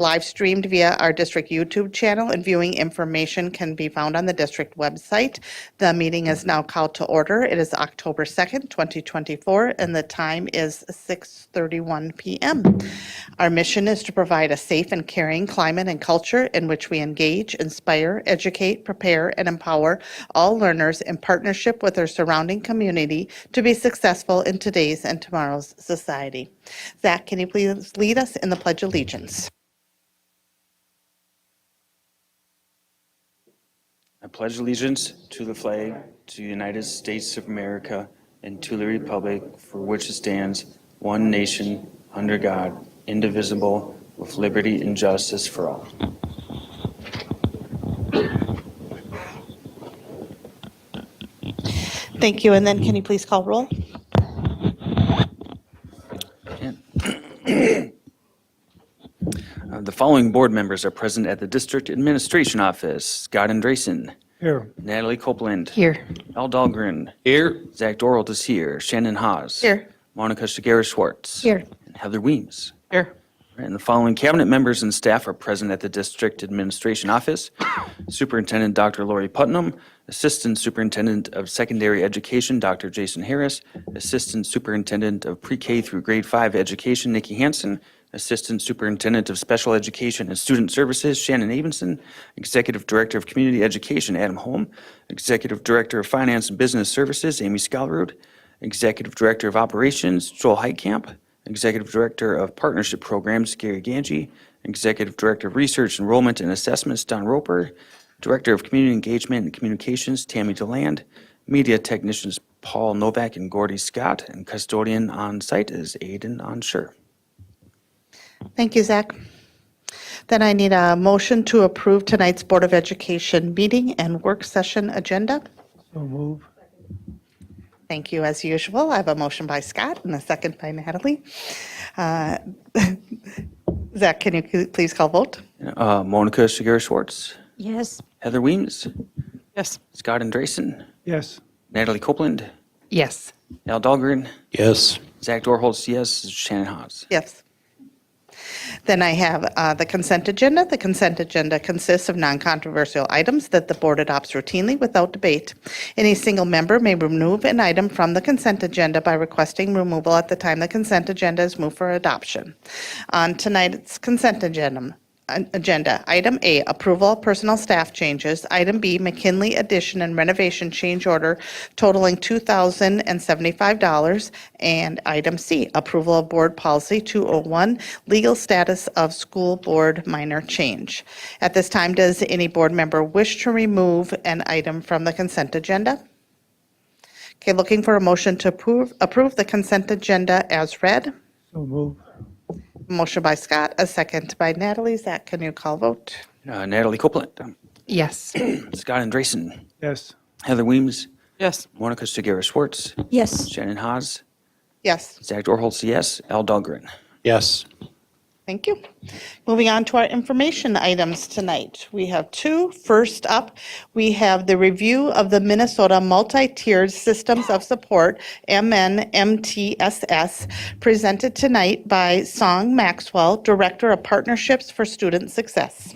live streamed via our district YouTube channel, and viewing information can be found on the district website. The meeting is now called to order. It is October 2nd, 2024, and the time is 6:31 p.m. Our mission is to provide a safe and caring climate and culture in which we engage, inspire, educate, prepare, and empower all learners in partnership with their surrounding community to be successful in today's and tomorrow's society. Zach, can you please lead us in the Pledge of Allegiance? I pledge allegiance to the flag, to the United States of America, and to the republic for which it stands, one nation, under God, indivisible, with liberty and justice for all. Thank you. And then can you please call roll? The following board members are present at the District Administration Office: Scott Andresen. Here. Natalie Copeland. Here. Al Dahlgren. Here. Zach Dorholt is here. Shannon Haas. Here. Monica Shigera-Schwartz. Here. And Heather Weems. Here. And the following cabinet members and staff are present at the District Administration Office: Superintendent Dr. Lori Putnam, Assistant Superintendent of Secondary Education Dr. Jason Harris, Assistant Superintendent of Pre-K through Grade 5 Education Nikki Hansen, Assistant Superintendent of Special Education and Student Services Shannon Abenson, Executive Director of Community Education Adam Holm, Executive Director of Finance and Business Services Amy Skalrud, Executive Director of Operations Joel Heitkamp, Executive Director of Partnership Programs Gary Ganji, Executive Director of Research, Enrollment, and Assessments Don Roper, Director of Community Engagement and Communications Tammy DeLand, Media Technicians Paul Novak and Gordy Scott, and Custodian on site is Aiden Onshur. Thank you, Zach. Then I need a motion to approve tonight's Board of Education meeting and work session agenda. So move. Thank you, as usual. I have a motion by Scott and a second by Natalie. Zach, can you please call vote? Monica Shigera-Schwartz, Yes. Heather Weems, Yes. Scott Andresen, Yes. Natalie Copeland, Yes. Al Dahlgren, Yes. Zach Dorholtz, yes, Shannon Haas. Yes. Then I have the consent agenda. The consent agenda consists of non-controversial items that the board adopts routinely without debate. Any single member may remove an item from the consent agenda by requesting removal at the time the consent agenda is moved for adoption. On tonight's consent agenda, item A, approval of personal staff changes. Item B, McKinley addition and renovation change order totaling $2,075. And item C, approval of board policy 201, legal status of school board minor change. At this time, does any board member wish to remove an item from the consent agenda? Okay, looking for a motion to approve the consent agenda as read. So move. Motion by Scott, a second by Natalie. Zach, can you call vote? Natalie Copeland, Yes. Scott Andresen, Yes. Heather Weems, Yes. Monica Shigera-Schwartz, Yes. Shannon Haas, Yes. Zach Dorholtz, yes, Al Dahlgren. Yes. Thank you. Moving on to our information items tonight. We have two. First up, we have the review of the Minnesota Multi-Tiered Systems of Support, MNMTSS, presented tonight by Song Maxwell, Director of Partnerships for Student Success.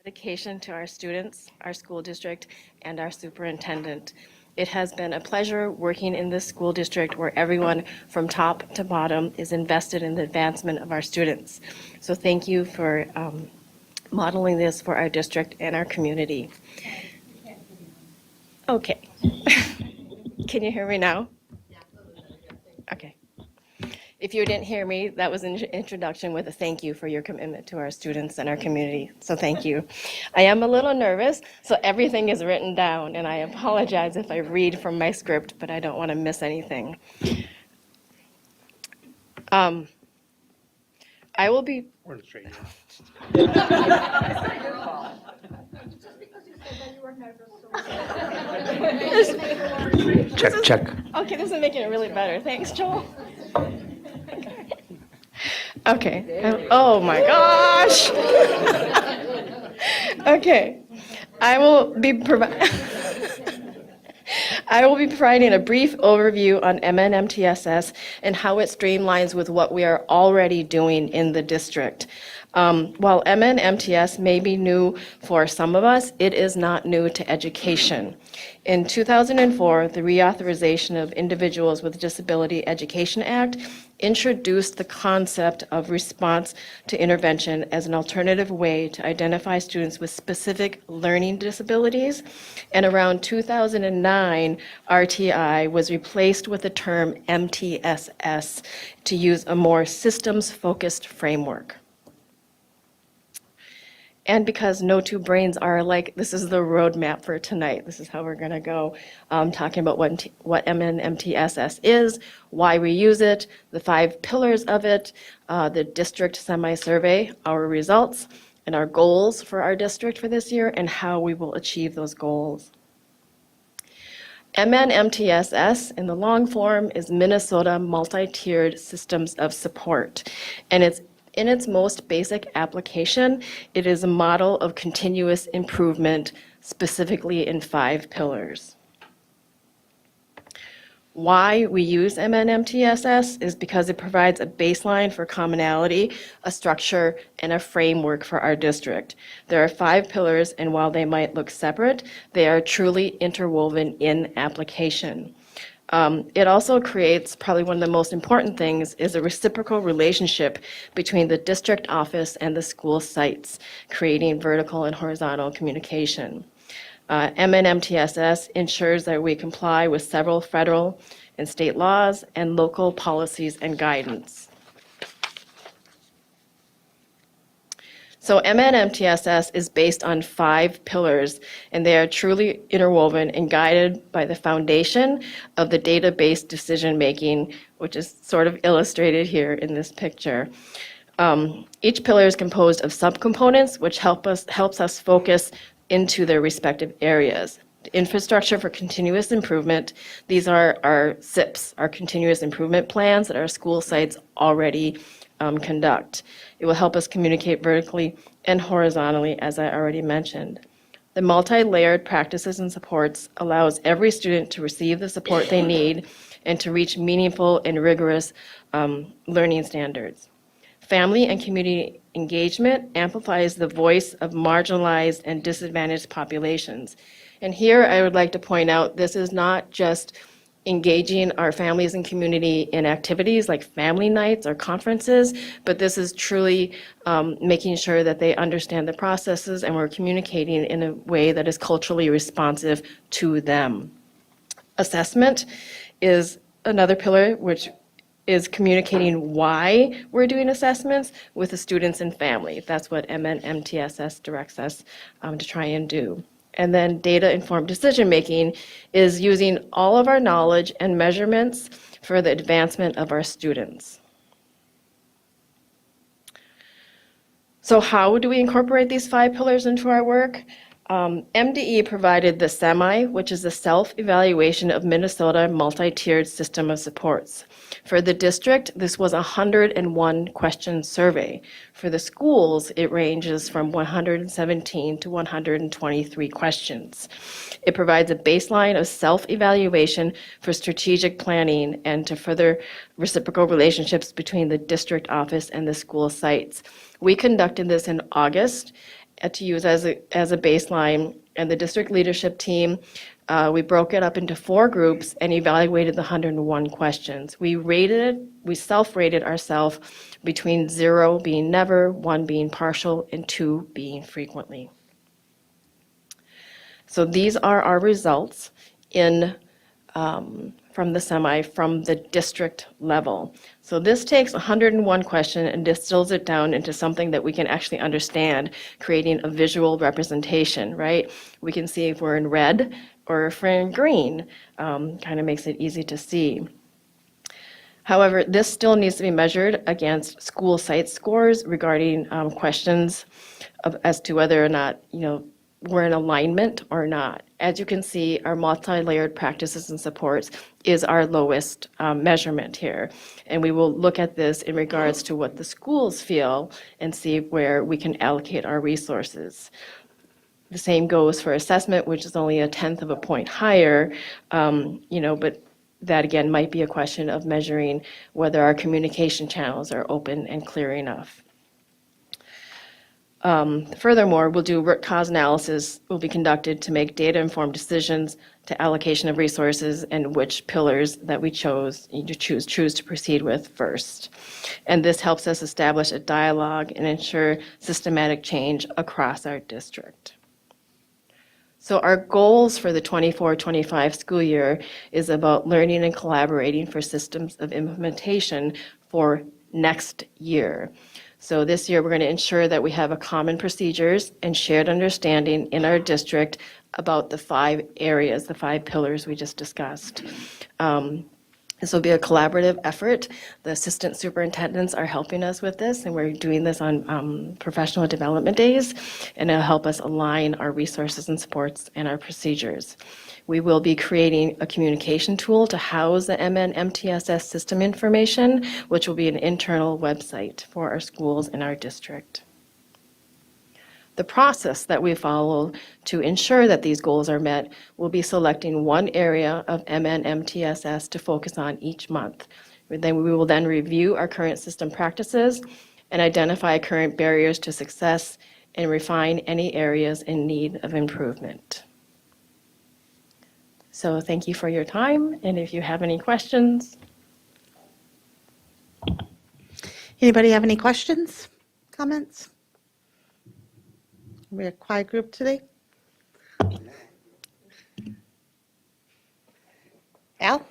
Dedication to our students, our school district, and our superintendent. It has been a pleasure working in this school district where everyone from top to bottom is invested in the advancement of our students. So thank you for modeling this for our district and our community. Okay. Can you hear me now? Okay. If you didn't hear me, that was an introduction with a thank you for your commitment to our students and our community. So thank you. I am a little nervous, so everything is written down, and I apologize if I read from my script, but I don't want to miss anything. I will be. Check, check. Okay, this is making it really better. Thanks, Joel. Okay. Oh my gosh. Okay. I will be providing a brief overview on MNMTSS and how it streamlines with what we are already doing in the district. While MNMTS may be new for some of us, it is not new to education. In 2004, the Reauthorization of Individuals with Disability Education Act introduced the concept of response to intervention as an alternative way to identify students with specific learning disabilities. And around 2009, RTI was replaced with the term MTSS to use a more systems-focused framework. And because no two brains are alike, this is the roadmap for tonight. This is how we're going to go, talking about what MNMTSS is, why we use it, the 5 pillars of it, the district semi-survey, our results, and our goals for our district for this year, and how we will achieve those goals. MNMTSS, in the long form, is Minnesota Multi-Tiered Systems of Support, and in its most basic application, it is a model of continuous improvement, specifically in 5 pillars. Why we use MNMTSS is because it provides a baseline for commonality, a structure, and a framework for our district. There are 5 pillars, and while they might look separate, they are truly interwoven in application. It also creates, probably one of the most important things, is a reciprocal relationship between the district office and the school sites, creating vertical and horizontal communication. MNMTSS ensures that we comply with several federal and state laws and local policies and guidance. So MNMTSS is based on 5 pillars, and they are truly interwoven and guided by the foundation of the data-based decision-making, which is sort of illustrated here in this picture. Each pillar is composed of subcomponents, which helps us focus into their respective areas. The infrastructure for continuous improvement, these are our SIPs, our continuous improvement plans that our school sites already conduct. It will help us communicate vertically and horizontally, as I already mentioned. The multi-layered practices and supports allows every student to receive the support they need and to reach meaningful and rigorous learning standards. Family and community engagement amplifies the voice of marginalized and disadvantaged populations. And here I would like to point out, this is not just engaging our families and community in activities like family nights or conferences, but this is truly making sure that they understand the processes and we're communicating in a way that is culturally responsive to them. Assessment is another pillar, which is communicating why we're doing assessments with the students and family. That's what MNMTSS directs us to try and do. And then data-informed decision-making is using all of our knowledge and measurements for the advancement of our students. So how do we incorporate these 5 pillars into our work? MDE provided the SEMI, which is the Self-Evaluation of Minnesota Multi-Tiered System of Supports. For the district, this was a 101-question survey. For the schools, it ranges from 117 to 123 questions. It provides a baseline of self-evaluation for strategic planning and to further reciprocal relationships between the district office and the school sites. We conducted this in August to use as a baseline, And the district leadership team, we broke it up into 4 groups and evaluated the 101 questions. We self-rated ourselves between 0 being never, 1 being partial, and 2 being frequently. So these are our results from the district level. So this takes 101 questions and distills it down into something that we can actually understand, creating a visual representation, right? We can see if we're in red or if we're in green. Kind of makes it easy to see. However, this still needs to be measured against school site scores regarding questions as to whether or not, we're in alignment or not. As you can see, our multi-layered practices and supports is our lowest measurement here. And we will look at this in regards to what the schools feel and see where we can allocate our resources. The same goes for assessment, which is only 1/10 of a point higher, but that again might be a question of measuring whether our communication channels are open and clear enough. Furthermore, we'll do root cause analysis will be conducted to make data-informed decisions to allocation of resources and which pillars that we choose to proceed with first. And this helps us establish a dialogue and ensure systematic change across our district. So our goals for the 24-25 school year is about learning and collaborating for systems of implementation for next year. So this year, we're going to ensure that we have a common procedures and shared understanding in our district about the 5 areas, the 5 pillars we just discussed. This will be a collaborative effort. The assistant superintendents are helping us with this, and we're doing this on professional development days, and it'll help us align our resources and supports and our procedures. We will be creating a communication tool to house the MN-MTSS system information, which will be an internal website for our schools in our district. The process that we follow to ensure that these goals are met will be selecting one area of MN-MTSS to focus on each month. We will then review our current system practices and identify current barriers to success and refine any areas in need of improvement. So thank you for your time, and if you have any questions. Anybody have any questions, comments? We're a quiet group today. Al?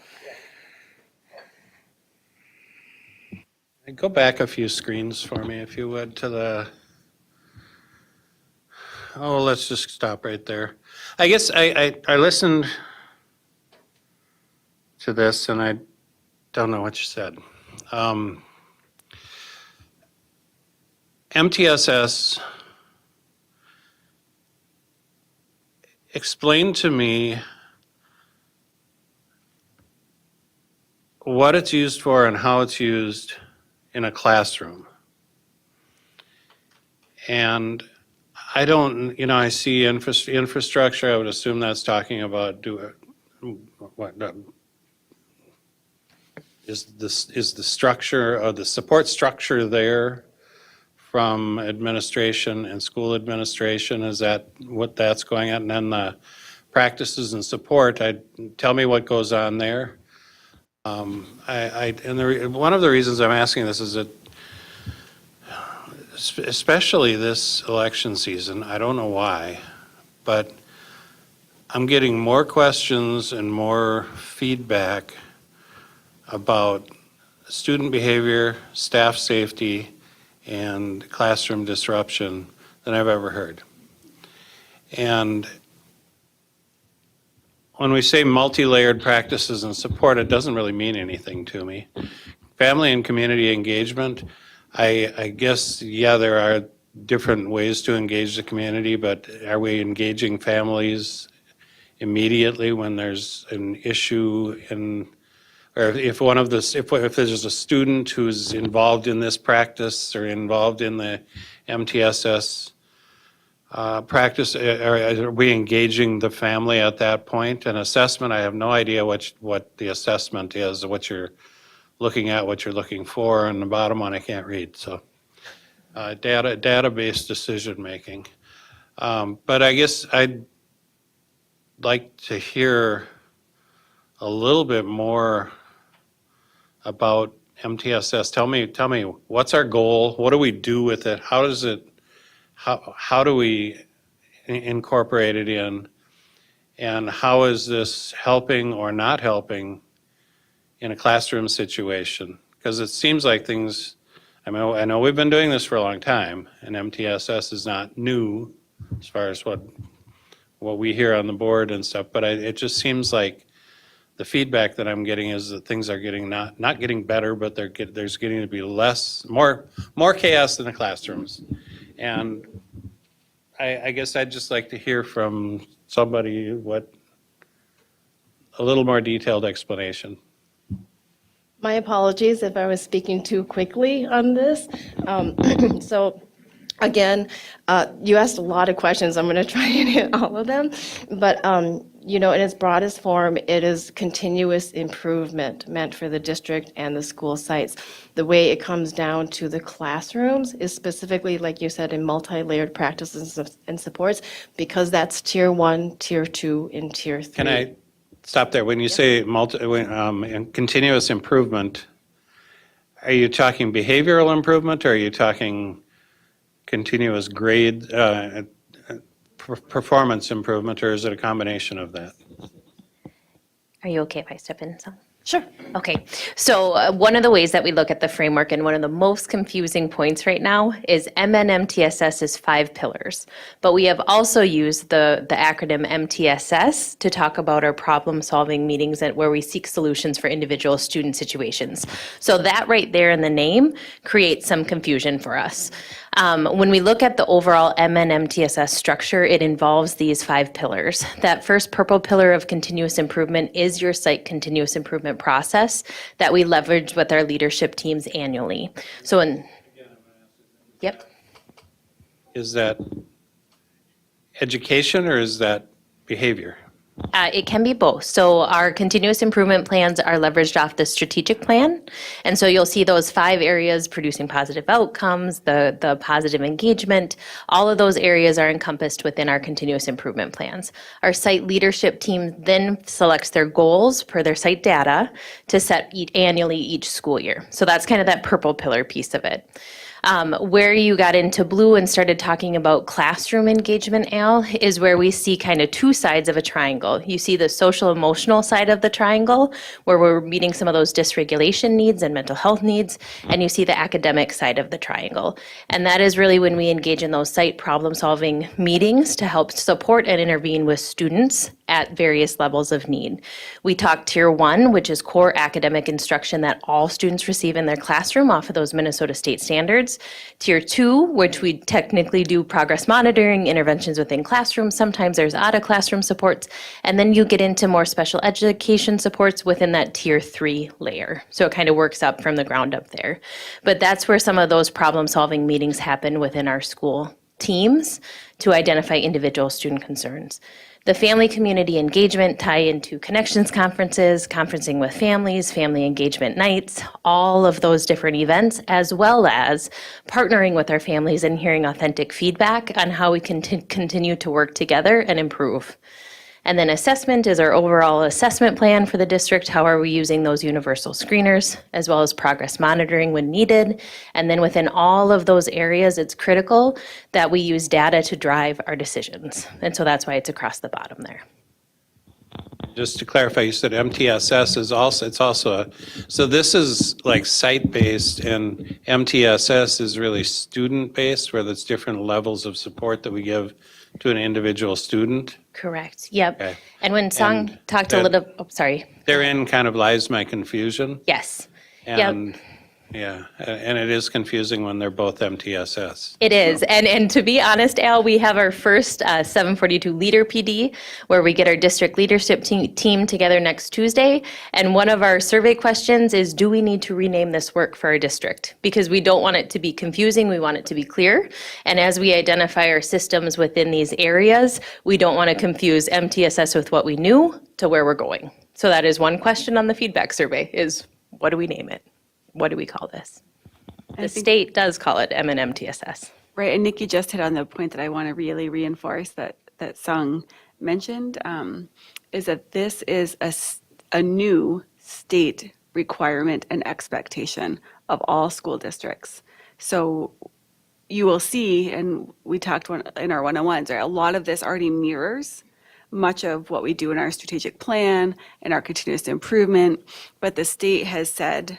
Go back a few screens for me, if you would, to let's just stop right there. I guess I listened to this, and I don't know what you said. MTSS, explain to me what it's used for and how it's used in a classroom. And I don't, I see infrastructure. I would assume that's talking about is the structure or the support structure there from administration and school administration? Is that what that's going at? And then the practices and support, tell me what goes on there. One of the reasons I'm asking this is that, especially this election season, I don't know why, but I'm getting more questions and more feedback about student behavior, staff safety, and classroom disruption than I've ever heard. And when we say multi-layered practices and support, it doesn't really mean anything to me. Family and community engagement, I guess, there are different ways to engage the community, but are we engaging families immediately when there's an issue or if there's a student who's involved in this practice or involved in the MTSS practice, are we engaging the family at that point? An assessment, I have no idea what the assessment is, what you're looking at, what you're looking for, and the bottom one I can't read. So database decision making. But I guess like to hear a little bit more about MTSS. Tell me, what's our goal? What do we do with it? How does it, how do we incorporate it in? And how is this helping or not helping in a classroom situation? Because it seems like things, I know we've been doing this for a long time, and MTSS is not new as far as what we hear on the board and stuff, but it just seems like the feedback that I'm getting is that things are getting not getting better, but there's getting to be more chaos in the classrooms. And I guess I'd just like to hear from somebody a little more detailed explanation. My apologies if I was speaking too quickly on this. So again, you asked a lot of questions. I'm going to try and hit all of them. But, in its broadest form, it is continuous improvement meant for the district and the school sites. The way it comes down to the classrooms is specifically, like you said, in multi-layered practices and supports, because that's tier 1, tier 2, and tier 3. Can I stop there? When you say continuous improvement, are you talking behavioral improvement, or are you talking continuous grade performance improvement, or is it a combination of that? Are you okay if I step in some? Sure. Okay, so one of the ways that we look at the framework, and one of the most confusing points right now, is MNMTSS is 5 pillars. But we have also used the acronym MTSS to talk about our problem-solving meetings where we seek solutions for individual student situations. So that right there in the name creates some confusion for us. When we look at the overall MNMTSS structure, it involves these 5 pillars. That first purple pillar of continuous improvement is your site continuous improvement process that we leverage with our leadership teams annually. Yep. Is that education or is that behavior? It can be both. So our continuous improvement plans are leveraged off the strategic plan. And so you'll see those 5 areas: producing positive outcomes, the positive engagement. All of those areas are encompassed within our continuous improvement plans. Our site leadership team then selects their goals per their site data to set annually each school year. So that's kind of that purple pillar piece of it. Where you got into blue and started talking about classroom engagement, Al, is where we see kind of 2 sides of a triangle. You see the social emotional side of the triangle, where we're meeting some of those dysregulation needs and mental health needs, and you see the academic side of the triangle. And that is really when we engage in those site problem solving meetings to help support and intervene with students at various levels of need. We talk tier 1, which is core academic instruction that all students receive in their classroom off of those Minnesota state standards. Tier 2, which we technically do progress monitoring, interventions within classrooms. Sometimes there's out of classroom supports. And then you get into more special education supports within that tier 3 layer. So it kind of works up from the ground up there. But that's where some of those problem solving meetings happen within our school teams to identify individual student concerns. The family community engagement tie into connections conferences, conferencing with families, family engagement nights, all of those different events, as well as partnering with our families and hearing authentic feedback on how we can continue to work together and improve. And then assessment is our overall assessment plan for the district. How are we using those universal screeners, as well as progress monitoring when needed. And then within all of those areas, it's critical that we use data to drive our decisions. And so that's why it's across the bottom there. Just to clarify, you said MTSS is also, so this is like site-based, and MTSS is really student-based, where there's different levels of support that we give to an individual student? Correct, yep. Okay. And when Song And talked a that- little, oh, sorry, Therein kind of lies my confusion. yes. Yep. And, yeah, and it is confusing when they're both MTSS. It is. And to be honest, Al, we have our first 742 Leader PD, where we get our district leadership team together next Tuesday. And one of our survey questions is, do we need to rename this work for our district? Because we don't want it to be confusing. We want it to be clear. And as we identify our systems within these areas, we don't want to confuse MTSS with what we knew to where we're going. So that is one question on the feedback survey is, what do we name it? What do we call this? The state does call it MNMTSS. Right, and Nikki just hit on the point that I want to really reinforce, that Sung mentioned, is that this is a new state requirement and expectation of all school districts. So you will see, and we talked in our one-on-ones, right, a lot of this already mirrors much of what we do in our strategic plan and our continuous improvement. But the state has said,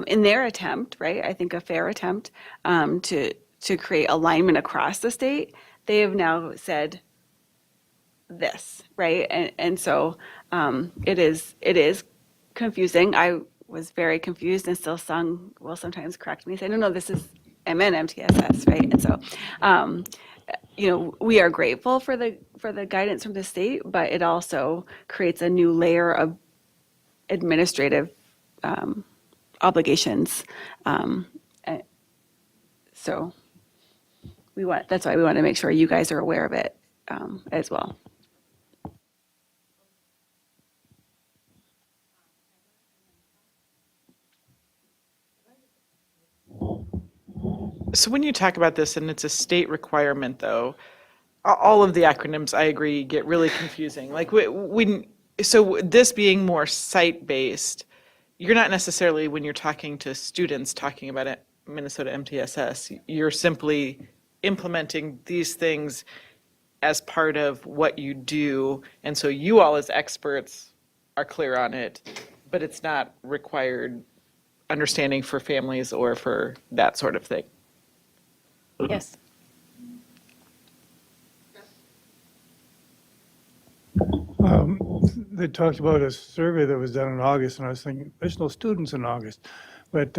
in their attempt, right, I think a fair attempt, to create alignment across the state, they have now said this, right? And so it is confusing. I was very confused, and still Sung will sometimes correct me, say, no, this is MNMTSS, right? And so, we are grateful for the guidance from the state, but it also creates a new layer of administrative obligations. So that's why we want to make sure you guys are aware of it as well. So when you talk about this and it's a state requirement, though, all of the acronyms, I agree, get really confusing. Like so this being more site-based, you're not necessarily, when you're talking to students talking about it, Minnesota MTSS, you're simply implementing these things as part of what you do. And so you all as experts are clear on it, but it's not required understanding for families or for that sort of thing. Yes. They talked about a survey that was done in August, and I was thinking, there's no students in August. But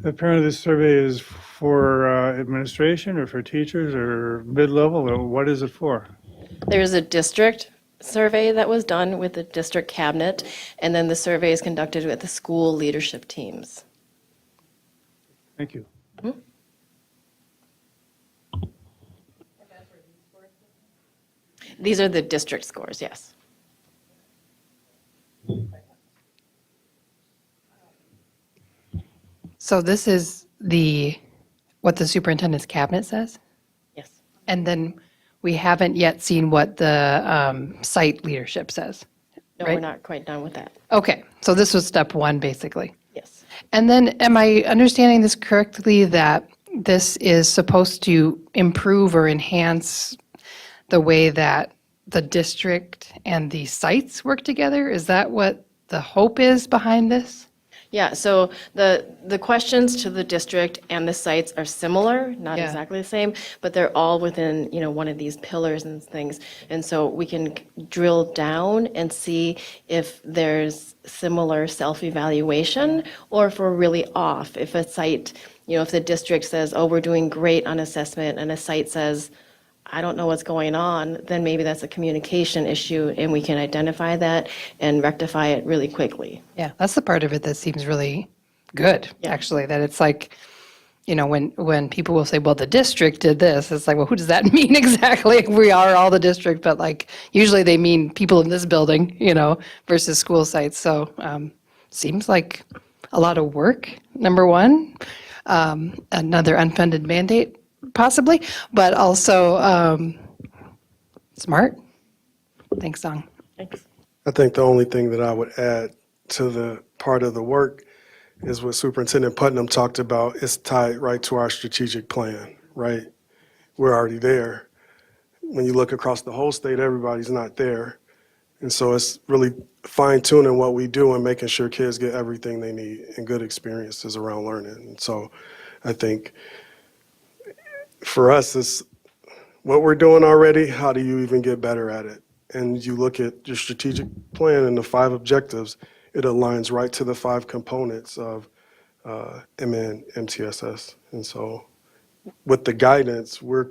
apparently this survey is for administration or for teachers or mid-level, or what is it for? There's a district survey that was done with the district cabinet, and then the survey is conducted with the school leadership teams. Thank you. These are the district scores, yes. So this is what the superintendent's cabinet says? Yes. And then we haven't yet seen what the site leadership says. No, we're Right. not quite done with that. Okay, so this was step one, basically. Yes. And then am I understanding this correctly, that this is supposed to improve or enhance the way that the district and the sites work together? Is that what the hope is behind this? Yeah, so the questions to the district and the sites are similar, not Yeah. exactly the same, but they're all within, one of these pillars and things. And so we can drill down and see if there's similar self-evaluation or if we're really off. If a site, if the district says, oh, we're doing great on assessment, and a site says, I don't know what's going on, then maybe that's a communication issue, and we can identify that and rectify it really quickly. Yeah, that's the part of it that seems really good, actually, that it's like, when people will say, well, the district did this, it's like, well, who does that mean exactly? We are all the district, but like, usually they mean people in this building, versus school sites. So seems like a lot of work, number one. Another unfunded mandate, possibly, but also smart. Thanks, Song. Thanks. I think the only thing that I would add to the part of the work is what Superintendent Putnam talked about. It's tied right to our strategic plan, right? We're already there. When you look across the whole state, everybody's not there. And so it's really fine tuning what we do and making sure kids get everything they need and good experiences around learning. And so I think for us, it's what we're doing already, how do you even get better at it? And you look at your strategic plan and the 5 objectives, it aligns right to the 5 components of MTSS. And so with the guidance, we're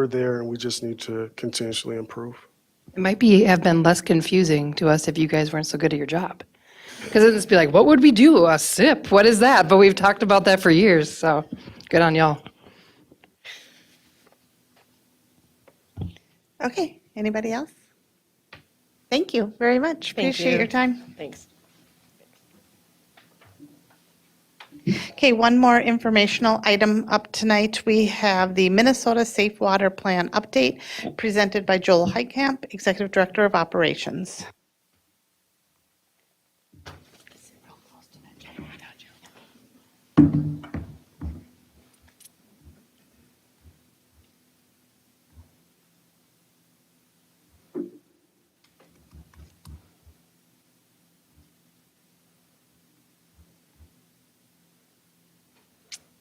there, and we just need to continuously improve. It might have been less confusing to us if you guys weren't so good at your job. Because it'd just be like, what would we do? A SIP? What is that? But we've talked about that for years, so good on y'all. Okay, anybody else? Thank you very much. Thank Appreciate you. your time. Thanks. Okay, one more informational item up tonight. We have the Minnesota Safe Water Plan update presented by Joel Heitkamp, Executive Director of Operations.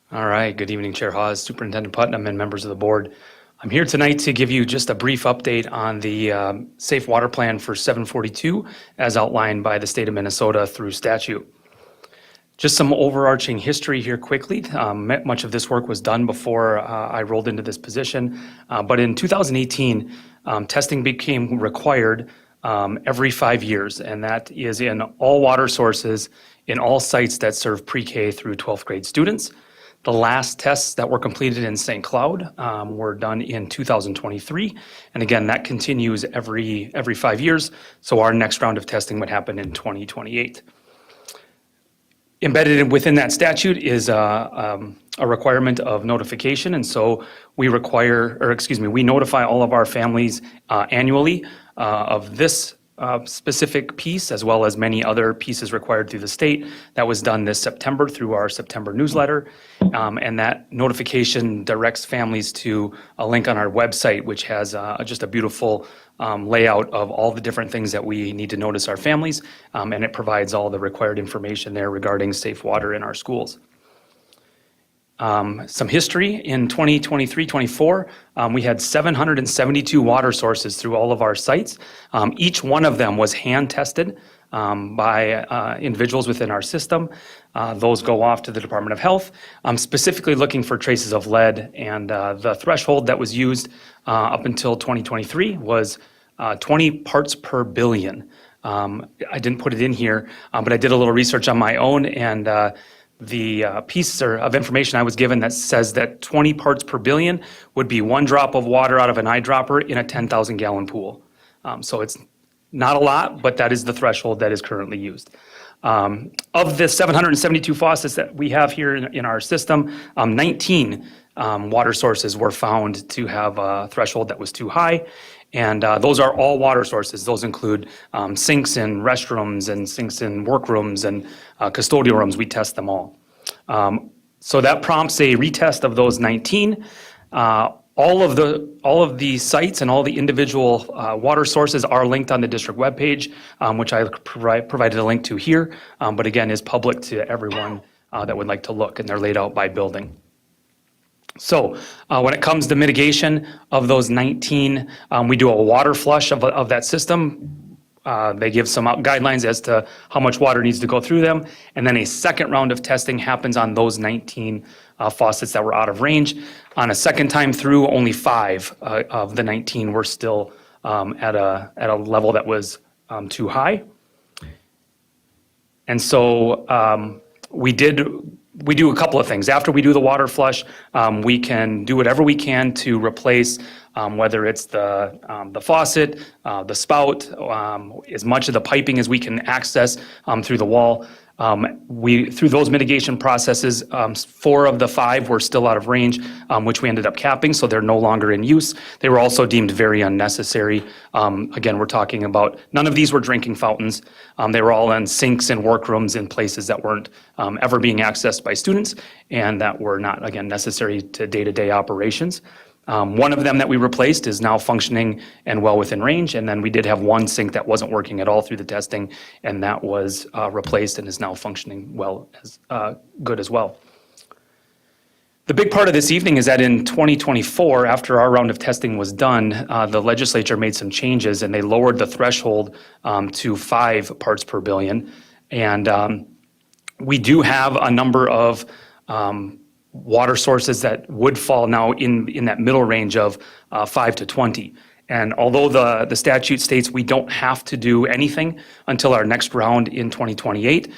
All right, good evening, Chair Hawes, Superintendent Putnam, and members of the board. I'm here tonight to give you just a brief update on the Safe Water Plan for 742 as outlined by the state of Minnesota through statute. Just some overarching history here quickly. Much of this work was done before I rolled into this position, but in 2018, testing became required every 5 years, and that is in all water sources in all sites that serve pre-K through 12th grade students. The last tests that were completed in St. Cloud were done in 2023. And again, that continues every 5 years. So our next round of testing would happen in 2028. Embedded within that statute is a requirement of notification. And so we notify all of our families annually of this specific piece, as well as many other pieces required through the state. That was done this September through our September newsletter. And that notification directs families to a link on our website, which has just a beautiful layout of all the different things that we need to notice our families. And it provides all the required information there regarding safe water in our schools. Some history in 2023-24, we had 772 water sources through all of our sites. Each one of them was hand tested by individuals within our system. Those go off to the Department of Health, specifically looking for traces of lead. And the threshold that was used up until 2023 was 20 parts per billion. I didn't put it in here, but I did a little research on my own, and the piece of information I was given that says that 20 parts per billion would be 1 drop of water out of an eyedropper in a 10,000 gallon pool. So it's not a lot, but that is the threshold that is currently used. Of the 772 faucets that we have here in our system, 19 water sources were found to have a threshold that was too high. And those are all water sources. Those include sinks in restrooms and sinks in workrooms and custodial rooms. We test them all. So that prompts a retest of those 19. All of the sites and all the individual water sources are linked on the district webpage, which I provided a link to here, but again is public to everyone that would like to look, and they're laid out by building. So when it comes to mitigation of those 19, we do a water flush of that system. They give some guidelines as to how much water needs to go through them. And then a second round of testing happens on those 19 faucets that were out of range. On a second time through, only 5 of the 19 were still at a level that was too high. And so we do a couple of things. After we do the water flush, we can do whatever we can to replace, whether it's the faucet, the spout, as much of the piping as we can access through the wall. Through those mitigation processes, 4 of the 5 were still out of range, which we ended up capping, so they're no longer in use. They were also deemed very unnecessary. Again, we're talking about, none of these were drinking fountains. They were all in sinks and workrooms in places that weren't ever being accessed by students and that were not, again, necessary to day-to-day operations. One of them that we replaced is now functioning and well within range, and then we did have 1 sink that wasn't working at all through the testing, and that was replaced and is now functioning well, good as well. The big part of this evening is that in 2024, after our round of testing was done, the legislature made some changes and they lowered the threshold to 5 parts per billion. And we do have a number of water sources that would fall now in that middle range of 5 to 20. And although the statute states we don't have to do anything until our next round in 2028,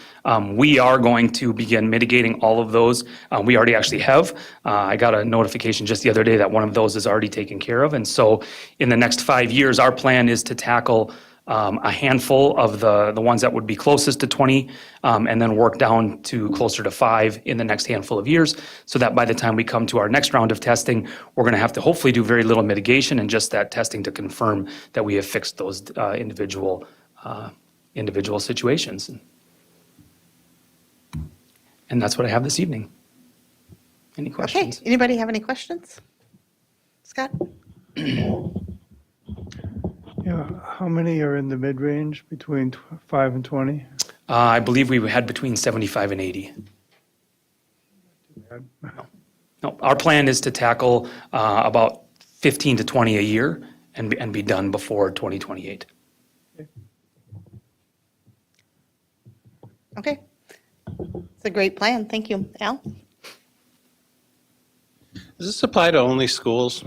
we are going to begin mitigating all of those. We already actually have. I got a notification just the other day that one of those is already taken care of. And so in the next 5 years, our plan is to tackle a handful of the ones that would be closest to 20, and then work down to closer to 5 in the next handful of years, so that by the time we come to our next round of testing, we're going to have to hopefully do very little mitigation and just that testing to confirm that we have fixed those individual situations. And that's what I have this evening. Any Okay, questions? anybody have any questions? Scott? Yeah, how many are in the mid-range between 5 and 20? I believe we had between 75 and 80. No, our plan is to tackle about 15 to 20 a year and be done before 2028. Okay. It's a great plan. Thank you. Al? Does this apply to only schools?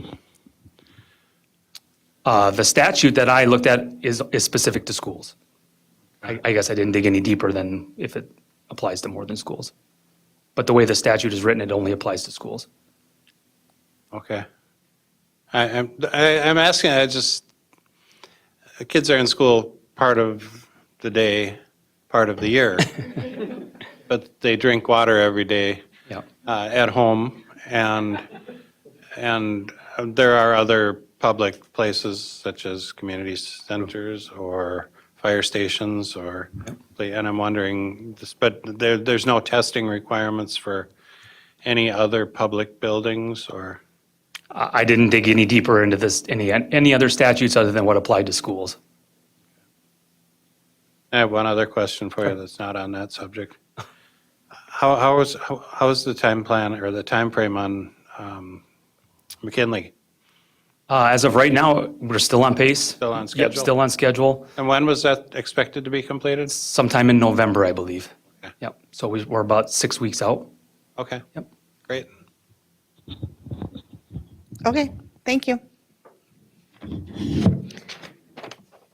The statute that I looked at is specific to schools. I guess I didn't dig any deeper than if it applies to more than schools. But the way the statute is written, it only applies to schools. Okay. I'm asking, kids are in school part of the day, part of the year. But they drink water every day Yeah. at home, and there are other public places such as community centers or fire stations and I'm wondering, but there's no testing requirements for any other public buildings or? I didn't dig any deeper into this, any other statutes other than what applied to schools. I have one other question for you that's not on that subject. How is the time plan or the time frame on McKinley? As of right now, we're still on pace. Still on Yep, schedule? still on schedule. And when was that expected to be completed? Sometime in November, I believe. Okay. Yep, so we're about 6 weeks out. Okay. Yep. Great. Okay, thank you.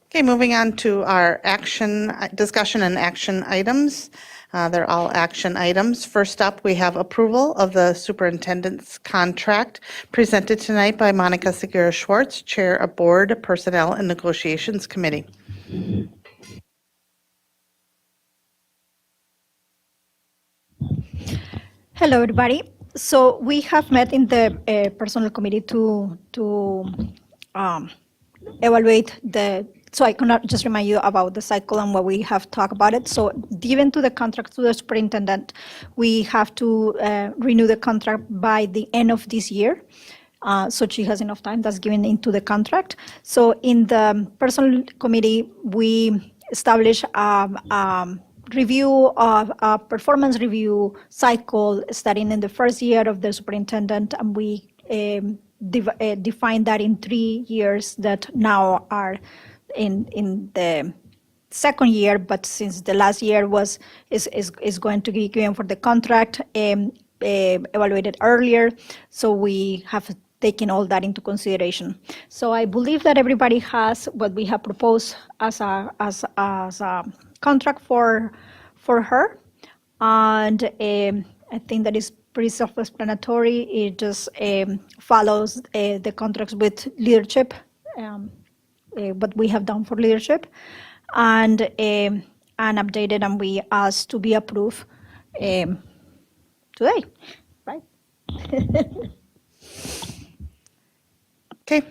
Okay, moving on to our discussion and action items. They're all action items. First up, we have approval of the superintendent's contract presented tonight by Monica Segura Schwartz, Chair of Board Personnel and Negotiations Committee. Hello, everybody. So we have met in the personnel committee to evaluate so I cannot just remind you about the cycle and what we have talked about it. So given to the contract to the superintendent, we have to renew the contract by the end of this year. So she has enough time, that's given into the contract. So in the personnel committee, we establish review of a performance review cycle starting in the first year of the superintendent, and we define that in 3 years that now are in the second year, but since the last year is going to be given for the contract evaluated earlier, so we have taken all that into consideration. So I believe that everybody has what we have proposed as a contract for her, and I think that is pretty self-explanatory. It just follows the contracts with leadership, what we have done for leadership, and updated, and we asked to be approved today, right? Okay,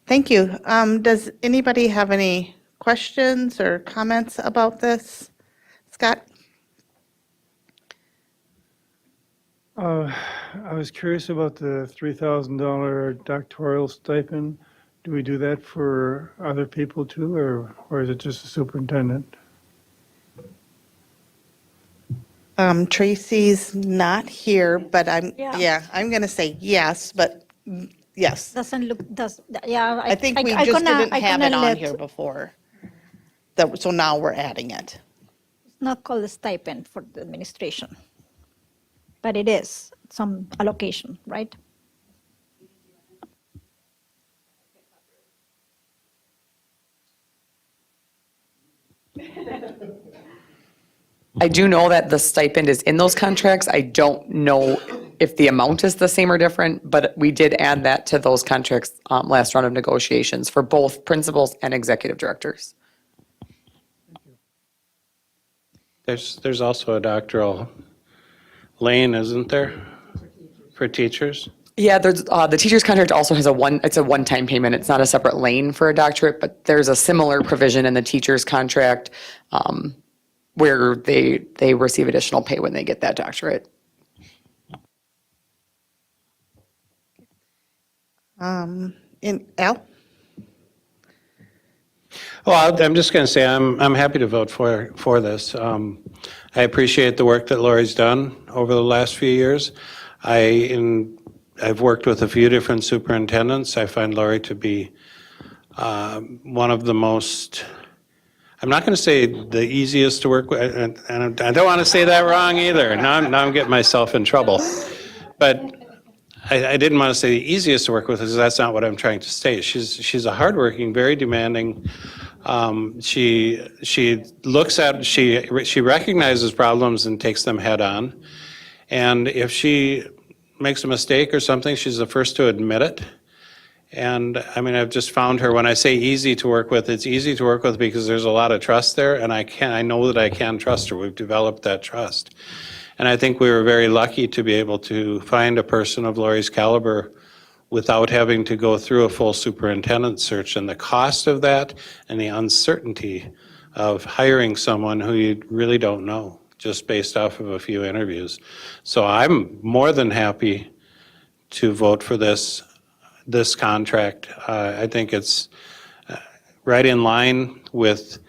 thank you. Does anybody have any questions or comments about this? Scott? I was curious about the $3,000 doctoral stipend. Do we do that for other people too, or is it just the superintendent? Tracy's not here, but I'm Yeah. I'm going to say yes, but yes. Doesn't look, I think we just didn't have it on here before. So now we're adding it. It's not called a stipend for the administration, but it is some allocation, right? I do know that the stipend is in those contracts. I don't know if the amount is the same or different, but we did add that to those contracts last round of negotiations for both principals and executive directors. There's also a doctoral lane, isn't there, for teachers? Yeah, there's, the teacher's contract also has it's a one-time payment. It's not a separate lane for a doctorate, but there's a similar provision in the teacher's contract where they receive additional pay when they get that doctorate. Al? Well, I'm just going to say I'm happy to vote for this. I appreciate the work that Lori's done over the last few years. I've worked with a few different superintendents. I find Lori to be one of the most, I'm not going to say the easiest to work with, and I don't want to say that wrong either. Now I'm getting myself in trouble. But I didn't want to say the easiest to work with, because that's not what I'm trying to state. She's a hardworking, very demanding. She recognizes problems and takes them head on. And if she makes a mistake or something, she's the first to admit it. And I mean, I've just found her, when I say easy to work with, it's easy to work with because there's a lot of trust there, and I know that I can trust her. We've developed that trust. And I think we were very lucky to be able to find a person of Lori's caliber without having to go through a full superintendent search, and the cost of that and the uncertainty of hiring someone who you really don't know, just based off of a few interviews. So I'm more than happy to vote for this contract. I think it's right in line with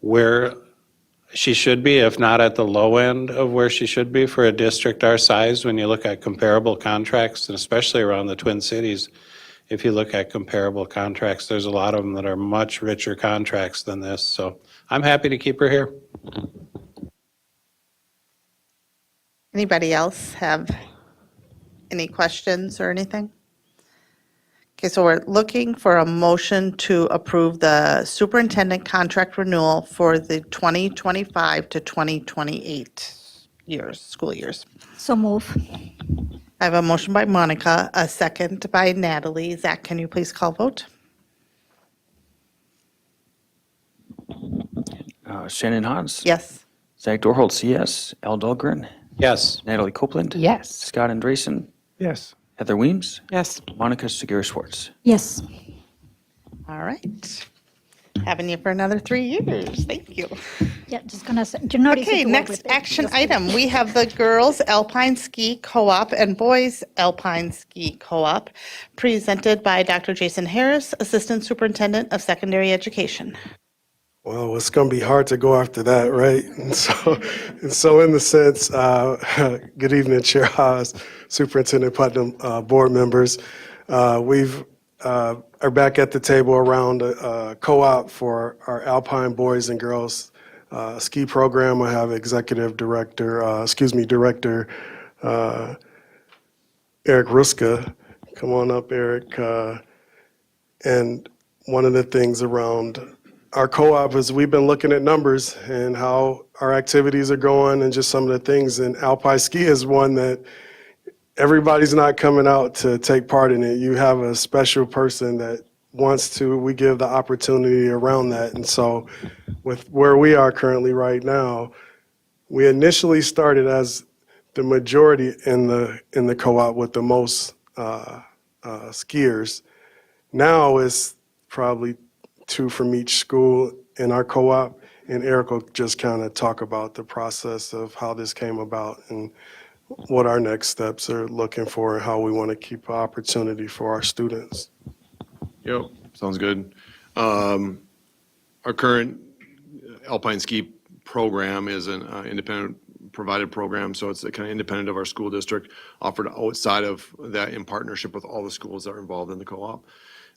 where she should be, if not at the low end of where she should be for a district our size. When you look at comparable contracts, and especially around the Twin Cities, if you look at comparable contracts, there's a lot of them that are much richer contracts than this. So I'm happy to keep her here. Anybody else have any questions or anything? Okay, so we're looking for a motion to approve the superintendent contract renewal for the 2025 to 2028 school years. So move. I have a motion by Monica, a second by Natalie. Zach, can you please call vote? Shannon Hodges. Yes. Zach Dorholtz, yes. Al Dahlgren. Yes. Natalie Copeland. Yes. Scott Andresen. Yes. Heather Weems. Yes. Monica Segura Schwartz. Yes. All right. Having you for another 3 years. Thank you. Yeah, just gonna say, you're not easy Okay, to work next with. action item. We have the Girls Alpine Ski Co-op and Boys Alpine Ski Co-op, presented by Dr. Jason Harris, Assistant Superintendent of Secondary Education. Well, it's going to be hard to go after that, right? And so in the sense, good evening, Chair Haas, Superintendent Putnam, board members. We've are back at the table around a co-op for our Alpine Boys and Girls Ski program. I have Director Eric Ruska. Come on up, Eric. And one of the things around our co-op is we've been looking at numbers and how our activities are going and just some of the things. And Alpine Ski is one that everybody's not coming out to take part in it. You have a special person that wants to. We give the opportunity around that. And so with where we are currently right now, we initially started as the majority in the co-op with the most skiers. Now it's probably 2 from each school in our co-op, and Eric will just kind of talk about the process of how this came about and what our next steps are looking for and how we want to keep opportunity for our students. Yep, sounds good. Our current Alpine Ski program is an independent provided program, so it's kind of independent of our school district, offered outside of that in partnership with all the schools that are involved in the co-op.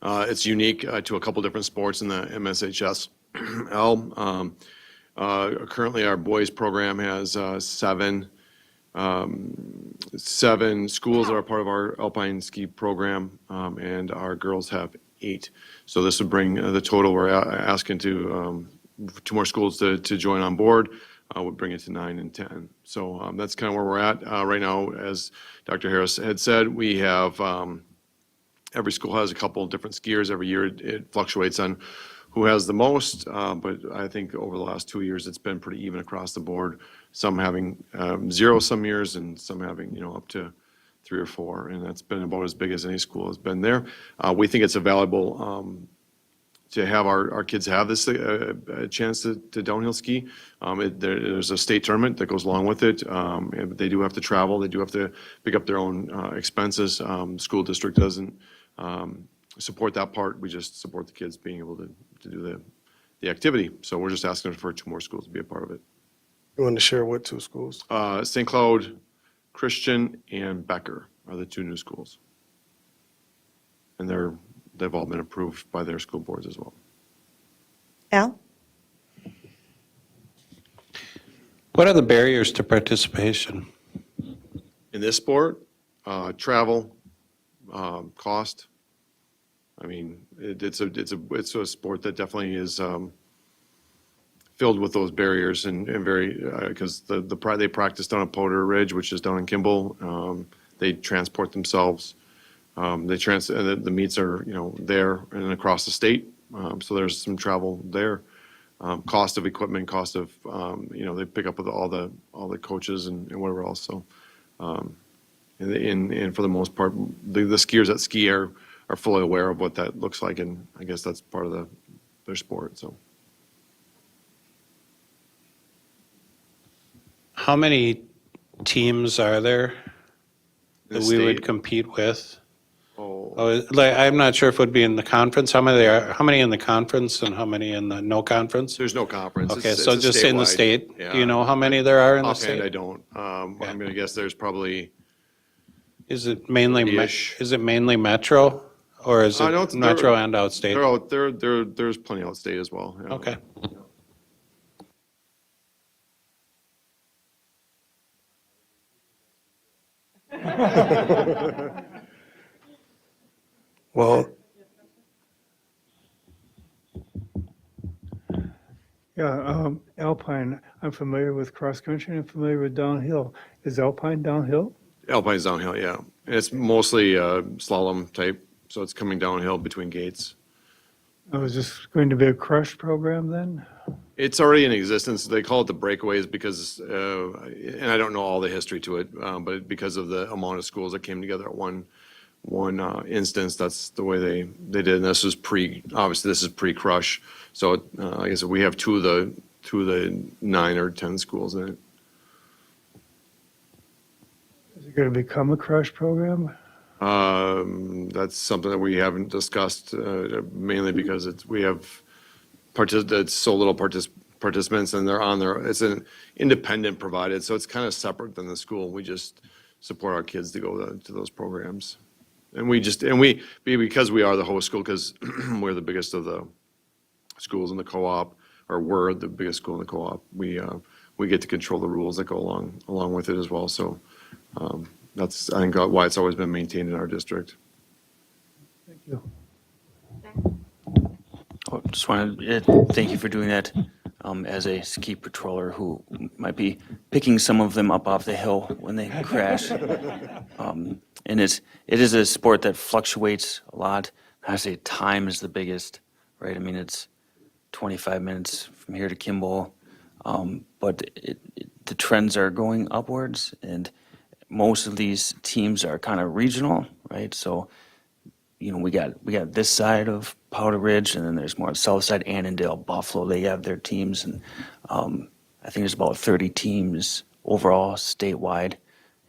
It's unique to a couple different sports in the MSHSL. Currently, our boys program has seven schools that are part of our Alpine Ski program, and our girls have 8. So this would bring the total. We're asking to 2 more schools to join on board. Would bring it to 9 and 10. So that's kind of where we're at right now. As Dr. Harris had said, we have every school has a couple of different skiers every year. It fluctuates on who has the most, but I think over the last 2 years, it's been pretty even across the board. Some having 0 some years and some having, up to 3 or 4, and that's been about as big as any school has been there. We think it's a valuable to have our kids have this a chance to downhill ski. There's a state tournament that goes along with it. And they do have to travel. They do have to pick up their own expenses. School district doesn't support that part. We just support the kids being able to do the activity. So we're just asking for 2 more schools to be a part of it. You want to share what 2 schools? St. Cloud Christian and Becker are the 2 new schools. And they've all been approved by their school boards as well. Al? What are the barriers to participation? In this sport, travel, cost. I mean, it's a sport that definitely is filled with those barriers and very, because they practice down at Powder Ridge, which is down in Kimball. They transport themselves. The meets are, there and across the state. So there's some travel there. Cost of equipment, cost of, they pick up with all the coaches and whatever else. So, and for the most part, the skiers that ski are fully aware of what that looks like. And I guess that's part of their sport, so. How many teams are there that we would state? compete with? Oh, I'm not sure if it would be in the conference. How many in the conference and how many in the no conference? there's no conference. Okay, It's so a just in the statewide. state, Yeah. do you know how many there are in the Offhand, I state? don't. I'm going to guess there's probably, Is it mainly, Ish. metro or is No, it it's- metro and outstate? they're out, there's plenty outstate as well. Yeah. Okay. Well, Yeah, Alpine, I'm familiar with cross-country, I'm familiar with downhill. Is Alpine downhill? Alpine's downhill, yeah. And it's mostly slalom type, so it's coming downhill between gates. Oh, is this going to be a crush program then? It's already in existence. They call it the breakaways because, and I don't know all the history to it, but because of the amount of schools that came together at one instance, that's the way they did. And this is obviously this is pre-crush. So like I said, we have two of the 9 or 10 schools in it. Is it going to become a crush program? That's something that we haven't discussed, mainly because we have it's so little participants and they're on there. It's an independent provided, so it's kind of separate than the school. We just support our kids to go to those programs. And because we are the host school, because we're the biggest of the schools in the co-op, or we're the biggest school in the co-op, we get to control the rules that go along with it as well. So that's, I think, why it's always been maintained in our district. Thank you. Just wanted to thank you for doing that as a ski patroller who might be picking some of them up off the hill when they crash. And it is a sport that fluctuates a lot. I say time is the biggest, right? I mean, it's 25 minutes from here to Kimball, but the trends are going upwards, and most of these teams are kind of regional, right? So, we got this side of Powder Ridge, and then there's more south side, Annandale, Buffalo. They have their teams, and I think there's about 30 teams overall statewide,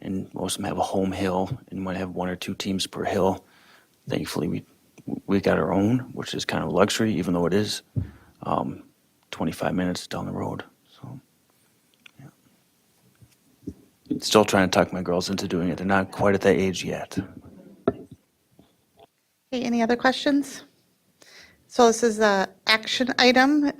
and most of them have a home hill, and might have 1 or 2 teams per hill. Thankfully, we got our own, which is kind of luxury, even though it is 25 minutes down the road. So, yeah. Still trying to talk my girls into doing it. They're not quite at that age yet. Okay, any other questions? So this is a action item,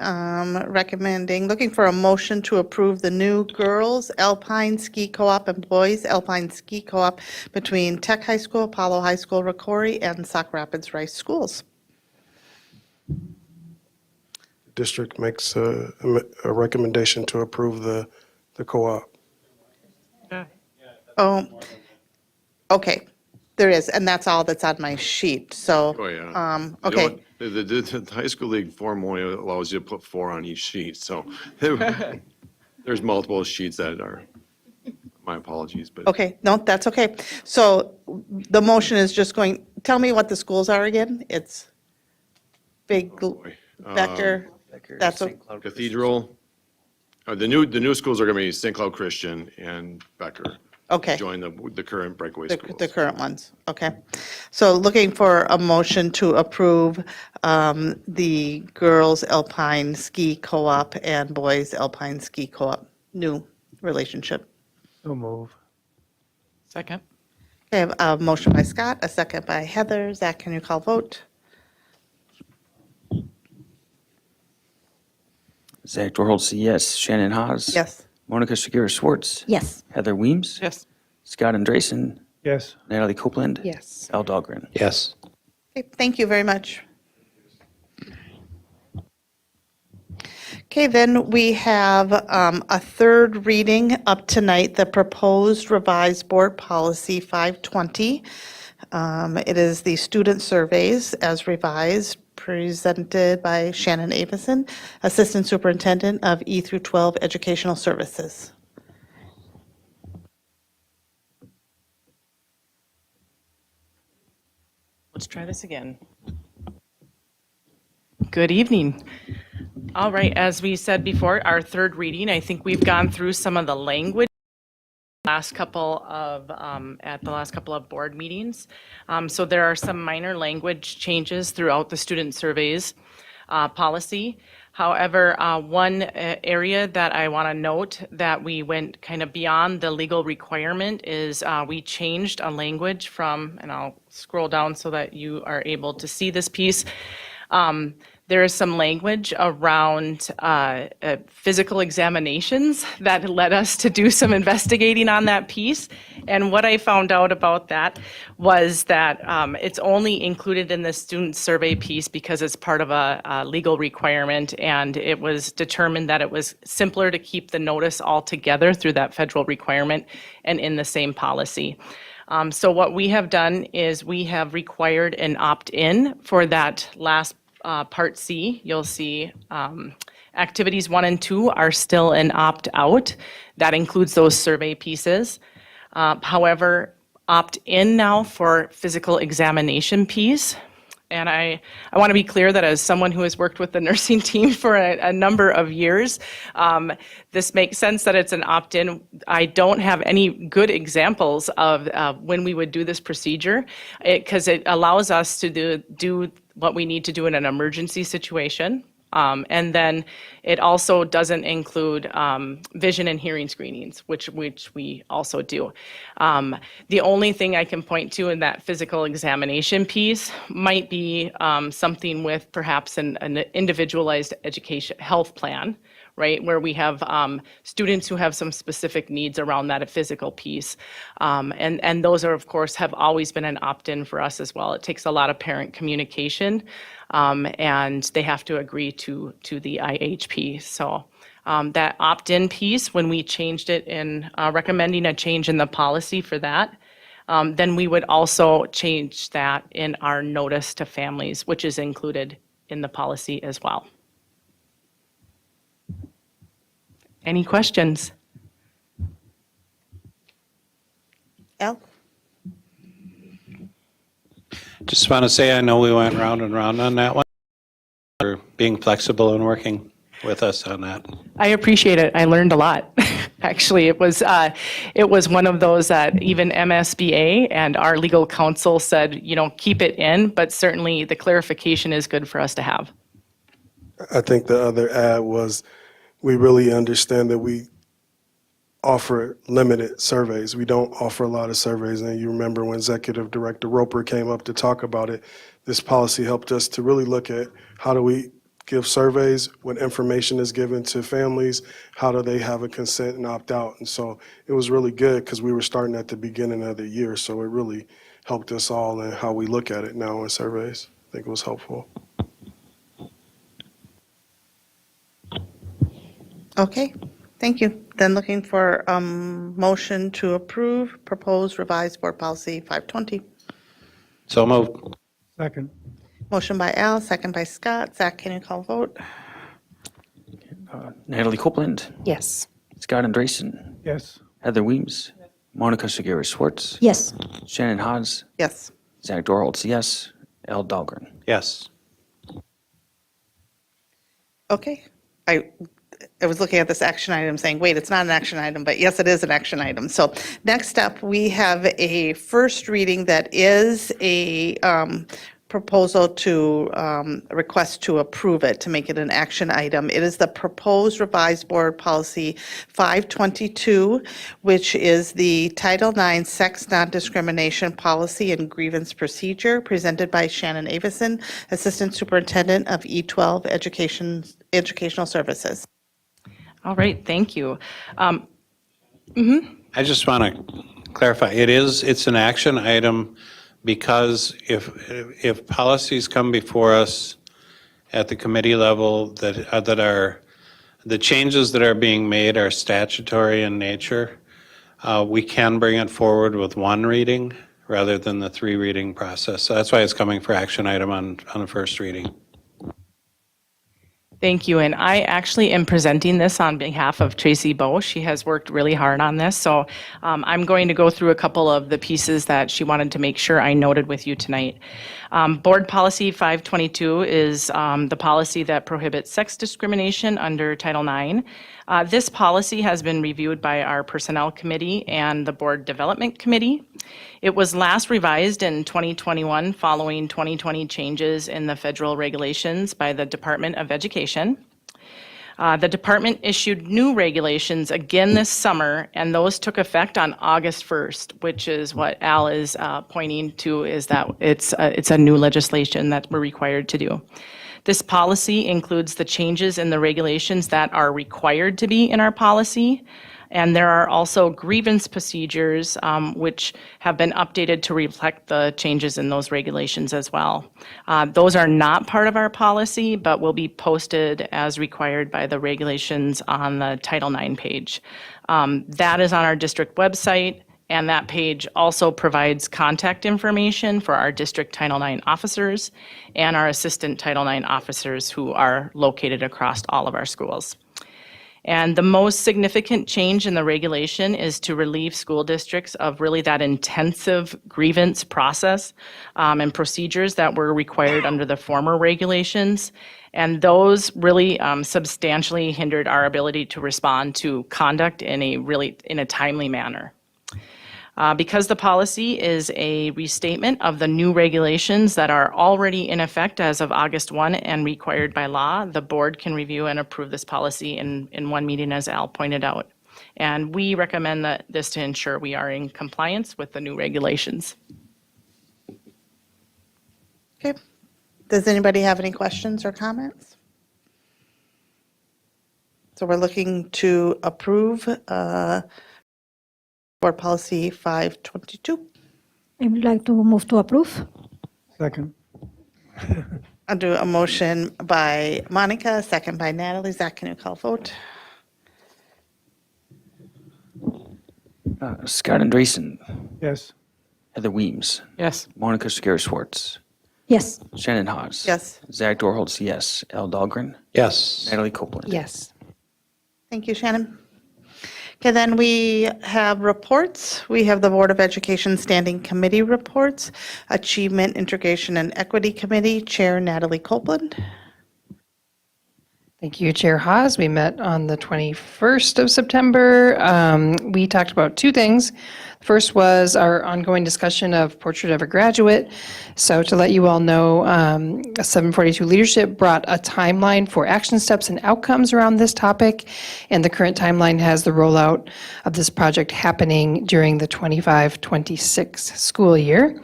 looking for a motion to approve the new girls Alpine Ski Co-op and boys Alpine Ski Co-op between Tech High School, Apollo High School, Rocori, and Sauk Rapids Rice Schools. district makes a recommendation to approve the co-op. Oh, okay. There is, and that's all that's on my sheet, so. Oh, yeah. You Okay, don't- The high school league form only allows you to put 4 on each sheet, so there's multiple sheets that are, my apologies, but. okay, no, that's okay. So the motion is just going, tell me what the schools are again? It's Big boy. Becker, that's what, Cathedral, the new schools are going to be St. Cloud Christian and Becker. okay. Join the current breakaway The schools. current ones, okay. So looking for a motion to approve the girls Alpine Ski Co-op and boys Alpine Ski Co-op, new relationship. So move. Second. Okay, I have a motion by Scott, a second by Heather. Zach, can you call vote? Zach Dorholz, yes. Shannon Haas. Yes. Monica Shakira Schwartz. Yes. Heather Weems. Yes. Scott Andresen. Yes. Natalie Copeland. Yes. Al Dahlgren. Yes. Okay, thank you very much. Okay, then we have a third reading up tonight, the proposed revised board policy 520. It is the student surveys as revised, presented by Shannon Avison, Assistant Superintendent of E through 12 Educational Services. Let's try this again. Good evening. All right, as we said before, our third reading, I think we've gone through some of the language at the last couple of board meetings. So there are some minor language changes throughout the student surveys policy. However, one area that I want to note that we went kind of beyond the legal requirement is we changed a language from, and I'll scroll down so that you are able to see this piece. There is some language around physical examinations that led us to do some investigating on that piece. And what I found out about that was that it's only included in the student survey piece because it's part of a legal requirement, and it was determined that it was simpler to keep the notice all together through that federal requirement and in the same policy. So what we have done is we have required an opt-in for that last Part C. You'll see activities 1 and 2 are still an opt-out. That includes those survey pieces. However, opt-in now for physical examination piece. And I want to be clear that as someone who has worked with the nursing team for a number of years, this makes sense that it's an opt-in. I don't have any good examples of when we would do this procedure because it allows us to do what we need to do in an emergency situation. And then it also doesn't include vision and hearing screenings, which we also do. The only thing I can point to in that physical examination piece might be something with perhaps an individualized education health plan, right, where we have students who have some specific needs around that physical piece. And those are, of course, have always been an opt-in for us as well. It takes a lot of parent communication, and they have to agree to the IHP. So that opt-in piece, when we changed it in recommending a change in the policy for that, then we would also change that in our notice to families, which is included in the policy as well. Any questions? Al? Just want to say, I know we went round and round on that one. For being flexible and working with us on that. I appreciate it. I learned a lot. Actually, it was one of those that even MSBA and our legal counsel said, keep it in, but certainly the clarification is good for us to have. I think the other add was we really understand that we offer limited surveys. We don't offer a lot of surveys. And you remember when Executive Director Roper came up to talk about it, this policy helped us to really look at how do we give surveys, what information is given to families, how do they have a consent and opt out. And so it was really good because we were starting at the beginning of the year. So it really helped us all in how we look at it now in surveys. I think it was helpful. Okay, thank you. Then looking for motion to approve proposed revised board policy 520. So moved. Second. Motion by Al, second by Scott. Zach, can you call vote? Natalie Copeland, Yes. Scott Andresen, Yes. Heather Weems, Monica Segura Schwartz, Yes. Shannon Haas, Yes. Zach Dorholz, yes. Al Dahlgren. Yes. Okay. I was looking at this action item saying, wait, it's not an action item, but yes, it is an action item. So next up, we have a first reading that is a proposal to request to approve it, to make it an action item. It is the proposed revised board policy 522, which is the Title IX sex non-discrimination policy and grievance procedure, presented by Shannon Avison, Assistant Superintendent of E12 Educational Services. All right, thank you. I just want to clarify, it's an action item because if policies come before us at the committee level that are, the changes that are being made are statutory in nature, we can bring it forward with one reading rather than the three reading process. So that's why it's coming for action item on the first reading. Thank you, and I actually am presenting this on behalf of Tracy Bowe. She has worked really hard on this, so I'm going to go through a couple of the pieces that she wanted to make sure I noted with you tonight. Board Policy 522 is the policy that prohibits sex discrimination under Title IX. This policy has been reviewed by our Personnel Committee and the Board Development Committee. It was last revised in 2021 following 2020 changes in the federal regulations by the Department of Education. The department issued new regulations again this summer, and those took effect on August 1st, which is what Al is pointing to, is that it's a new legislation that we're required to do. This policy includes the changes in the regulations that are required to be in our policy. And there are also grievance procedures which have been updated to reflect the changes in those regulations as well. Those are not part of our policy, but will be posted as required by the regulations on the Title IX page. That is on our district website, and that page also provides contact information for our district Title IX officers and our assistant Title IX officers who are located across all of our schools. And the most significant change in the regulation is to relieve school districts of really that intensive grievance process and procedures that were required under the former regulations. And those really substantially hindered our ability to respond to conduct in a timely manner. Because the policy is a restatement of the new regulations that are already in effect as of August 1 and required by law, the board can review and approve this policy in one meeting, as Al pointed out. And we recommend this to ensure we are in compliance with the new regulations. Okay. Does anybody have any questions or comments? So we're looking to approve Board Policy 522. I would like to move to approve. Second. I'll do a motion by Monica, second by Natalie. Zach, can you call vote? Scott Andresen, Yes. Heather Weems, Yes. Monica Segura Schwartz, Yes. Shannon Haas. Yes. Zach Dorholz, yes. Al Dahlgren, Yes. Natalie Copeland. Yes. Thank you, Shannon. Okay, then we have reports. We have the Board of Education Standing Committee reports, Achievement, Integration, and Equity Committee, Chair Natalie Copeland. Thank you, Chair Haas. We met on the 21st of September. We talked about two things. First was our ongoing discussion of Portrait of a Graduate. So to let you all know, 742 Leadership brought a timeline for action steps and outcomes around this topic. And the current timeline has the rollout of this project happening during the 25-26 school year.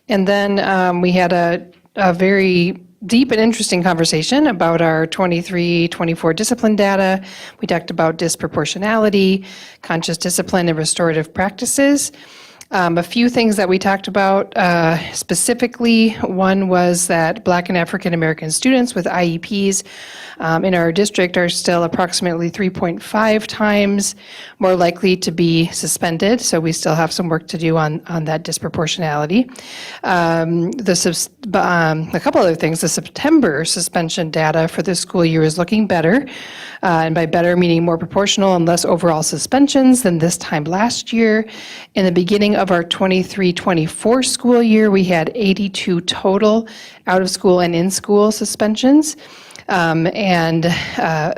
And then we had a very deep and interesting conversation about our 23-24 discipline data. We talked about disproportionality, conscious discipline, and restorative practices. A few things that we talked about specifically, one was that Black and African American students with IEPs in our district are still approximately 3.5 times more likely to be suspended, so we still have some work to do on that disproportionality. A couple other things, the September suspension data for this school year is looking better, and by better meaning more proportional and less overall suspensions than this time last year. In the beginning of our 23-24 school year, we had 82 total out-of-school and in-school suspensions, and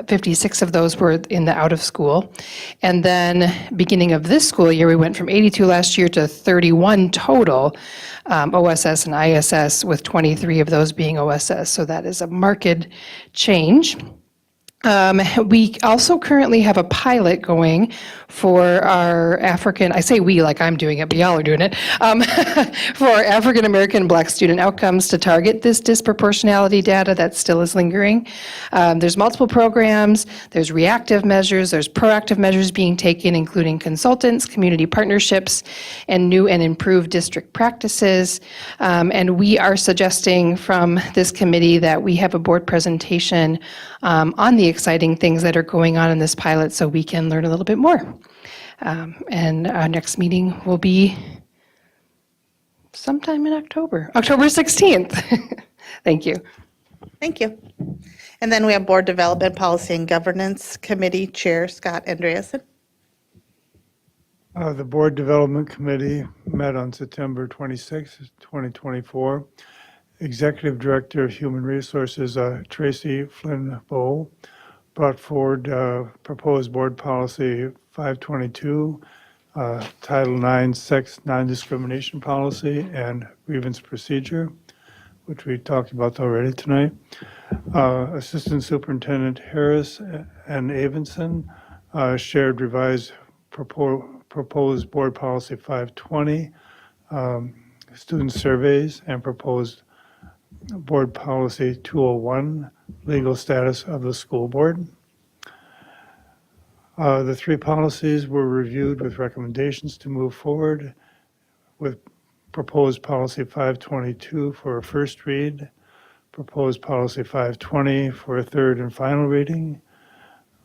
56 of those were in the out-of-school. And then beginning of this school year, we went from 82 last year to 31 total OSS and ISS, with 23 of those being OSS. So that is a marked change. We also currently have a pilot going for our I say we like I'm doing it, but y'all are doing it, for our African American Black student outcomes to target this disproportionality data that still is lingering. There's multiple programs, there's reactive measures, there's proactive measures being taken, including consultants, community partnerships, and new and improved district practices. And we are suggesting from this committee that we have a board presentation on the exciting things that are going on in this pilot so we can learn a little bit more. And our next meeting will be sometime in October 16th. Thank you. Thank you. And then we have Board Development Policy and Governance Committee Chair Scott Andreasen. The Board Development Committee met on September 26, 2024. Executive Director of Human Resources, Tracy Flynn Bowe, brought forward proposed Board Policy 522, Title IX Sex Non-Discrimination Policy and Grievance Procedure, which we talked about already tonight. Assistant Superintendent Harris and Avenson shared revised proposed Board Policy 520, student surveys, and proposed Board Policy 201, legal status of the school board. The three policies were reviewed with recommendations to move forward with proposed Policy 522 for a first read, proposed Policy 520 for a third and final reading,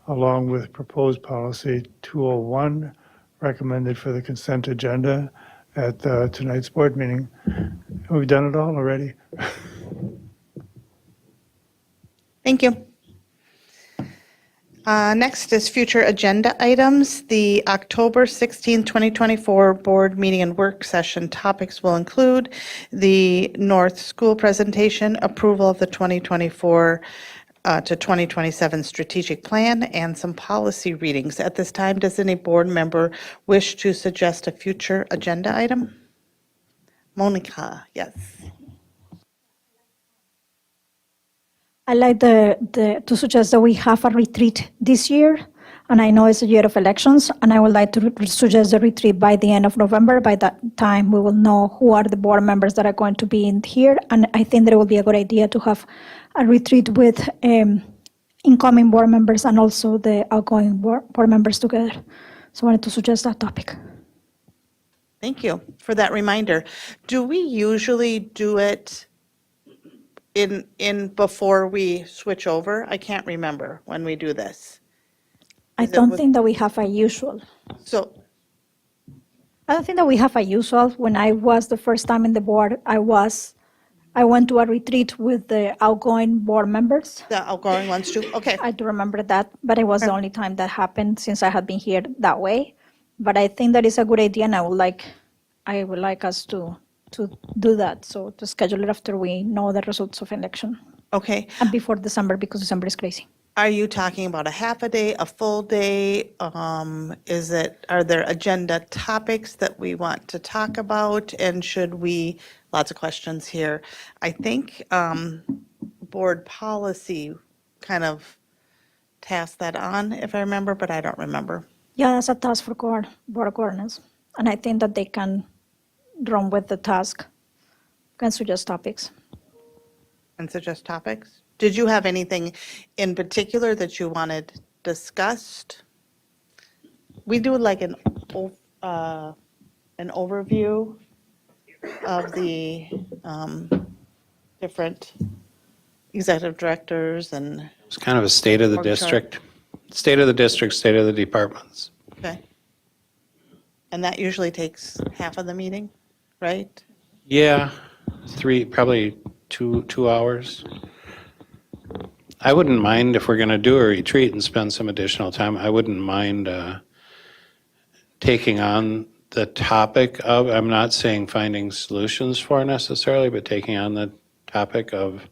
along with proposed Policy 201 recommended for the consent agenda at tonight's board meeting. We've done it all already. Thank you. Next is future agenda items. The October 16, 2024 board meeting and work session topics will include the North School presentation, approval of the 2024 to 2027 strategic plan, and some policy readings. At this time, does any board member wish to suggest a future agenda item? Monica, yes. I like to suggest that we have a retreat this year, and I know it's a year of elections, and I would like to suggest the retreat by the end of November. By that time, we will know who are the board members that are going to be in here, and I think that it would be a good idea to have a retreat with incoming board members and also the outgoing board members together. So I wanted to suggest that topic. Thank you for that reminder. Do we usually do it in before we switch over? I can't remember when we do this. I don't think that we have a usual. So, I don't think that we have a usual. When I was the first time in the board, I went to a retreat with the outgoing board members. the outgoing ones too, okay. I do remember that, but it was the only time that happened since I had been here that way. But I think that is a good idea, and I would like us to do that. So to schedule it after we know the results of election Okay. and before December, because December is crazy. Are you talking about a half a day, a full day? Are there agenda topics that we want to talk about? And should we, lots of questions here. I think board policy kind of tasked that on, if I remember, but I don't remember. Yeah, that's a task for board governance. And I think that they can run with the task, can suggest topics. And suggest topics? Did you have anything in particular that you wanted discussed? We do like an overview of the different executive directors and, It's kind of a state of the Org chart. district, state of the district, state of the departments. okay. And that usually takes half of the meeting, right? Yeah, probably 2 hours. I wouldn't mind if we're going to do a retreat and spend some additional time. I wouldn't mind taking on the topic of, I'm not saying finding solutions for necessarily, but taking on the topic of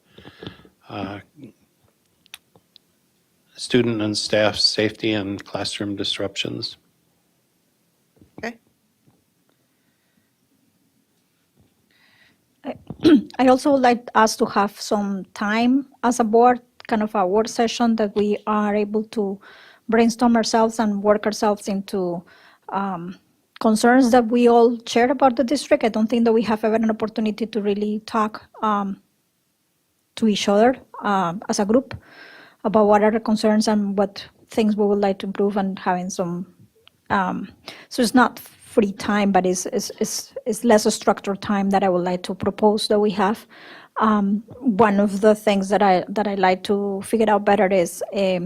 student and staff safety and classroom disruptions. Okay. I also would like us to have some time as a board, kind of a work session that we are able to brainstorm ourselves and work ourselves into concerns that we all share about the district. I don't think that we have ever an opportunity to really talk to each other as a group about what are the concerns and what things we would like to improve, and having some, so it's not free time, but it's less a structured time that I would like to propose that we have. One of the things that I like to figure out better is, I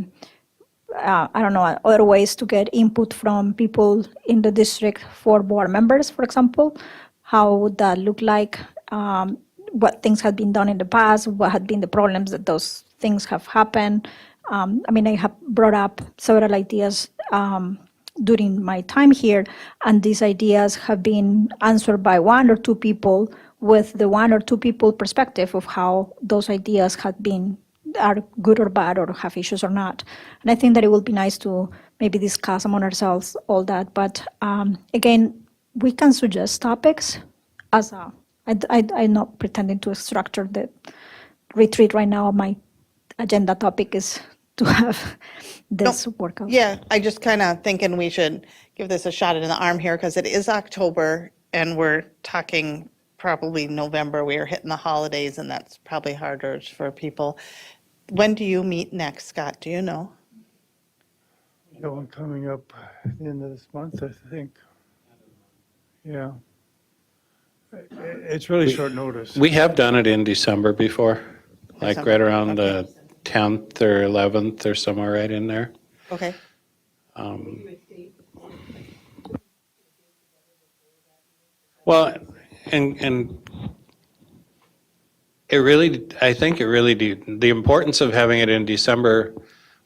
don't know, other ways to get input from people in the district for board members, for example. How would that look like? What things had been done in the past? What had been the problems that those things have happened? I mean, I have brought up several ideas during my time here, and these ideas have been answered by one or two people with the one or two people perspective of how those ideas are good or bad, or have issues or not. And I think that it would be nice to maybe discuss among ourselves all that. But again, we can suggest topics as I'm not pretending to structure the retreat right now. My agenda topic is to have this workout. Yeah, I just kind of thinking we should give this a shot in the arm here, because it is October and we're talking probably November. We are hitting the holidays and that's probably harder for people. When do you meet next, Scott? Do you know? Got one coming up at the end of this month, I think. Yeah. It's really short notice. We have done it in December before, like December, right around okay. the 10th or 11th or somewhere right in there. Okay. Well, and it really, I think it really, the importance of having it in December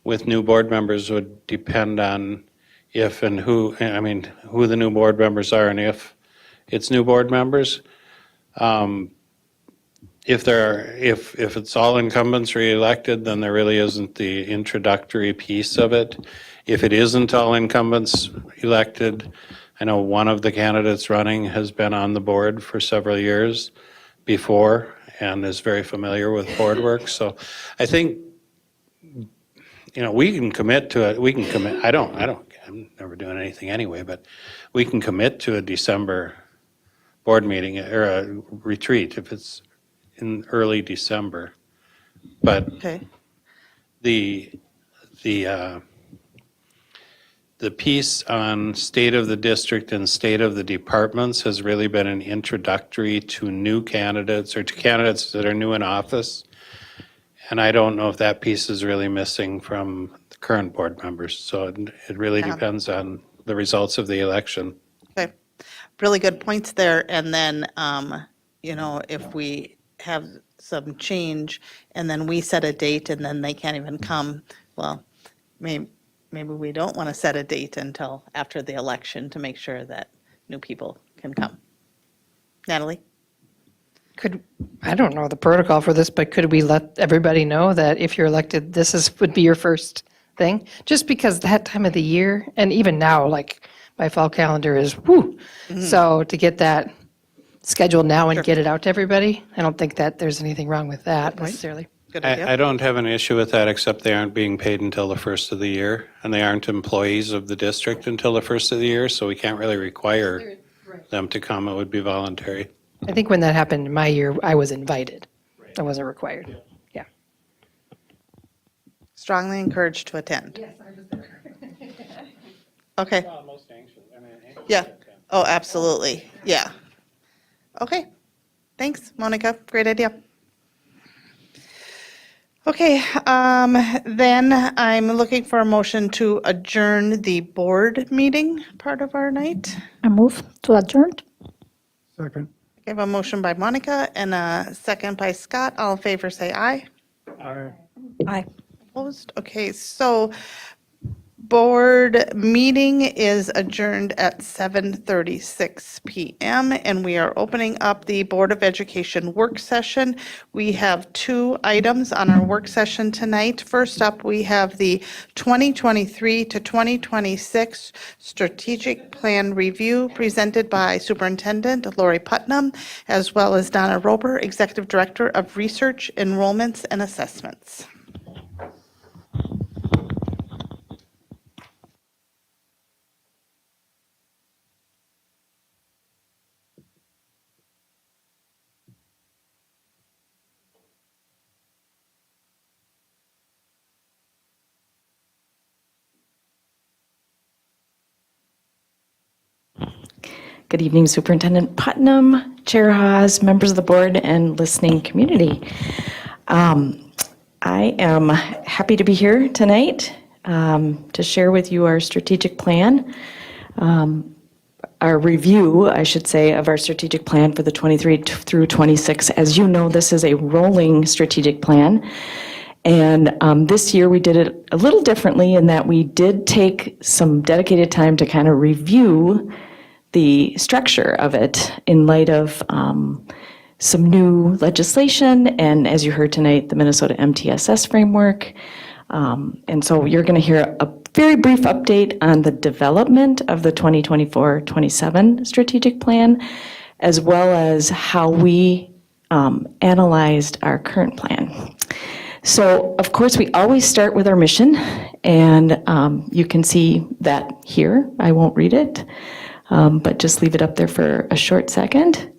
with new board members would depend on if and who, I mean, who the new board members are and if it's new board members. If it's all incumbents re-elected, then there really isn't the introductory piece of it. If it isn't all incumbents elected, I know one of the candidates running has been on the board for several years before and is very familiar with board work. So I think, we can commit to it. We can commit, I'm never doing anything anyway, but we can commit to a December board meeting or a retreat if it's in early December. But Okay. the piece on state of the district and state of the departments has really been an introductory to new candidates or to candidates that are new in office. And I don't know if that piece is really missing from the current board members. So it really Yeah. depends on the results of the election. Okay. Really good points there. And then, if we have some change and then we set a date and then they can't even come, well, maybe we don't want to set a date until after the election to make sure that new people can come. Natalie? I don't know the protocol for this, but could we let everybody know that if you're elected, would be your first thing? Just because that time of the year, and even now, like, my fall calendar is whoo. So to get that scheduled now and get it out to everybody, I don't think that there's anything wrong with that necessarily. Good idea. I don't have an issue with that, except they aren't being paid until the first of the year, and they aren't employees of the district until the first of the year, so we can't really require them to come. It would be voluntary. I think when that happened in my year, I was invited. I wasn't required. Yeah. Strongly encouraged to attend. Yes, I was there. Okay. Yeah. Oh, absolutely. Yeah. Okay. Thanks, Monica. Great idea. Okay, then I'm looking for a motion to adjourn the board meeting part of our night. I move to adjourn. Second. I have a motion by Monica and a second by Scott. All in favor, say aye. Aye. Aye. Opposed? Okay, so board meeting is adjourned at 7:36 PM, and we are opening up the Board of Education work session. We have 2 items on our work session tonight. First up, we have the 2023 to 2026 Strategic Plan Review presented by Superintendent Lori Putnam, as well as Donna Rober, Executive Director of Research, Enrollments, and Assessments. Good evening, Superintendent Putnam, Chair Haas, members of the board, and listening community. I am happy to be here tonight to share with you our strategic plan, our review, I should say, of our strategic plan for the 23 through 26. As you know, this is a rolling strategic plan. And this year we did it a little differently in that we did take some dedicated time to kind of review the structure of it in light of some new legislation, and as you heard tonight, the Minnesota MTSS framework. And so you're going to hear a very brief update on the development of the 2024-27 strategic plan, as well as how we analyzed our current plan. So, of course, we always start with our mission, and you can see that here. I won't read it. But just leave it up there for a short second.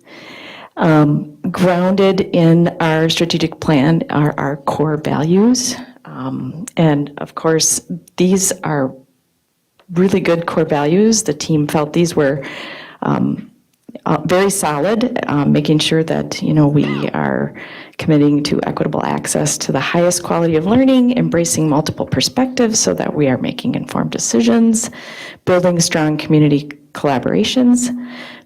Grounded in our strategic plan are our core values. And of course, these are really good core values. The team felt these were very solid, making sure that, we are committing to equitable access to the highest quality of learning, embracing multiple perspectives so that we are making informed decisions, building strong community collaborations,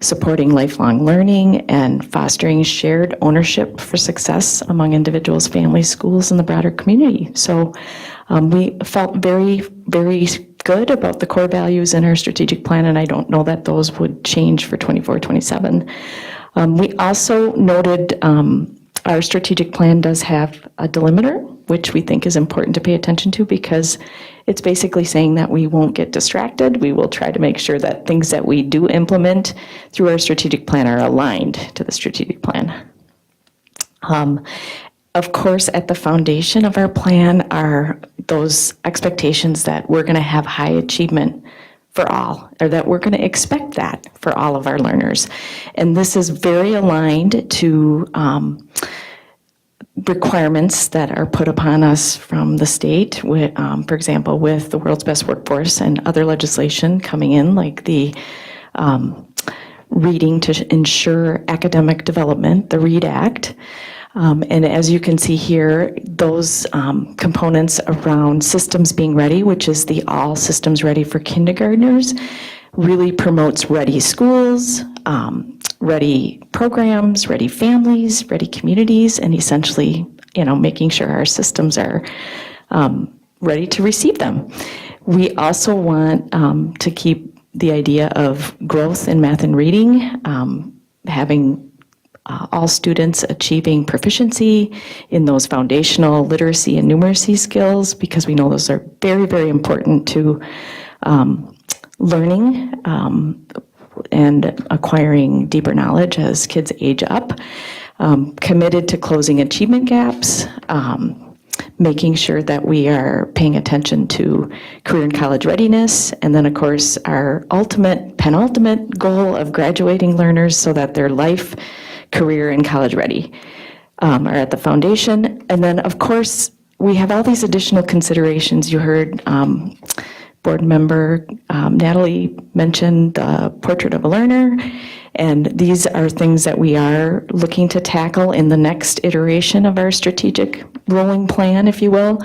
supporting lifelong learning, and fostering shared ownership for success among individuals, families, schools, and the broader community. So we felt very, very good about the core values in our strategic plan, and I don't know that those would change for 24-27. We also noted our strategic plan does have a delimiter, which we think is important to pay attention to because it's basically saying that we won't get distracted. We will try to make sure that things that we do implement through our strategic plan are aligned to the strategic plan. Of course, at the foundation of our plan are those expectations that we're going to have high achievement for all, or that we're going to expect that for all of our learners. And this is very aligned to requirements that are put upon us from the state, with, for example, with the World's Best Workforce and other legislation coming in, like the Reading to Ensure Academic Development, the READ Act. And as you can see here, those components around systems being ready, which is the All Systems Ready for kindergartners, really promotes ready schools, ready programs, ready families, ready communities, and essentially, making sure our systems are ready to receive them. We also want to keep the idea of growth in math and reading, having all students achieving proficiency in those foundational literacy and numeracy skills, because we know those are very, very important to learning and acquiring deeper knowledge as kids age up. Committed to closing achievement gaps, making sure that we are paying attention to career and college readiness, and then, of course, our penultimate goal of graduating learners so that their life, career, and college ready are at the foundation. And then, of course, we have all these additional considerations. You heard board member Natalie mentioned the Portrait of a Learner, and these are things that we are looking to tackle in the next iteration of our strategic rolling plan, if you will.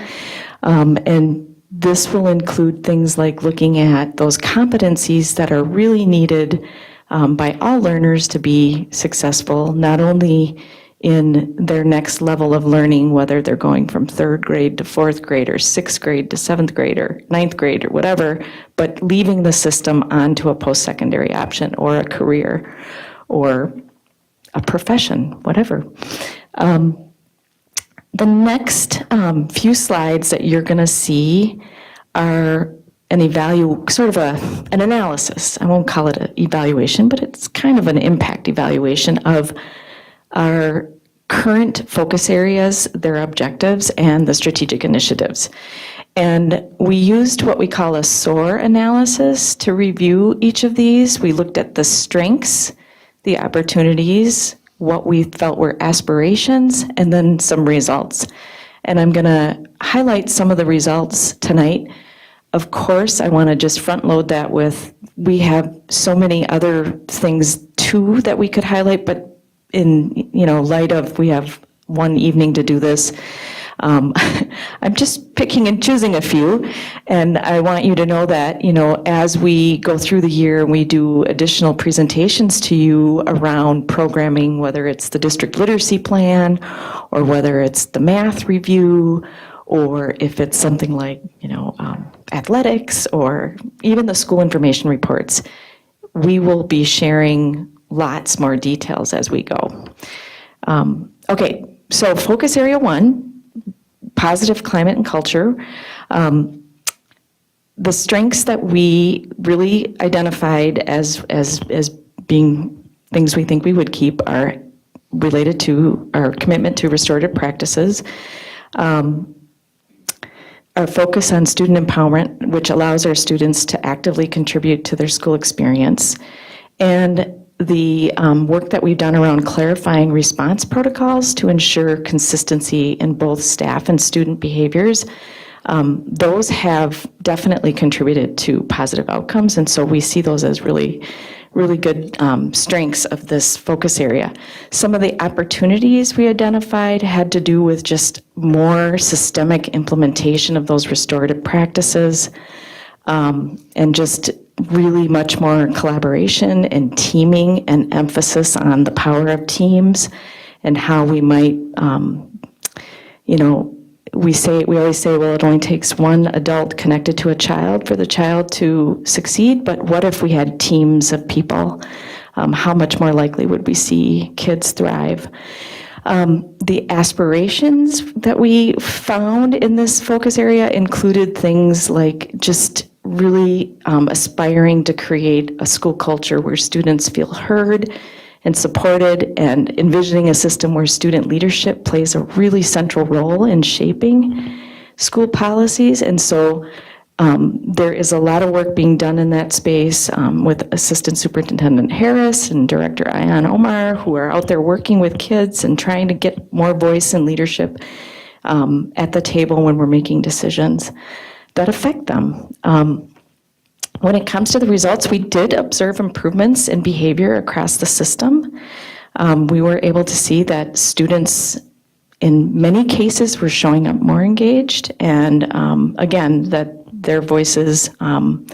And this will include things like looking at those competencies that are really needed by all learners to be successful, not only in their next level of learning, whether they're going from 3rd grade to 4th grade or 6th grade to 7th grade or 9th grade or whatever, but leaving the system onto a post-secondary option or a career or a profession, whatever. The next few slides that you're going to see are an an analysis. I won't call it an evaluation, but it's kind of an impact evaluation of our current focus areas, their objectives, and the strategic initiatives. And we used what we call a SOAR analysis to review each of these. We looked at the strengths, the opportunities, what we felt were aspirations, and then some results. And I'm going to highlight some of the results tonight. Of course, I want to just front load that with, we have so many other things too that we could highlight, but in light of we have one evening to do this, I'm just picking and choosing a few, and I want you to know that, as we go through the year and we do additional presentations to you around programming, whether it's the district literacy plan, or whether it's the math review, or if it's something like, athletics, or even the school information reports, we will be sharing lots more details as we go. Okay, so focus area 1, positive climate and culture. The strengths that we really identified as being things we think we would keep are related to our commitment to restorative practices, our focus on student empowerment, which allows our students to actively contribute to their school experience, and the work that we've done around clarifying response protocols to ensure consistency in both staff and student behaviors. Those have definitely contributed to positive outcomes, and so we see those as really good strengths of this focus area. Some of the opportunities we identified had to do with just more systemic implementation of those restorative practices, and just really much more collaboration and teaming and emphasis on the power of teams and how we might, we always say, well, it only takes one adult connected to a child for the child to succeed, but what if we had teams of people? How much more likely would we see kids thrive? The aspirations that we found in this focus area included things like just really aspiring to create a school culture where students feel heard and supported, and envisioning a system where student leadership plays a really central role in shaping school policies. And so there is a lot of work being done in that space with Assistant Superintendent Harris and Director Ayan Omar, who are out there working with kids and trying to get more voice and leadership at the table when we're making decisions that affect them. When it comes to the results, we did observe improvements in behavior across the system. We were able to see that students, in many cases, were showing up more engaged, and again, that their voices, feeling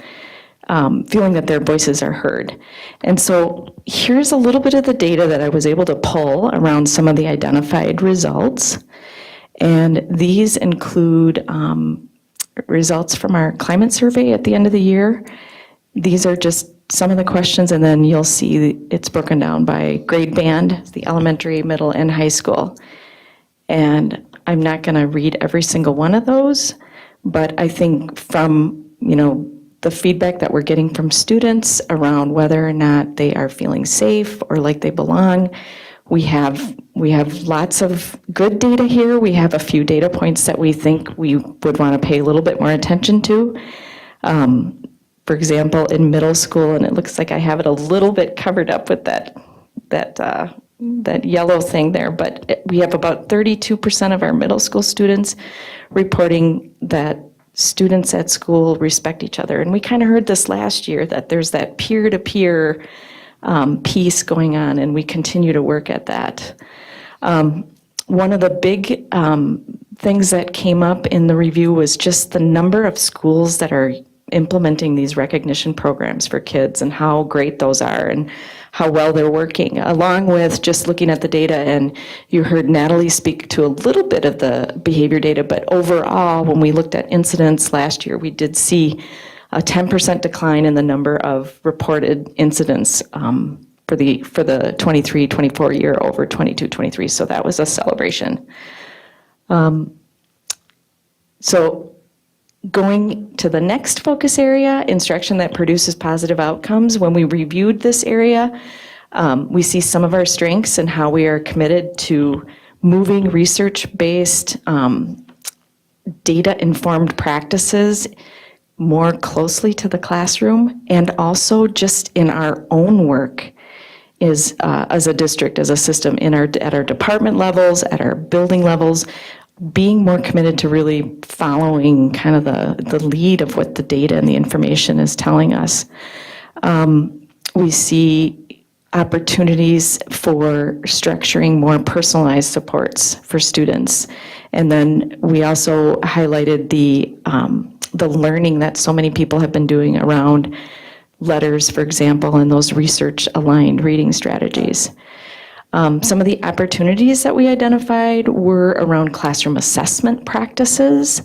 that their voices are heard. And so here's a little bit of the data that I was able to pull around some of the identified results. And these include results from our climate survey at the end of the year. These are just some of the questions, and then you'll see it's broken down by grade band, the elementary, middle, and high school. And I'm not going to read every single one of those, but I think from, the feedback that we're getting from students around whether or not they are feeling safe or like they belong, we have lots of good data here. We have a few data points that we think we would want to pay a little bit more attention to. For example, in middle school, and it looks like I have it a little bit covered up with that yellow thing there, but we have about 32% of our middle school students reporting that students at school respect each other. And we kind of heard this last year, that there's that peer-to-peer piece going on, and we continue to work at that. One of the big things that came up in the review was just the number of schools that are implementing these recognition programs for kids and how great those are and how well they're working, along with just looking at the data. And you heard Natalie speak to a little bit of the behavior data, but overall, when we looked at incidents last year, we did see a 10% decline in the number of reported incidents for the 23-24 year over 22-23. So that was a celebration. So going to the next focus area, instruction that produces positive outcomes. When we reviewed this area, we see some of our strengths and how we are committed to moving research-based, data-informed practices more closely to the classroom, and also just in our own work is as a district, as a system, at our department levels, at our building levels, being more committed to really following kind of the lead of what the data and the information is telling us. We see opportunities for structuring more personalized supports for students. And then we also highlighted the learning that so many people have been doing around letters, for example, and those research-aligned reading strategies. Some of the opportunities that we identified were around classroom assessment practices.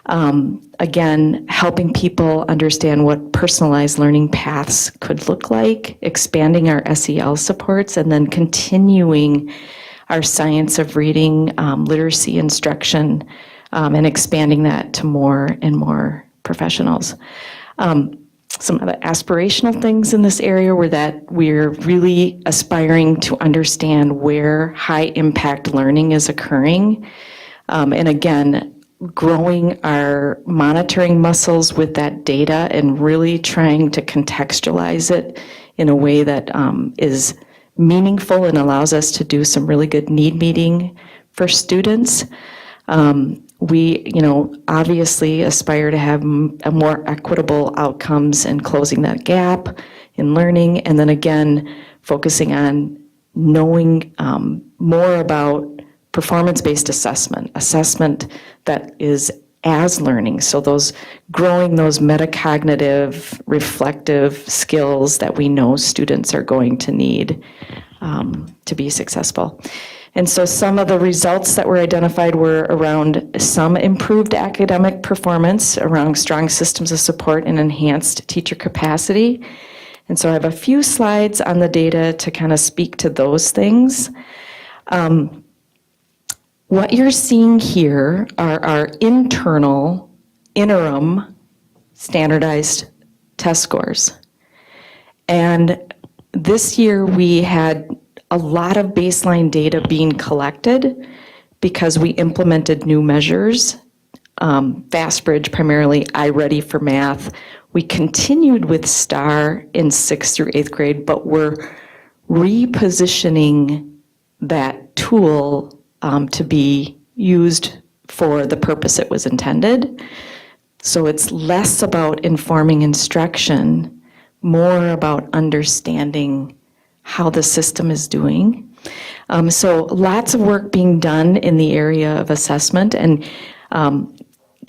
Again, helping people understand what personalized learning paths could look like, expanding our SEL supports, and then continuing our science of reading literacy instruction and expanding that to more and more professionals. Some of the aspirational things in this area were that we're really aspiring to understand where high impact learning is occurring. And again, growing our monitoring muscles with that data and really trying to contextualize it in a way that is meaningful and allows us to do some really good need meeting for students. We, obviously aspire to have a more equitable outcomes and closing that gap in learning. And then again, focusing on knowing more about performance-based assessment that is as learning. So growing those metacognitive, reflective skills that we know students are going to need to be successful. And so some of the results that were identified were around some improved academic performance, around strong systems of support and enhanced teacher capacity. And so I have a few slides on the data to kind of speak to those things. What you're seeing here are our internal interim standardized test scores. And this year we had a lot of baseline data being collected because we implemented new measures, FastBridge primarily, iReady for math. We continued with STAR in 6th through 8th grade, but we're repositioning that tool to be used for the purpose it was intended. So it's less about informing instruction, more about understanding how the system is doing. So lots of work being done in the area of assessment. And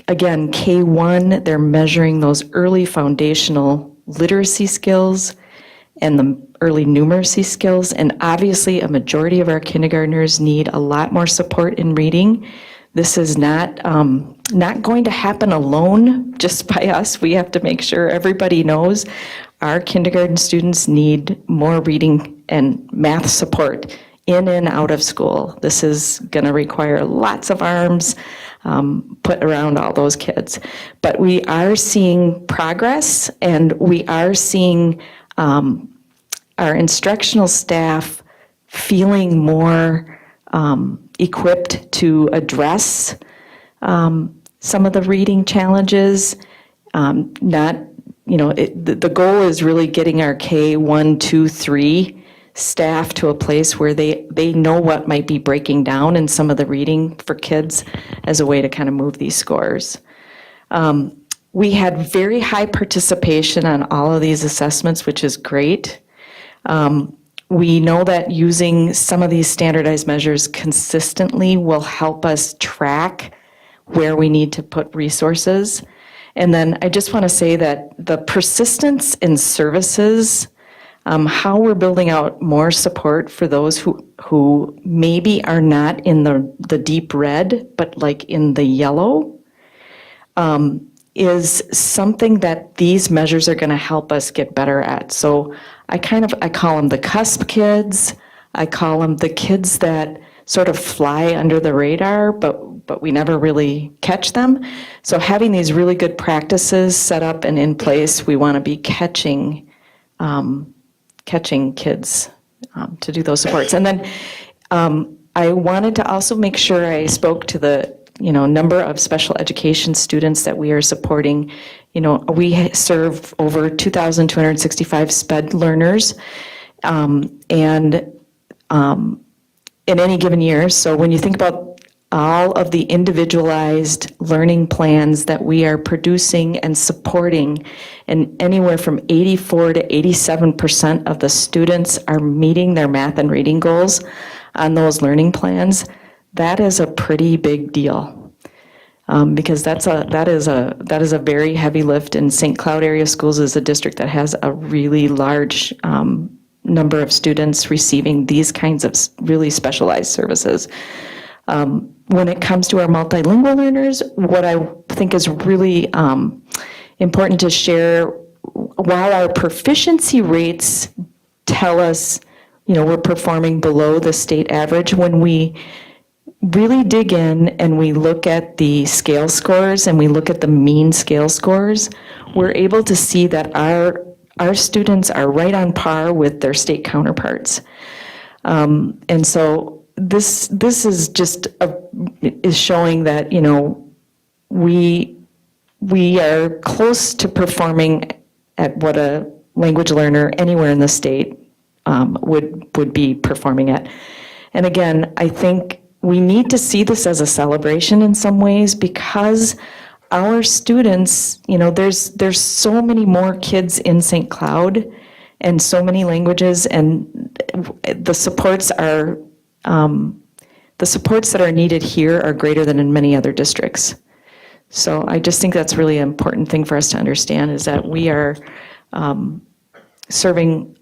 again, K1, they're measuring those early foundational literacy skills and the early numeracy skills. And obviously, a majority of our kindergartners need a lot more support in reading. This is not going to happen alone just by us. We have to make sure everybody knows our kindergarten students need more reading and math support in and out of school. This is going to require lots of arms put around all those kids. But we are seeing progress, and we are seeing our instructional staff feeling more equipped to address some of the reading challenges. The goal is really getting our K1, 2, 3 staff to a place where they know what might be breaking down in some of the reading for kids as a way to kind of move these scores. We had very high participation on all of these assessments, which is great. We know that using some of these standardized measures consistently will help us track where we need to put resources. And then I just want to say that the persistence in services, how we're building out more support for those who maybe are not in the deep red, but like in the yellow, is something that these measures are going to help us get better at. So I call them the cusp kids. I call them the kids that sort of fly under the radar, but we never really catch them. So having these really good practices set up and in place, we want to be catching kids to do those supports. And then I wanted to also make sure I spoke to the number of special education students that we are supporting. We serve over 2,265 SPED learners, and in any given year. So when you think about all of the individualized learning plans that we are producing and supporting, and anywhere from 84 to 87% of the students are meeting their math and reading goals on those learning plans, that is a pretty big deal. Because that is a very heavy lift, and St. Cloud Area Schools is a district that has a really large number of students receiving these kinds of really specialized services. When it comes to our multilingual learners, what I think is really important to share, while our proficiency rates tell us, we're performing below the state average, when we really dig in and we look at the scale scores and we look at the mean scale scores, we're able to see that our students are right on par with their state counterparts. And so this is just is showing that, we are close to performing at what a language learner anywhere in the state would be performing at. And again, I think we need to see this as a celebration in some ways, because our students, there's so many more kids in St. Cloud and so many languages, and the supports that are needed here are greater than in many other districts. So I just think that's really an important thing for us to understand, is that we are serving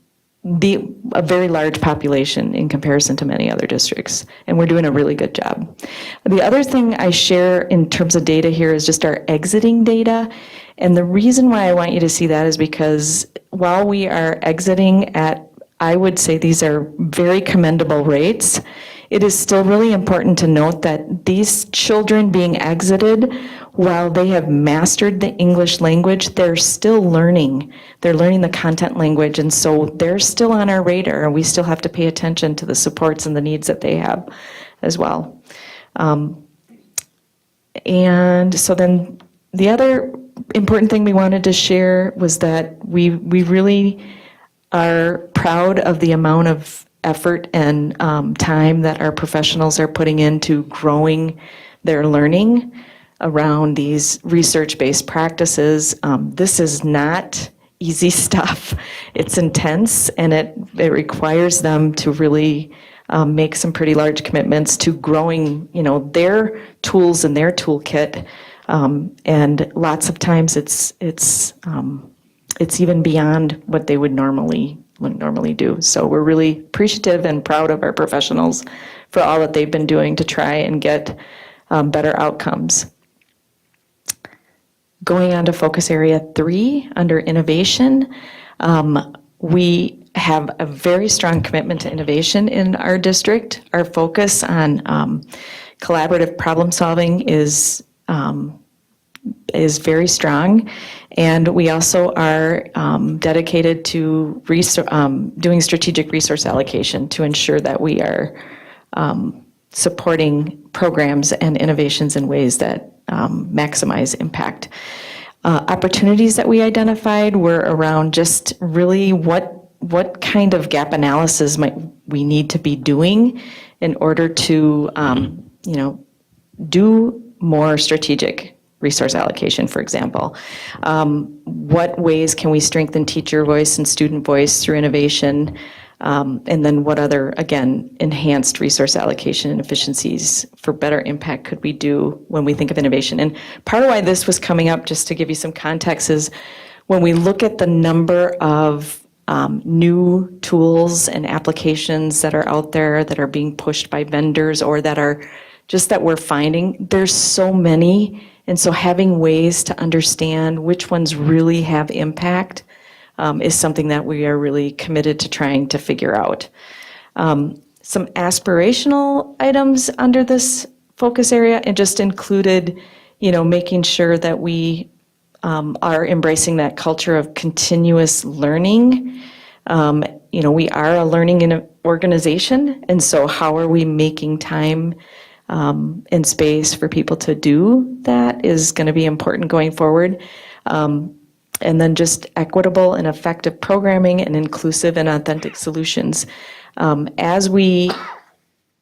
a very large population in comparison to many other districts, and we're doing a really good job. The other thing I share in terms of data here is just our exiting data, and the reason why I want you to see that is because while we are exiting at, I would say these are very commendable rates, it is still really important to note that these children being exited, while they have mastered the English language, they're still learning. They're learning the content language, and so they're still on our radar, and we still have to pay attention to the supports and the needs that they have as well. And so then the other important thing we wanted to share was that we really are proud of the amount of effort and time that our professionals are putting into growing their learning around these research-based practices. This is not easy stuff. It's intense, and it requires them to really make some pretty large commitments to growing, their tools and their toolkit. And lots of times it's even beyond what they would normally do. So we're really appreciative and proud of our professionals for all that they've been doing to try and get better outcomes. Going on to focus area 3 under innovation, we have a very strong commitment to innovation in our district. Our focus on collaborative problem solving is very strong, and we also are dedicated to doing strategic resource allocation to ensure that we are supporting programs and innovations in ways that maximize impact. Opportunities that we identified were around just really what kind of gap analysis might we need to be doing in order to do more strategic resource allocation, for example. What ways can we strengthen teacher voice and student voice through innovation? And then what other, again, enhanced resource allocation and efficiencies for better impact could we do when we think of innovation? And part of why this was coming up, just to give you some context, is when we look at the number of new tools and applications that are out there that are being pushed by vendors or that are just that we're finding, there's so many. And so having ways to understand which ones really have impact is something that we are really committed to trying to figure out. Some aspirational items under this focus area and just included, making sure that we are embracing that culture of continuous learning. We are a learning organization, and so how are we making time and space for people to do that is going to be important going forward. And then just equitable and effective programming and inclusive and authentic solutions. As we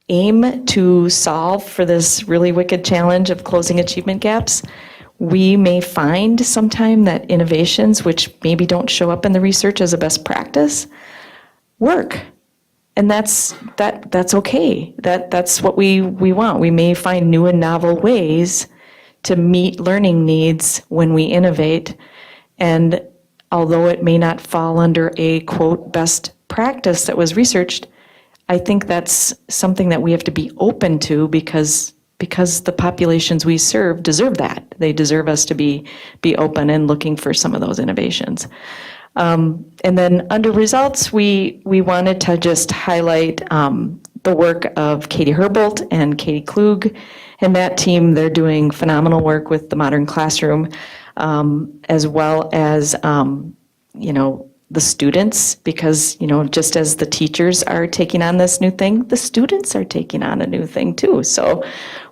aim to solve for this really wicked challenge of closing achievement gaps, we may find sometime that innovations, which maybe don't show up in the research as a best practice, work. And that's okay. That's what we want. We may find new and novel ways to meet learning needs when we innovate. And although it may not fall under a, quote, best practice that was researched, I think that's something that we have to be open to because the populations we serve deserve that. They deserve us to be open and looking for some of those innovations. And then under results, we wanted to just highlight the work of Katie Herbold and Katie Klug and that team. They're doing phenomenal work with the Modern Classroom. As well as, the students, because, just as the teachers are taking on this new thing, the students are taking on a new thing too. So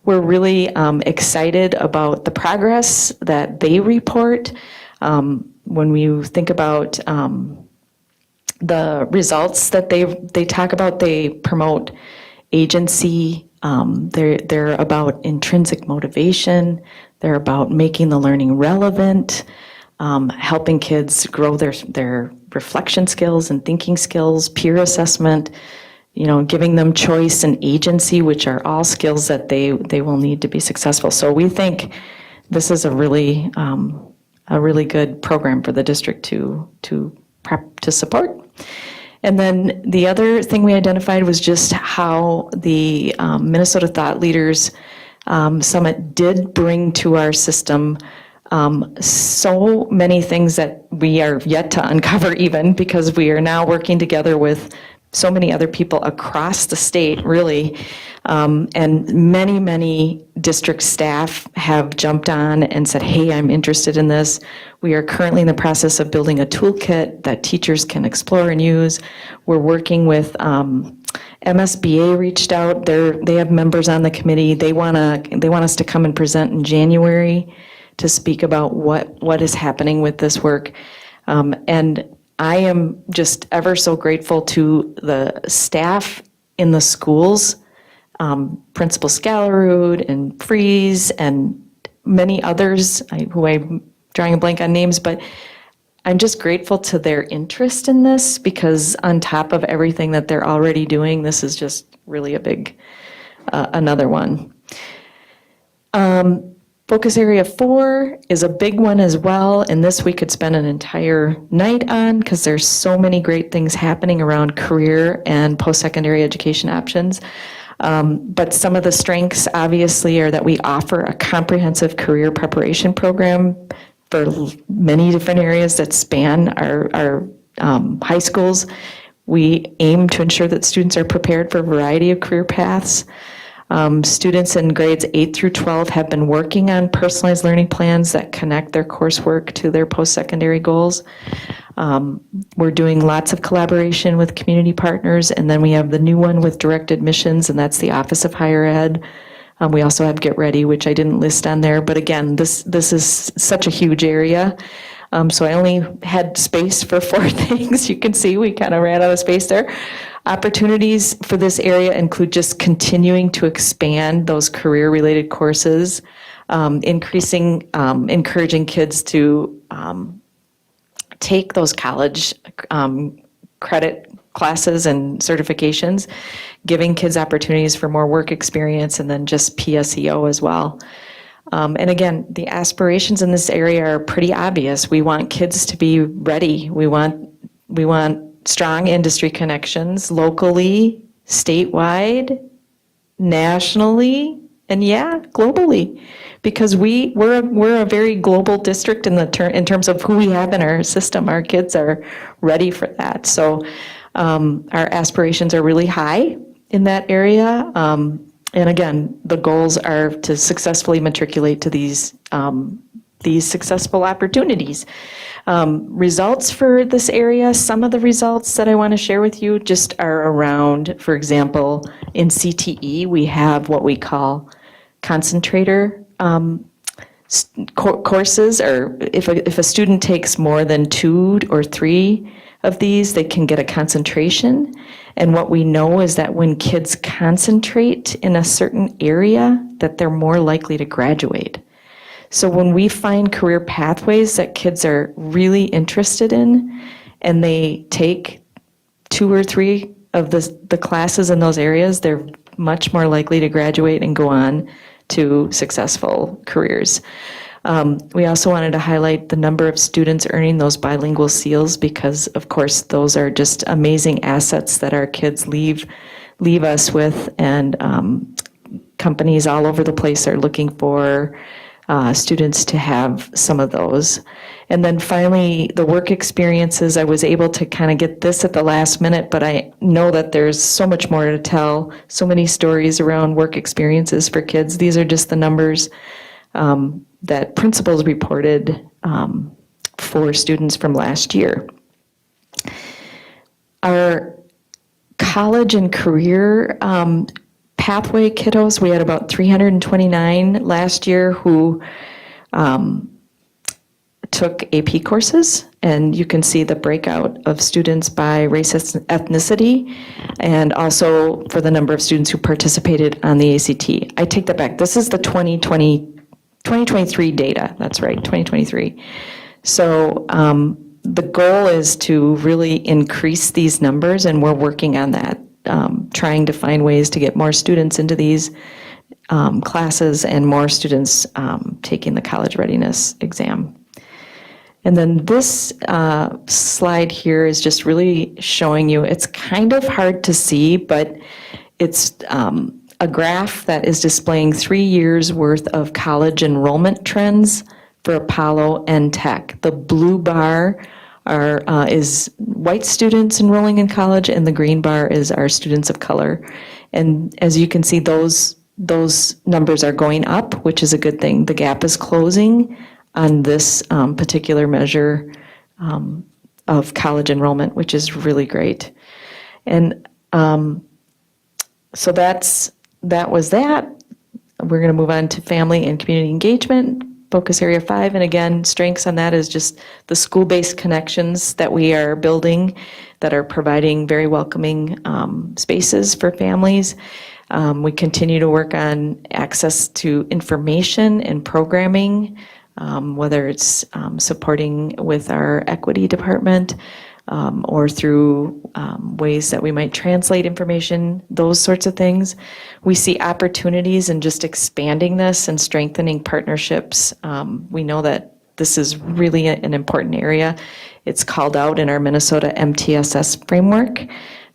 we're really excited about the progress that they report. When we think about the results that they talk about, they promote agency. They're about intrinsic motivation. They're about making the learning relevant, helping kids grow their reflection skills and thinking skills, peer assessment, giving them choice and agency, which are all skills that they will need to be successful. So we think this is a really good program for the district to support. And then the other thing we identified was just how the Minnesota Thought Leaders Summit did bring to our system so many things that we are yet to uncover even, because we are now working together with so many other people across the state, really. And many, many district staff have jumped on and said, hey, I'm interested in this. We are currently in the process of building a toolkit that teachers can explore and use. We're working with MSBA reached out. They have members on the committee. They want us to come and present in January to speak about what is happening with this work. And I am just ever so grateful to the staff in the schools, Principal Scalarud and Freeze and many others who I'm drawing a blank on names, but I'm just grateful to their interest in this, because on top of everything that they're already doing, this is just really a big, another one. Focus area 4 is a big one as well, and this we could spend an entire night on because there's so many great things happening around career and post-secondary education options. But some of the strengths obviously are that we offer a comprehensive career preparation program for many different areas that span our high schools. We aim to ensure that students are prepared for a variety of career paths. Students in grades 8 through 12 have been working on personalized learning plans that connect their coursework to their post-secondary goals. We're doing lots of collaboration with community partners, and then we have the new one with direct admissions, and that's the Office of Higher Ed. We also have Get Ready, which I didn't list on there, but again, this is such a huge area. So I only had space for 4 things. You can see we kind of ran out of space there. Opportunities for this area include just continuing to expand those career-related courses. encouraging kids to take those college credit classes and certifications, giving kids opportunities for more work experience, and then just PSEO as well. And again, the aspirations in this area are pretty obvious. We want kids to be ready. We want strong industry connections locally, statewide, nationally, and yeah, globally. Because we're a very global district in terms of who we have in our system. Our kids are ready for that. So our aspirations are really high in that area. And again, the goals are to successfully matriculate to these successful opportunities. Results for this area, some of the results that I want to share with you just are around, for example, in CTE, we have what we call concentrator courses, or if a student takes more than 2 or 3 of these, they can get a concentration. And what we know is that when kids concentrate in a certain area, that they're more likely to graduate. So when we find career pathways that kids are really interested in, and they take 2 or 3 of the classes in those areas, they're much more likely to graduate and go on to successful careers. We also wanted to highlight the number of students earning those bilingual seals, because of course those are just amazing assets that our kids leave us with, and companies all over the place are looking for students to have some of those. And then finally, the work experiences, I was able to kind of get this at the last minute, but I know that there's so much more to tell, so many stories around work experiences for kids. These are just the numbers that principals reported for students from last year. Our college and career pathway kiddos, we had about 329 last year who took AP courses, and you can see the breakout of students by race, ethnicity, and also for the number of students who participated on the ACT. I take that back. This is the 2023 data. That's right, 2023. So the goal is to really increase these numbers, and we're working on that, trying to find ways to get more students into these classes and more students taking the college readiness exam. And then this slide here is just really showing you, it's kind of hard to see, but it's a graph that is displaying 3 years worth of college enrollment trends for Apollo and Tech. The blue bar is white students enrolling in college, and the green bar is our students of color. And as you can see, those numbers are going up, which is a good thing. The gap is closing on this particular measure of college enrollment, which is really great. And so that was that. We're going to move on to family and community engagement, focus area 5. And again, strengths on that is just the school-based connections that we are building that are providing very welcoming spaces for families. We continue to work on access to information and programming, whether it's supporting with our equity department or through ways that we might translate information, those sorts of things. We see opportunities in just expanding this and strengthening partnerships. We know that this is really an important area. It's called out in our Minnesota MTSS framework.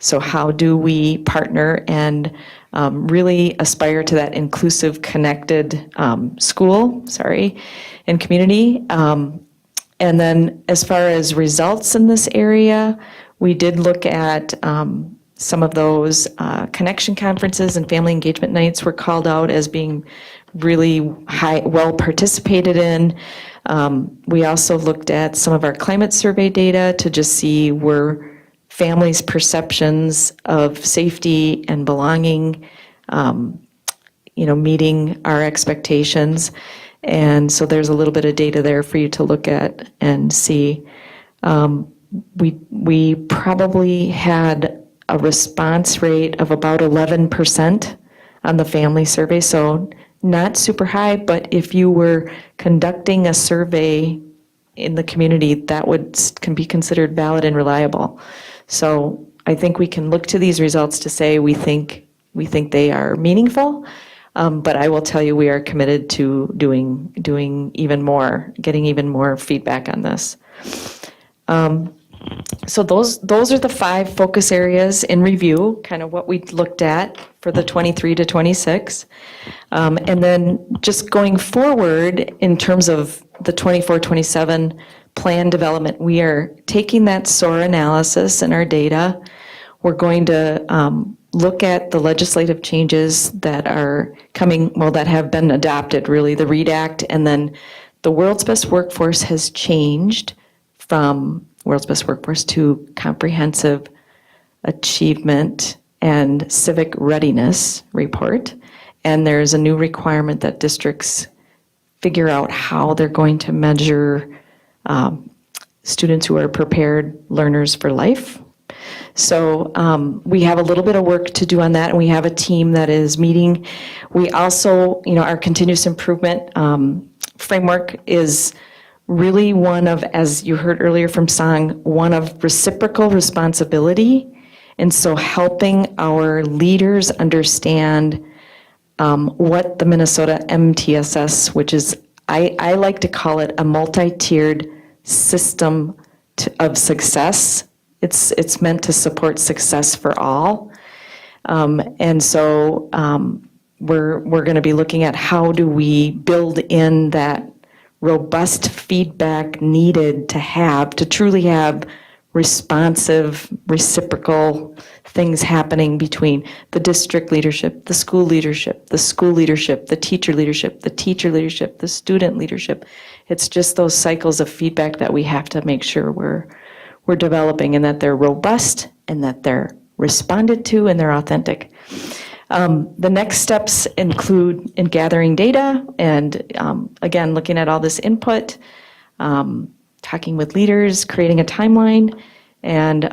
So how do we partner and really aspire to that inclusive, connected school, and community? And then as far as results in this area, we did look at some of those connection conferences and family engagement nights were called out as being really well participated in. We also looked at some of our climate survey data to just see were families' perceptions of safety and belonging, meeting our expectations. And so there's a little bit of data there for you to look at and see. We probably had a response rate of about 11% on the family survey. So not super high, but if you were conducting a survey in the community, that can be considered valid and reliable. So I think we can look to these results to say we think they are meaningful, but I will tell you we are committed to doing even more, getting even more feedback on this. So those are the 5 focus areas in review, kind of what we looked at for the 23 to 26. And then just going forward in terms of the 24-27 plan development, we are taking that SOAR analysis and our data. We're going to look at the legislative changes that are coming, well, that have been adopted, really, the READ Act, and then the World's Best Workforce has changed from World's Best Workforce to Comprehensive Achievement and Civic Readiness Report. And there's a new requirement that districts figure out how they're going to measure students who are prepared learners for life. So we have a little bit of work to do on that, and we have a team that is meeting. We also, our continuous improvement framework is really one of, as you heard earlier from Sang, one of reciprocal responsibility. And so helping our leaders understand what the Minnesota MTSS, which is, I like to call it a multi-tiered system of success. It's meant to support success for all. And so we're going to be looking at how do we build in that robust feedback needed to truly have responsive, reciprocal things happening between the district leadership, the school leadership, the school leadership, the teacher leadership, the teacher leadership, the student leadership. It's just those cycles of feedback that we have to make sure we're developing, and that they're robust and that they're responded to and they're authentic. The next steps include in gathering data and, again, looking at all this input, talking with leaders, creating a timeline, and,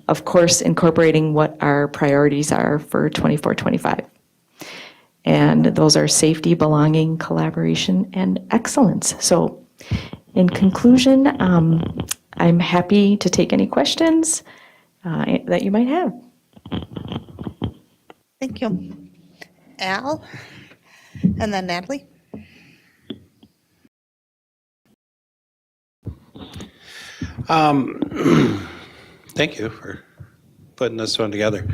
of course, incorporating what our priorities are for 24-25. And those are safety, belonging, collaboration, and excellence. So in conclusion, I'm happy to take any questions that you might have. Thank you. Al, and then Natalie. Thank you for putting this one together.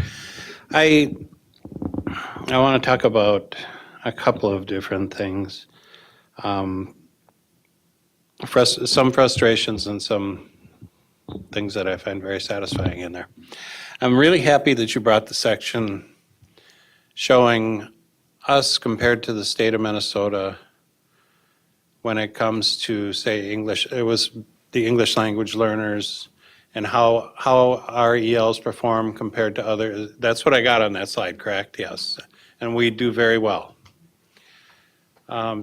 I want to talk about a couple of different things. Some frustrations and some things that I find very satisfying in there. I'm really happy that you brought the section showing us compared to the state of Minnesota when it comes to, say, English. It was the English language learners and how our ELs perform compared to others. That's what I got on that slide, correct? Yes. And we do very well.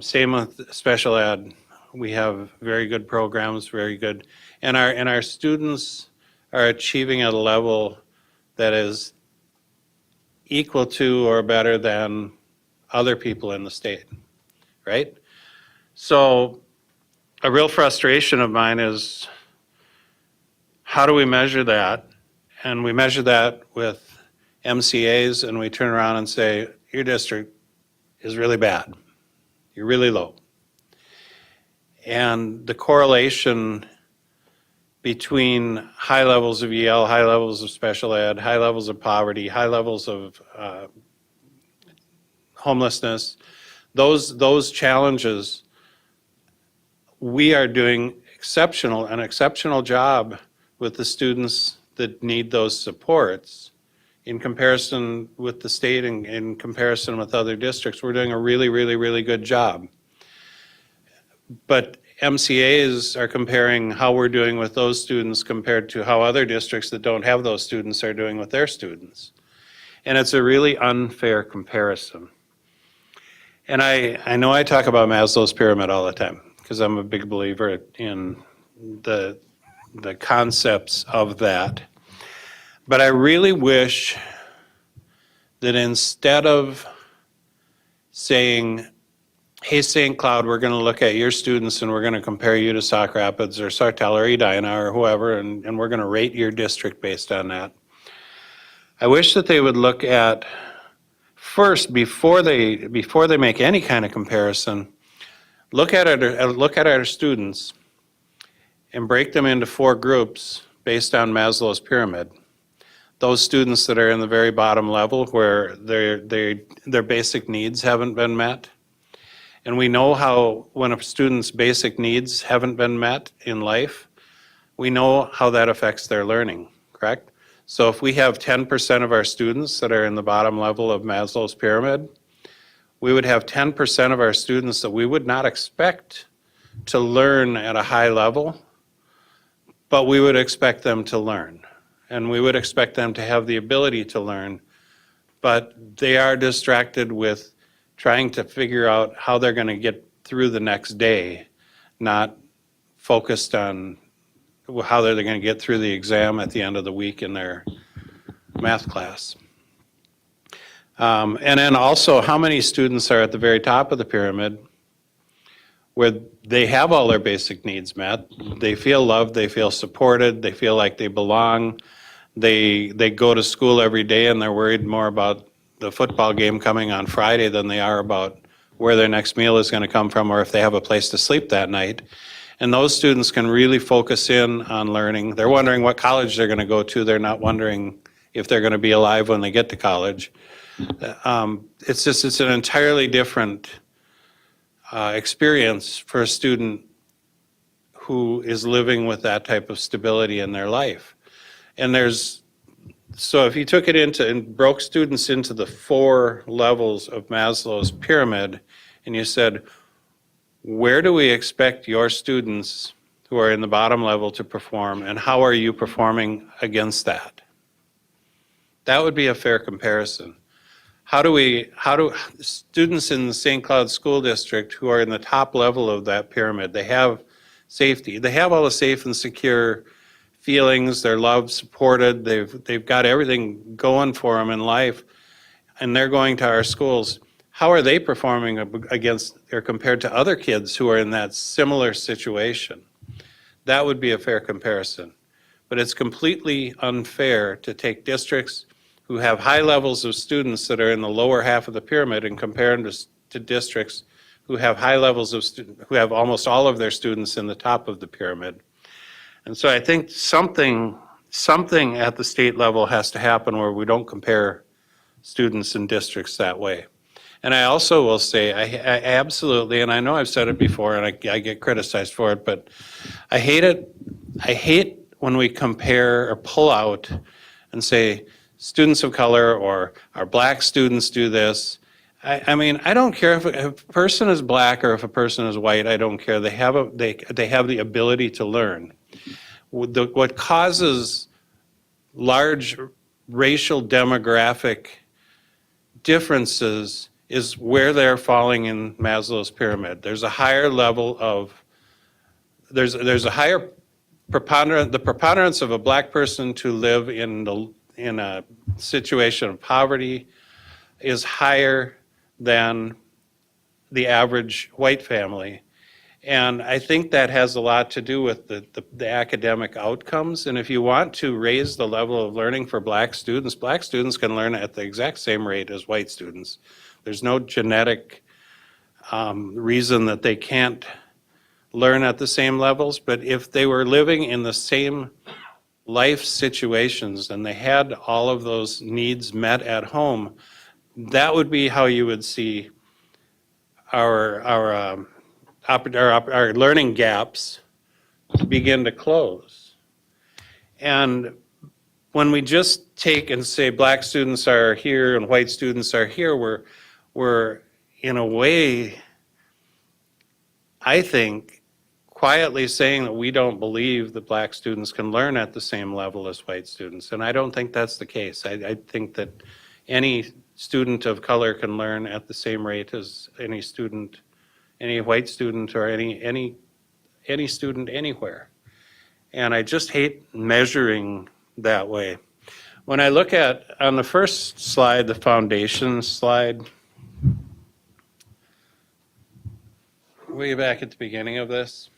Same with special ed. We have very good programs, very good. And our students are achieving at a level that is equal to or better than other people in the state, right? So a real frustration of mine is, how do we measure that? And we measure that with MCAs, and we turn around and say, your district is really bad. You're really low. And the correlation between high levels of EL, high levels of special ed, high levels of poverty, high levels of homelessness, those challenges, we are doing an exceptional job with the students that need those supports. In comparison with the state and in comparison with other districts, we're doing a really, really, really good job. But MCAs are comparing how we're doing with those students compared to how other districts that don't have those students are doing with their students. And it's a really unfair comparison. And I know I talk about Maslow's pyramid all the time because I'm a big believer in the concepts of that. But I really wish that instead of saying hey, St. Cloud, we're going to look at your students and we're going to compare you to Sauk Rapids or Sartell or Edina or whoever, and we're going to rate your district based on that. I wish that they would look at first, before they make any kind of comparison, look at our students and break them into 4 groups based on Maslow's pyramid. Those students that are in the very bottom level where their basic needs haven't been met. And we know how when a student's basic needs haven't been met in life, we know how that affects their learning, correct? So if we have 10% of our students that are in the bottom level of Maslow's pyramid, we would have 10% of our students that we would not expect to learn at a high level, but we would expect them to learn. And we would expect them to have the ability to learn, but they are distracted with trying to figure out how they're going to get through the next day, not focused on how they're going to get through the exam at the end of the week in their math class. And then also, how many students are at the very top of the pyramid where they have all their basic needs met, they feel loved, they feel supported, they feel like they belong, they go to school every day and they're worried more about the football game coming on Friday than they are about where their next meal is going to come from or if they have a place to sleep that night. And those students can really focus in on learning. They're wondering what college they're going to go to. They're not wondering if they're going to be alive when they get to college. It's an entirely different experience for a student who is living with that type of stability in their life. And so if you took it into and broke students into the 4 levels of Maslow's pyramid, and you said, where do we expect your students who are in the bottom level to perform, and how are you performing against that? That would be a fair comparison. How do students in the St. Cloud School District who are in the top level of that pyramid, they have safety, they have all the safe and secure feelings, they're loved, supported, they've got everything going for them in life, and they're going to our schools. How are they performing against or compared to other kids who are in that similar situation? That would be a fair comparison. But it's completely unfair to take districts who have high levels of students that are in the lower half of the pyramid and compare them to districts who have high levels of students, who have almost all of their students in the top of the pyramid. And so I think something at the state level has to happen where we don't compare students and districts that way. And I also will say, I absolutely, and I know I've said it before and I get criticized for it, but I hate it. I hate when we compare or pull out and say, students of color or our black students do this. I mean, I don't care if a person is black or if a person is white, I don't care. They have the ability to learn. What causes large racial demographic differences is where they're falling in Maslow's pyramid. There's a higher level of, there's a higher preponderance, the preponderance of a black person to live in a situation of poverty is higher than the average white family. And I think that has a lot to do with the academic outcomes. And if you want to raise the level of learning for black students can learn at the exact same rate as white students. There's no genetic reason that they can't learn at the same levels, but if they were living in the same life situations and they had all of those needs met at home, that would be how you would see our learning gaps begin to close. And when we just take and say black students are here and white students are here, we're in a way, I think, quietly saying that we don't believe that black students can learn at the same level as white students. And I don't think that's the case. I think that any student of color can learn at the same rate as any student, any white student or any student anywhere. And I just hate measuring that way. When I look at, on the first slide, the foundation slide, way back at the beginning of this.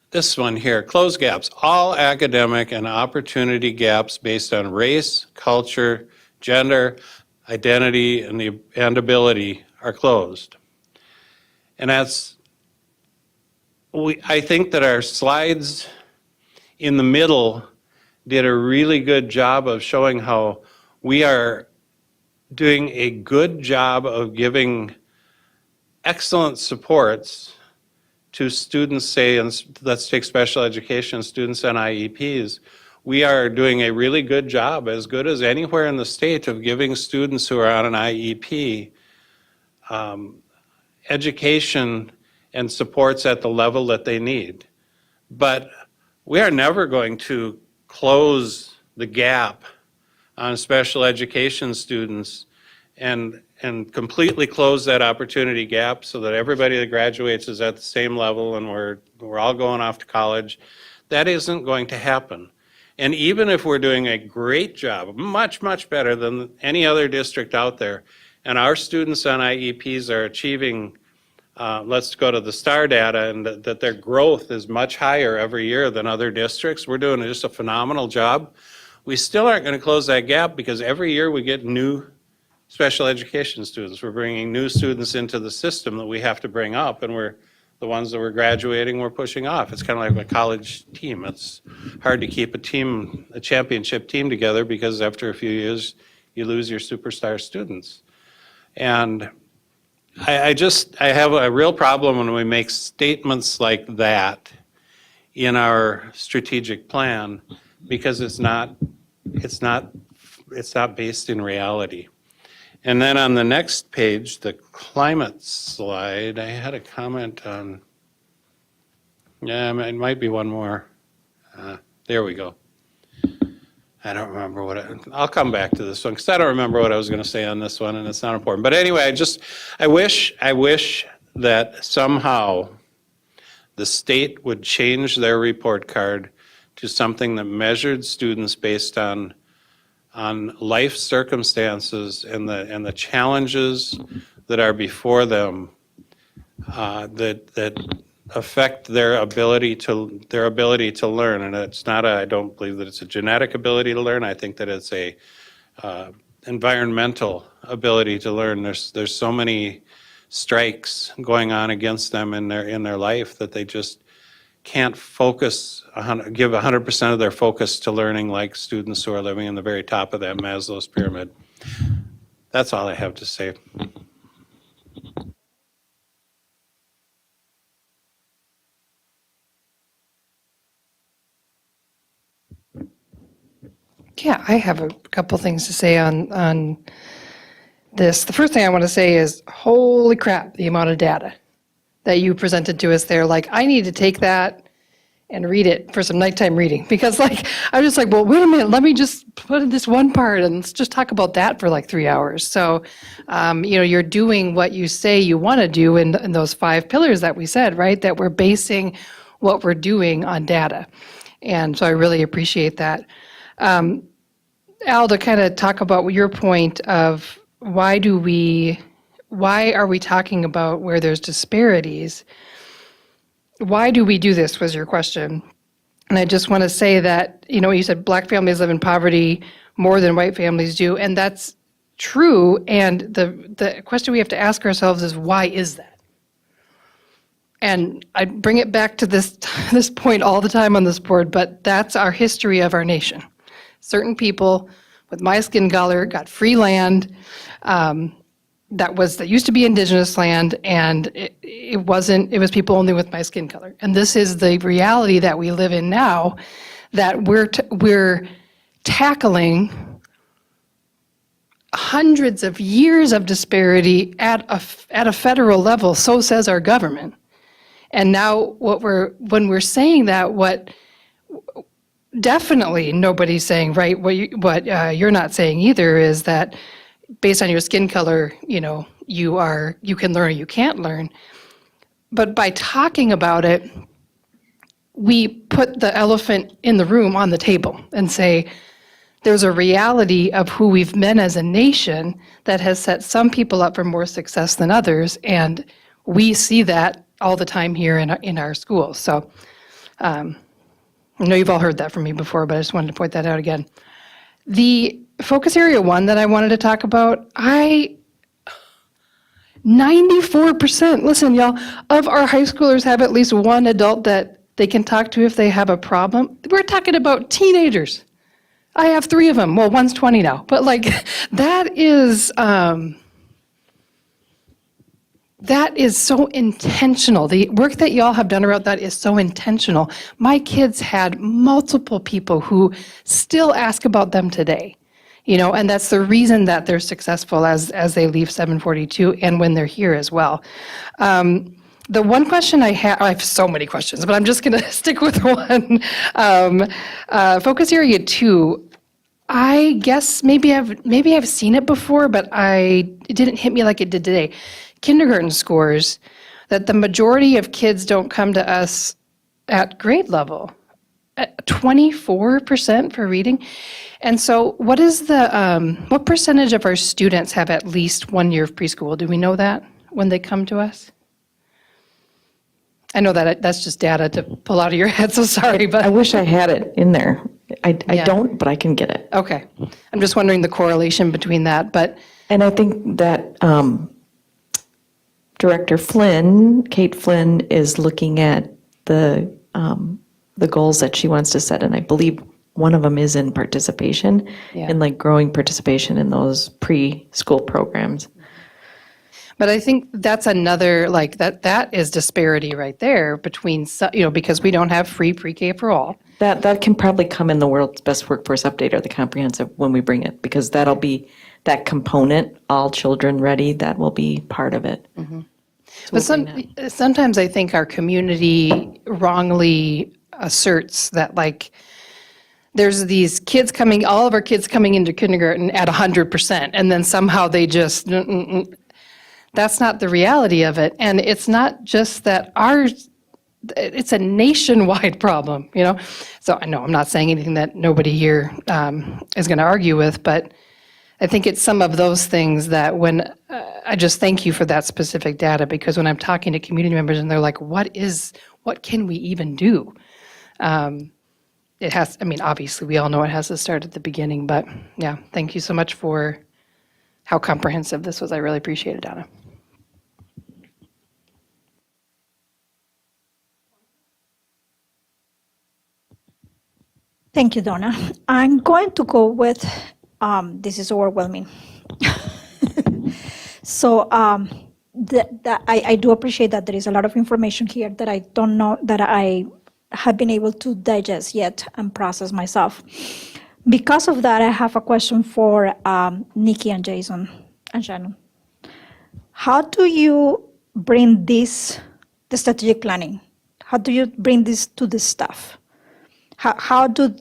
This one here, close gaps. All academic and opportunity gaps based on race, culture, gender, identity, and ability are closed. And I think that our slides in the middle did a really good job of showing how we are doing a good job of giving excellent supports to students, say, and let's take special education students and IEPs. We are doing a really good job, as good as anywhere in the state, of giving students who are on an IEP education and supports at the level that they need. But we are never going to close the gap on special education students and completely close that opportunity gap so that everybody that graduates is at the same level and we're all going off to college. That isn't going to happen. And even if we're doing a great job, much, much better than any other district out there, and our students on IEPs are achieving, let's go to the STAR data, and that their growth is much higher every year than other districts. We're doing just a phenomenal job. We still aren't going to close that gap because every year we get new special education students. We're bringing new students into the system that we have to bring up, and the ones that we're graduating, we're pushing off. It's kind of like a college team. It's hard to keep a championship team together because after a few years, you lose your superstar students. And I have a real problem when we make statements like that in our strategic plan because it's not based in reality. And then on the next page, the climate slide, I had a comment on, it might be one more. There we go. I don't remember I'll come back to this one because I don't remember what I was going to say on this one and it's not important. But anyway, I wish that somehow the state would change their report card to something that measured students based on life circumstances and the challenges that are before them that affect their ability to learn. And it's not I don't believe that it's a genetic ability to learn. I think that it's a environmental ability to learn. There's so many strikes going on against them in their life that they just can't give 100% of their focus to learning like students who are living in the very top of that Maslow's pyramid. That's all I have to say. Yeah, I have a couple things to say on this. The first thing I want to say is, holy crap, the amount of data that you presented to us there. Like, I need to take that and read it for some nighttime reading because I'm just like, well, wait a minute, let me just put in this one part and let's just talk about that for like 3 hours. So, you're doing what you say you want to do in those 5 pillars that we said, right? That we're basing what we're doing on data. And so I really appreciate that. Al, to kind of talk about your point of why are we talking about where there's disparities? Why do we do this was your question. And I just want to say that, you said Black families live in poverty more than white families do, and that's true. And the question we have to ask ourselves is, why is that? And I bring it back to this point all the time on this board, but that's our history of our nation. Certain people with my skin color got free land that used to be indigenous land, and it was people only with my skin color. And this is the reality that we live in now, that we're tackling hundreds of years of disparity at a federal level, so says our government. And now when we're saying that, what definitely nobody's saying, right? What you're not saying either is that based on your skin color, you can learn or you can't learn. But by talking about it, we put the elephant in the room on the table and say, there's a reality of who we've been as a nation that has set some people up for more success than others, and we see that all the time here in our schools. So I know you've all heard that from me before, but I just wanted to point that out again. The focus area 1 that I wanted to talk about, 94%, listen, y'all, of our high schoolers have at least one adult that they can talk to if they have a problem. We're talking about teenagers. I have 3 of them. Well, one's 20 now, but like that is so intentional. The work that y'all have done around that is so intentional. My kids had multiple people who still ask about them today, and that's the reason that they're successful as they leave 742 and when they're here as well. The one question I have so many questions, but I'm just going to stick with one. Focus area 2. I guess maybe I've seen it before, but it didn't hit me like it did today. Kindergarten scores, that the majority of kids don't come to us at grade level. 24% for reading. And so what is what percentage of our students have at least 1 year of preschool? Do we know that when they come to us? I know that's just data to pull out of your head, so sorry, but. I wish I had it in there. I Yeah. don't, but I can get it. Okay. I'm just wondering the correlation between that, but. And I think that Director Flynn, Kate Flynn, is looking at the goals that she wants to set, and I believe one of them is in participation, Yeah. in like growing participation in those preschool programs. But I think that's another, that is disparity right there between, because we don't have free pre-K for all. That can probably come in the World's Best Workforce Update or the comprehensive when we bring it, because that'll be that component, all children ready, that will be part of it. But sometimes I think our community wrongly asserts that there's these kids all of our kids coming into kindergarten at 100%, and then somehow they just, that's not the reality of it. And it's not just that it's a nationwide problem, So I know I'm not saying anything that nobody here is going to argue with, but I think it's some of those things that when I just thank you for that specific data, because when I'm talking to community members and they're like, what can we even do? It has, obviously we all know it has to start at the beginning, but yeah, thank you so much for how comprehensive this was. I really appreciate it, Donna. Thank you, Donna. I'm going to go with, this is overwhelming. So I do appreciate that there is a lot of information here that I don't know, that I have been able to digest yet and process myself. Because of that, I have a question for Nikki and Jason and Shannon. How do you bring the strategic planning? How do you bring this to the staff? How do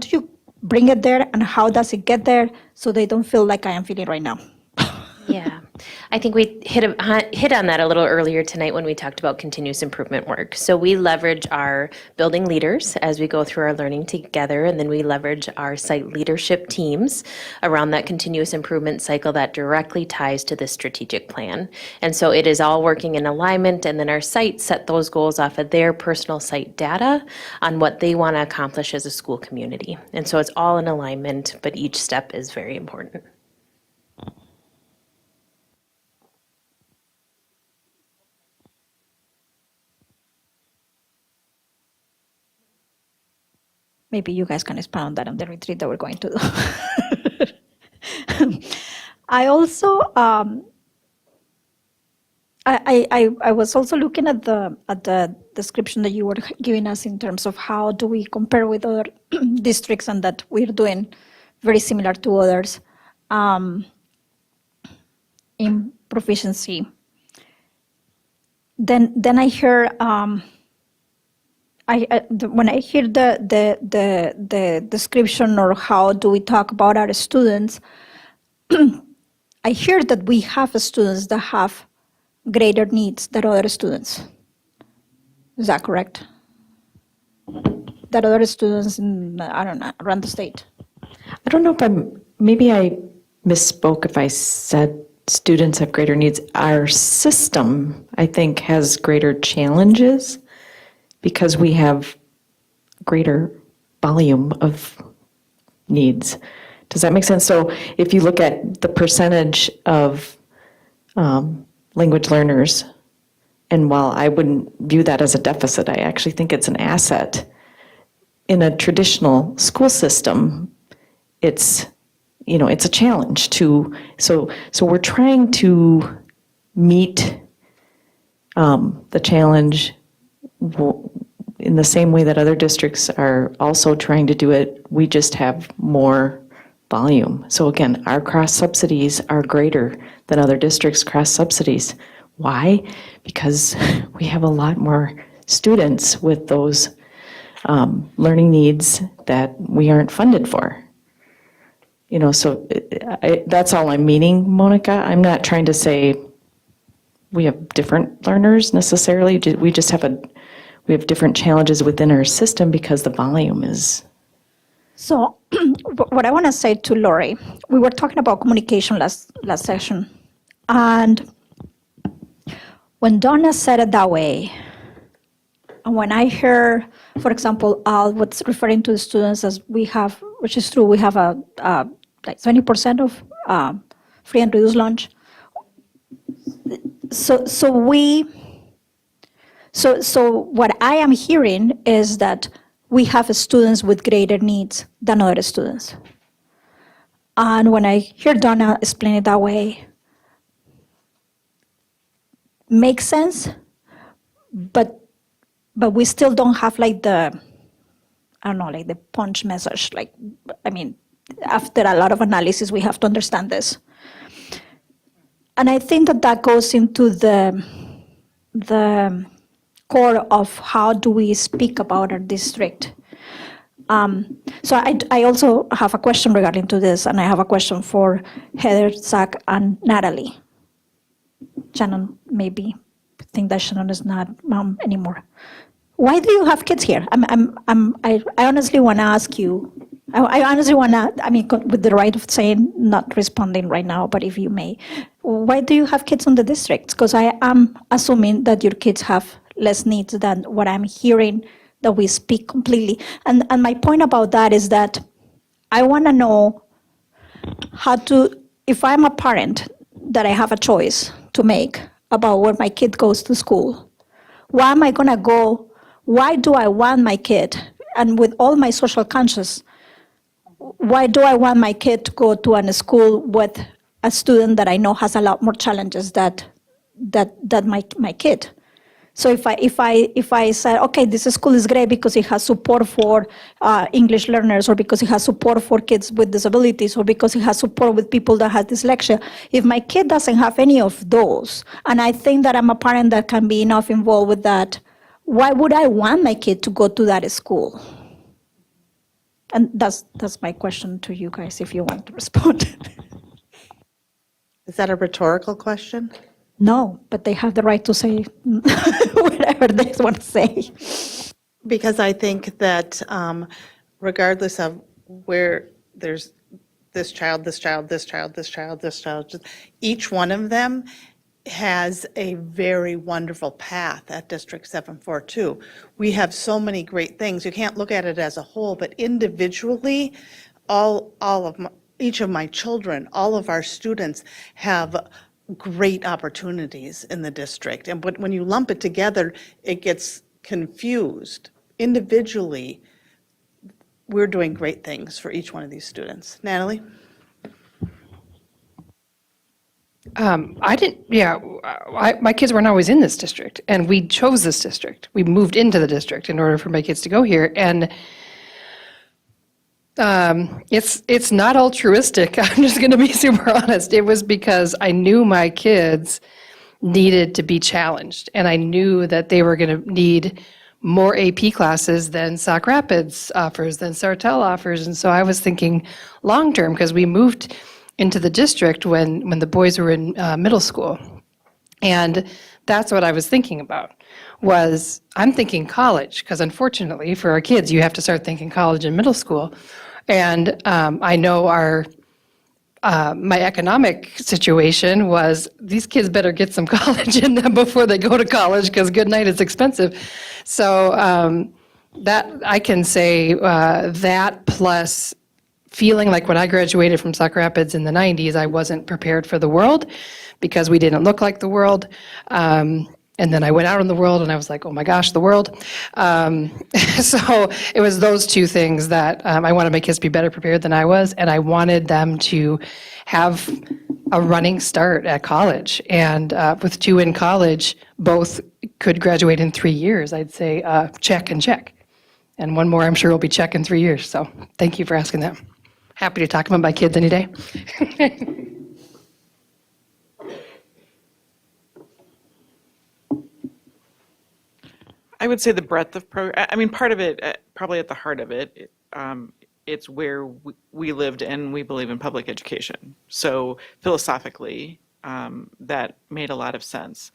you bring it there, and how does it get there so they don't feel like I am feeling right now? Yeah, I think we hit on that a little earlier tonight when we talked about continuous improvement work. So we leverage our building leaders as we go through our learning together, and then we leverage our site leadership teams around that continuous improvement cycle that directly ties to the strategic plan. And so it is all working in alignment, and then our sites set those goals off of their personal site data on what they want to accomplish as a school community. And so it's all in alignment, but each step is very important. Maybe you guys can expand on that on the retreat that we're going to do. I also, I was also looking at the description that you were giving us in terms of how do we compare with other districts, and that we're doing very similar to others in proficiency. Then I hear. When I hear the description, or how do we talk about our students, I hear that we have students that have greater needs than other students. Is that correct? That other students in, I don't know, around the state? I don't know if maybe I misspoke if I said students have greater needs. Our system, I think, has greater challenges because we have greater volume of needs. Does that make sense? So if you look at the percentage of language learners, and while I wouldn't view that as a deficit, I actually think it's an asset. In a traditional school system, it's a challenge to, so we're trying to meet the challenge in the same way that other districts are also trying to do it. We just have more volume. So again, our cross subsidies are greater than other districts' cross subsidies. Why? Because we have a lot more students with those learning needs that we aren't funded for. So that's all I'm meaning, Monica. I'm not trying to say we have different learners necessarily. We just have we have different challenges within our system because the volume is. So what I want to say to Lori, we were talking about communication last session. And when Donna said it that way, and when I heard, for example, Al was referring to the students as we have, which is true, we have like 20% of free and reduced lunch. So what I am hearing is that we have students with greater needs than other students. And when I hear Donna explain it that way, makes sense, but we still don't have like the punch message. After a lot of analysis, we have to understand this. And I think that goes into the core of how do we speak about our district. So I also have a question regarding to this, and I have a question for Heather, Zach, and Natalie. Shannon maybe think that Shannon is not mom anymore. Why do you have kids here? I honestly want to ask you. I honestly want to. With the right of saying not responding right now, but if you may, why do you have kids on the district? Because I am assuming that your kids have less needs than what I'm hearing that we speak completely. And my point about that is that I want to know how to, if I'm a parent, that I have a choice to make about where my kid goes to school. Why am I going to go? Why do I want my kid? And with all my social conscious, why do I want my kid to go to a school with a student that I know has a lot more challenges that my kid? So if I said, okay, this school is great because it has support for English learners, or because it has support for kids with disabilities, or because it has support with people that have dyslexia. If my kid doesn't have any of those, and I think that I'm a parent that can be enough involved with that, why would I want my kid to go to that school? And that's my question to you guys, if you want to respond. Is that a rhetorical question? No, but they have the right to say whatever they want to say. Because I think that regardless of where there's this child, each one of them has a very wonderful path at District 742. We have so many great things. You can't look at it as a whole, but individually, each of my children, all of our students have great opportunities in the district. And when you lump it together, it gets confused. Individually, we're doing great things for each one of these students. Natalie? My kids weren't always in this district, and we chose this district. We moved into the district in order for my kids to go here, and it's not altruistic. I'm just going to be super honest. It was because I knew my kids needed to be challenged, and I knew that they were going to need more AP classes than Sauk Rapids offers, than Sartell offers, and so I was thinking long-term, because we moved into the district when the boys were in middle school. And that's what I was thinking about, was I'm thinking college, because unfortunately for our kids, you have to start thinking college and middle school. And I know my economic situation was these kids better get some college in them before they go to college because good night is expensive. So that I can say that plus feeling like when I graduated from Sauk Rapids in the 90s, I wasn't prepared for the world because we didn't look like the world. And then I went out in the world and I was like, oh my gosh, the world. So it was those two things that I wanted my kids to be better prepared than I was. And I wanted them to have a running start at college. And with 2 in college, both could graduate in 3 years. I'd say check and check. And one more I'm sure will be check in 3 years. So thank you for asking that. Happy to talk about my kids any day. I would say the breadth of I mean, part of it, probably at the heart of it, it's where we lived and we believe in public education. So philosophically, that made a lot of sense.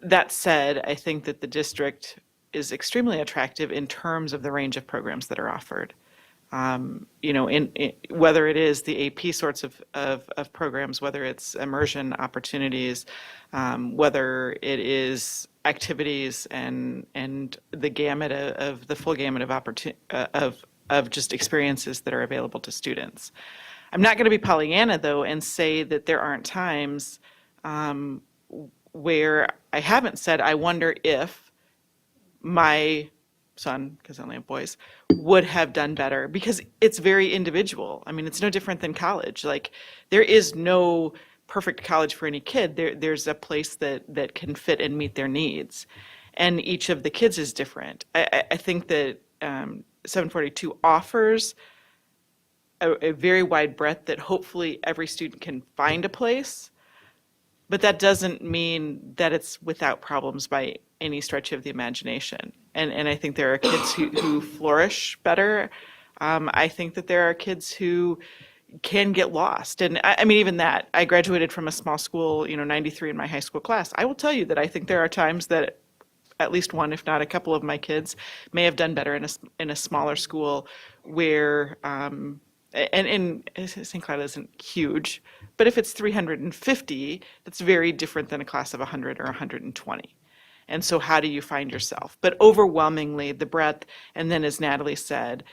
That said, I think that the district is extremely attractive in terms of the range of programs that are offered. You know, whether it is the AP sorts of programs, whether it's immersion opportunities, whether it is activities and the gamut of the full gamut of just experiences that are available to students. I'm not going to be Pollyanna though and say that there aren't times where I haven't said I wonder if my son, because I only have boys, would have done better, because it's very individual. I mean, it's no different than college. Like, there is no perfect college for any kid. There's a place that can fit and meet their needs. And each of the kids is different. I think that 742 offers a very wide breadth that hopefully every student can find a place, but that doesn't mean that it's without problems by any stretch of the imagination. And I think there are kids who flourish better. I think that there are kids who can get lost. And I mean, even that, I graduated from a small school, 93 in my high school class. I will tell you that I think there are times that at least one, if not a couple of my kids may have done better in a smaller school where, and St. Cloud isn't huge, but if it's 350, that's very different than a class of 100 or 120. And so how do you find yourself? But overwhelmingly, the breadth, and then as Natalie said,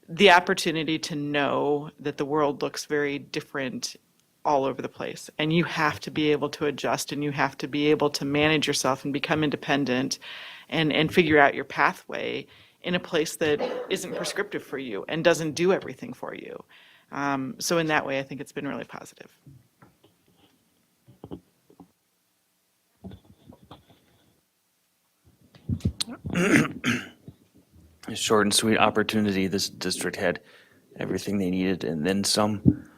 the opportunity to know that the world looks very different all over the place. And you have to be able to adjust, and you have to be able to manage yourself and become independent and figure out your pathway in a place that isn't prescriptive for you and doesn't do everything for you. So in that way, I think it's been really positive. A short and sweet opportunity. This district had everything they needed and then some.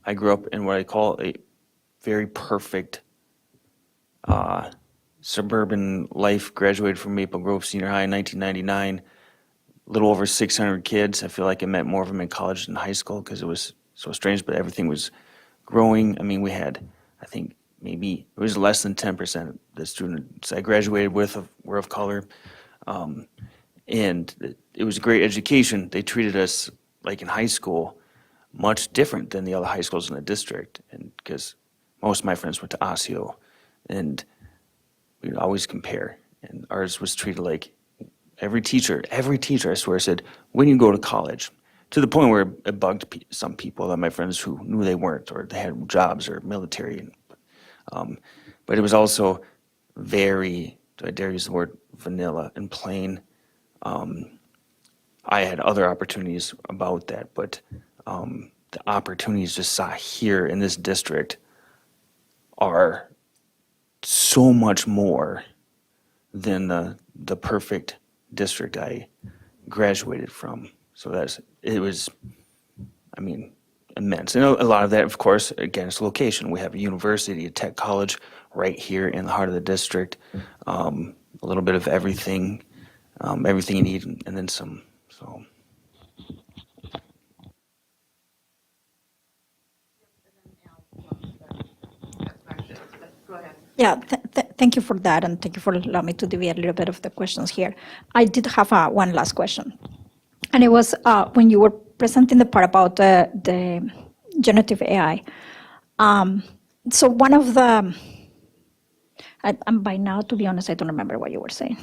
I grew up in what I call a very perfect suburban life. Graduated from Maple Grove Senior High in 1999. A little over 600 kids. I feel like I met more of them in college than high school because it was so strange, but everything was growing. I mean, we had, I think, maybe it was less than 10% of the students I graduated with were of color. And it was a great education. They treated us like in high school, much different than the other high schools in the district. And because most of my friends went to Osseo, and we'd always compare. And ours was treated like every teacher, I swear, said, when you go to college, to the point where it bugged some people, that my friends who knew they weren't, or they had jobs or military. But it was also very, do I dare use the word, vanilla and plain. I had other opportunities about that, but the opportunities just saw here in this district are so much more than the perfect district I graduated from. So it was, I mean, immense. And a lot of that, of course, again, is location. We have a university, a tech college right here in the heart of the district. A little bit of everything, everything you need, and then some. So. Yeah, thank you for that, and thank you for allowing me to deviate a little bit of the questions here. I did have one last question, and it was when you were presenting the part about the generative AI. So one of the, and by now, to be honest, I don't remember what you were saying,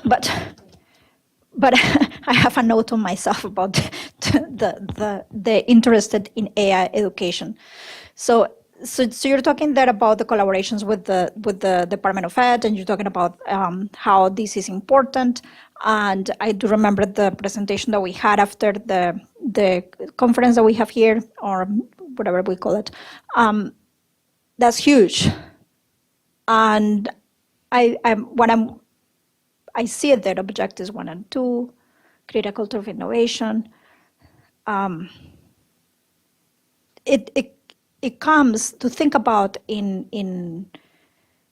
but I have a note on myself about the interested in AI education. So you're talking there about the collaborations with the Department of Ed, and you're talking about how this is important. And I do remember the presentation that we had after the conference that we have here, or whatever we call it. That's huge. And I see it there, objectives 1 and 2, create a culture of innovation. It comes to think about in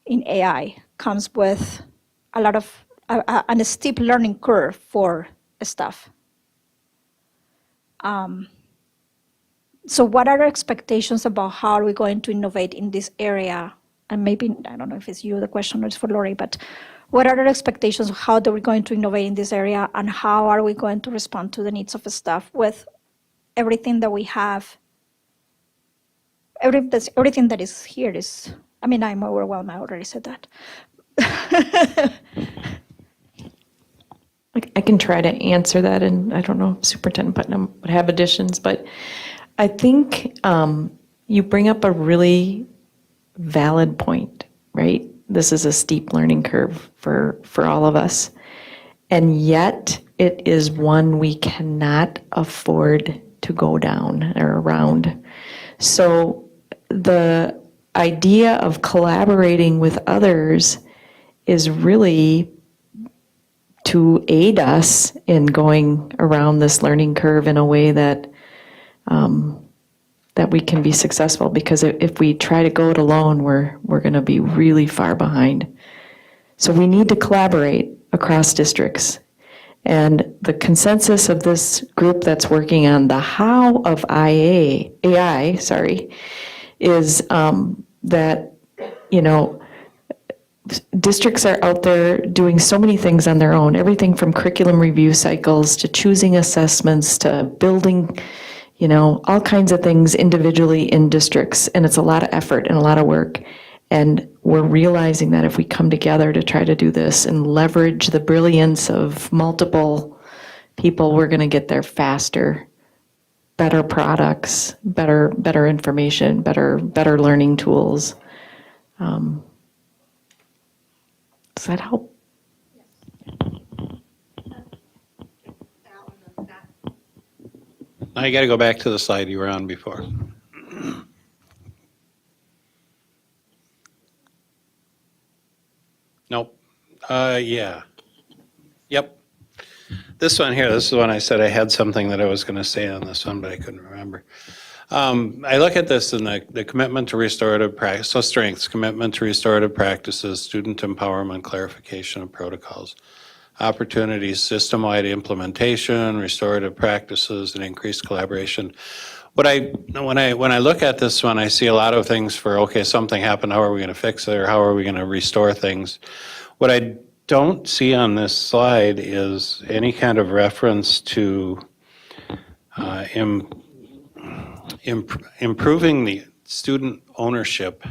AI comes with a lot of a steep learning curve for staff. So what are our expectations about how are we going to innovate in this area? And maybe, I don't know if it's you, the question, or it's for Lori, but what are our expectations of how are we going to innovate in this area, and how are we going to respond to the needs of staff with everything that we have? Everything that is here is, I mean, I'm overwhelmed, I already said that. I can try to answer that, and I don't know if Superintendent Putnam would have additions, but I think you bring up a really valid point, right? This is a steep learning curve for all of us, and yet it is one we cannot afford to go down or around. So the idea of collaborating with others is really to aid us in going around this learning curve in a way that that we can be successful, because if we try to go it alone, we're going to be really far behind. So we need to collaborate across districts. And the consensus of this group that's working on the how of AI, is that, districts are out there doing so many things on their own, everything from curriculum review cycles to choosing assessments to building, all kinds of things individually in districts. And it's a lot of effort and a lot of work. And we're realizing that if we come together to try to do this and leverage the brilliance of multiple people, we're going to get there faster. Better products, better information, better learning tools. Does that help? Now you got to go back to the slide you were on before. Nope. Yeah. Yep. This one here, this is the one I said I had something that I was going to say on this one, but I couldn't remember. I look at this in the commitment to restorative practice, so strengths, commitment to restorative practices, student empowerment, clarification of protocols, opportunities, system-wide implementation, restorative practices, and increased collaboration. When I look at this one, I see a lot of things for, okay, something happened, how are we going to fix it, or how are we going to restore things? What I don't see on this slide is any kind of reference to improving the student ownership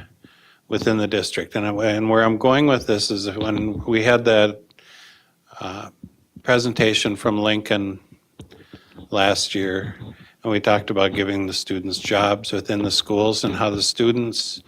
within the district. And where I'm going with this is when we had that presentation from Lincoln last year, and we talked about giving the students jobs within the schools, and how the students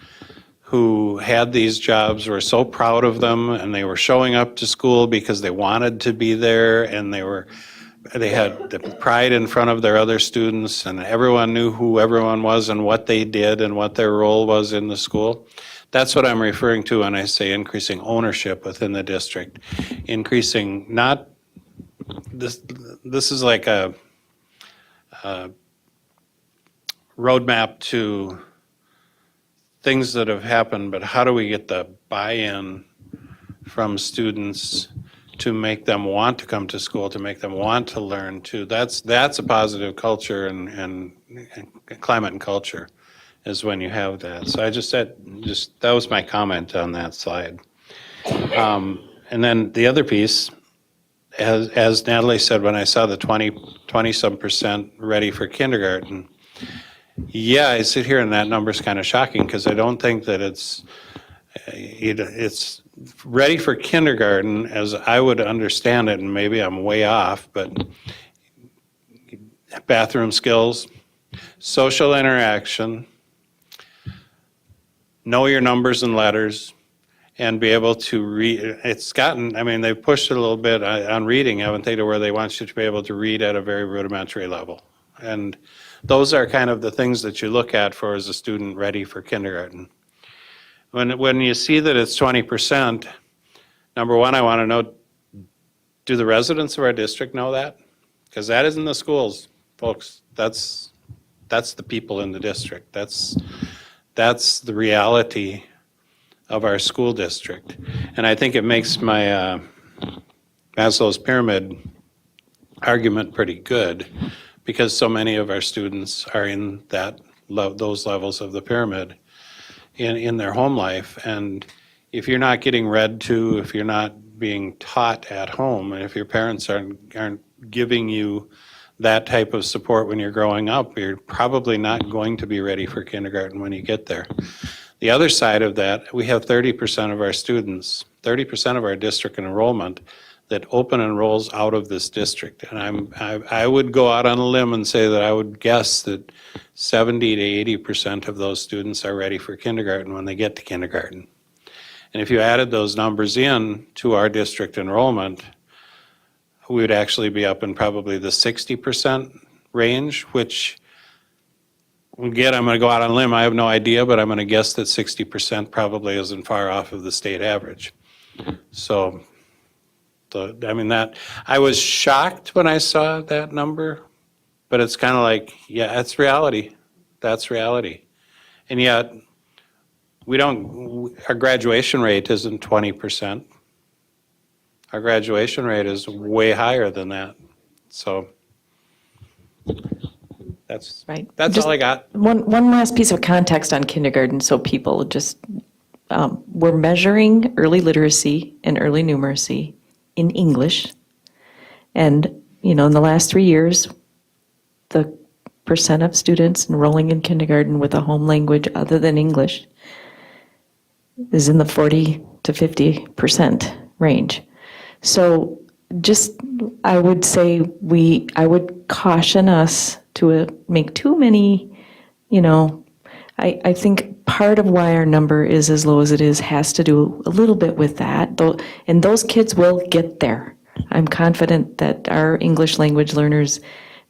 who had these jobs were so proud of them, and they were showing up to school because they wanted to be there, and they had the pride in front of their other students, and everyone knew who everyone was and what they did and what their role was in the school. That's what I'm referring to when I say increasing ownership within the district. Increasing, not, this is like a roadmap to things that have happened, but how do we get the buy-in from students to make them want to come to school, to make them want to learn too? That's a positive culture, and climate and culture is when you have that. So I just said, that was my comment on that slide. And then the other piece, as Natalie said, when I saw the 20-some% ready for kindergarten, yeah, I sit here and that number's kind of shocking because I don't think that it's ready for kindergarten as I would understand it, and maybe I'm way off, but bathroom skills, social interaction, know your numbers and letters, and be able to read. It's gotten, I mean, they've pushed it a little bit on reading, haven't they, to where they want you to be able to read at a very rudimentary level. And those are kind of the things that you look at for as a student ready for kindergarten. When you see that it's 20%, number one, I want to know, do the residents of our district know that? Because that isn't the schools, folks. That's the people in the district. That's the reality of our school district. And I think it makes my Maslow's pyramid argument pretty good, because so many of our students are in those levels of the pyramid in their home life. And if you're not getting read to, if you're not being taught at home, and if your parents aren't giving you that type of support when you're growing up, you're probably not going to be ready for kindergarten when you get there. The other side of that, we have 30% of our students, 30% of our district enrollment that open enrolls out of this district. And I would go out on a limb and say that I would guess that 70 to 80% of those students are ready for kindergarten when they get to kindergarten. And if you added those numbers in to our district enrollment, we would actually be up in probably the 60% range, which, again, I'm going to go out on a limb. I have no idea, but I'm going to guess that 60% probably isn't far off of the state average. So, I mean, I was shocked when I saw that number, but it's kind of like, yeah, that's reality. That's reality. And yet, our graduation rate isn't 20%. Our graduation rate is way higher than that. So that's Right. That's Just all I got. One last piece of context on kindergarten, so people just, we're measuring early literacy and early numeracy in English. And, in the last 3 years, the percent of students enrolling in kindergarten with a home language other than English is in the 40 to 50% range. So I would say I would caution us to make too many, I think part of why our number is as low as it is has to do a little bit with that, though, and those kids will get there. I'm confident that our English language learners,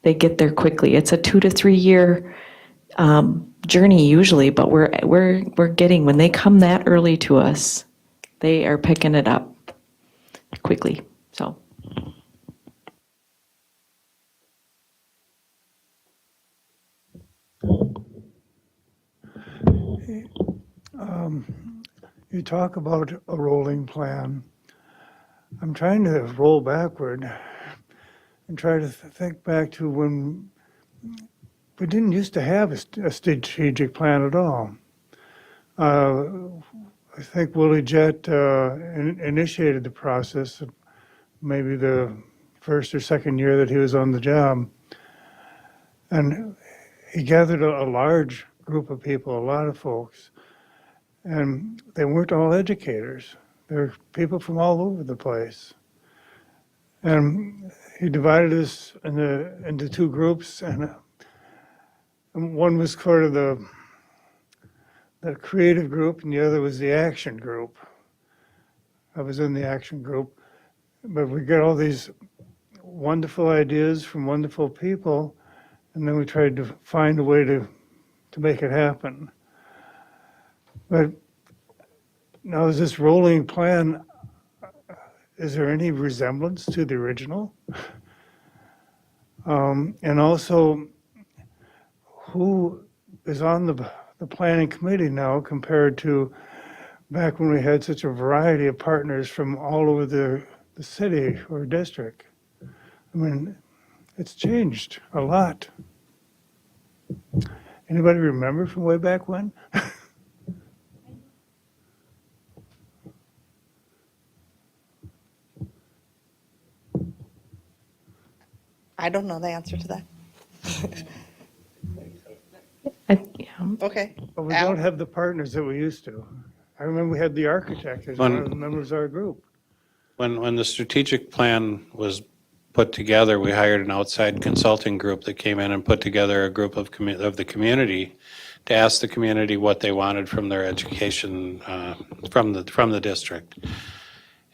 they get there quickly. It's a 2 to 3 year journey usually, but we're getting, when they come that early to us, they are picking it up quickly. So. You talk about a rolling plan. I'm trying to roll backward and try to think back to when we didn't used to have a strategic plan at all. I think Willie Jett initiated the process, maybe the first or second year that he was on the job. And he gathered a large group of people, a lot of folks. And they weren't all educators. They were people from all over the place. And he divided us into two groups, and one was sort of the creative group, and the other was the action group. I was in the action group, but we got all these wonderful ideas from wonderful people, and then we tried to find a way to make it happen. But now, is this rolling plan, is there any resemblance to the original? And also, who is on the planning committee now compared to back when we had such a variety of partners from all over the city or district? I mean, it's changed a lot. Anybody remember from way back when? I don't know the answer to that. Okay. But we Al? don't have the partners that we used to. I remember we had the architect as one of the members of our group. When the strategic plan was put together, we hired an outside consulting group that came in and put together a group of the community to ask the community what they wanted from their education, from the district.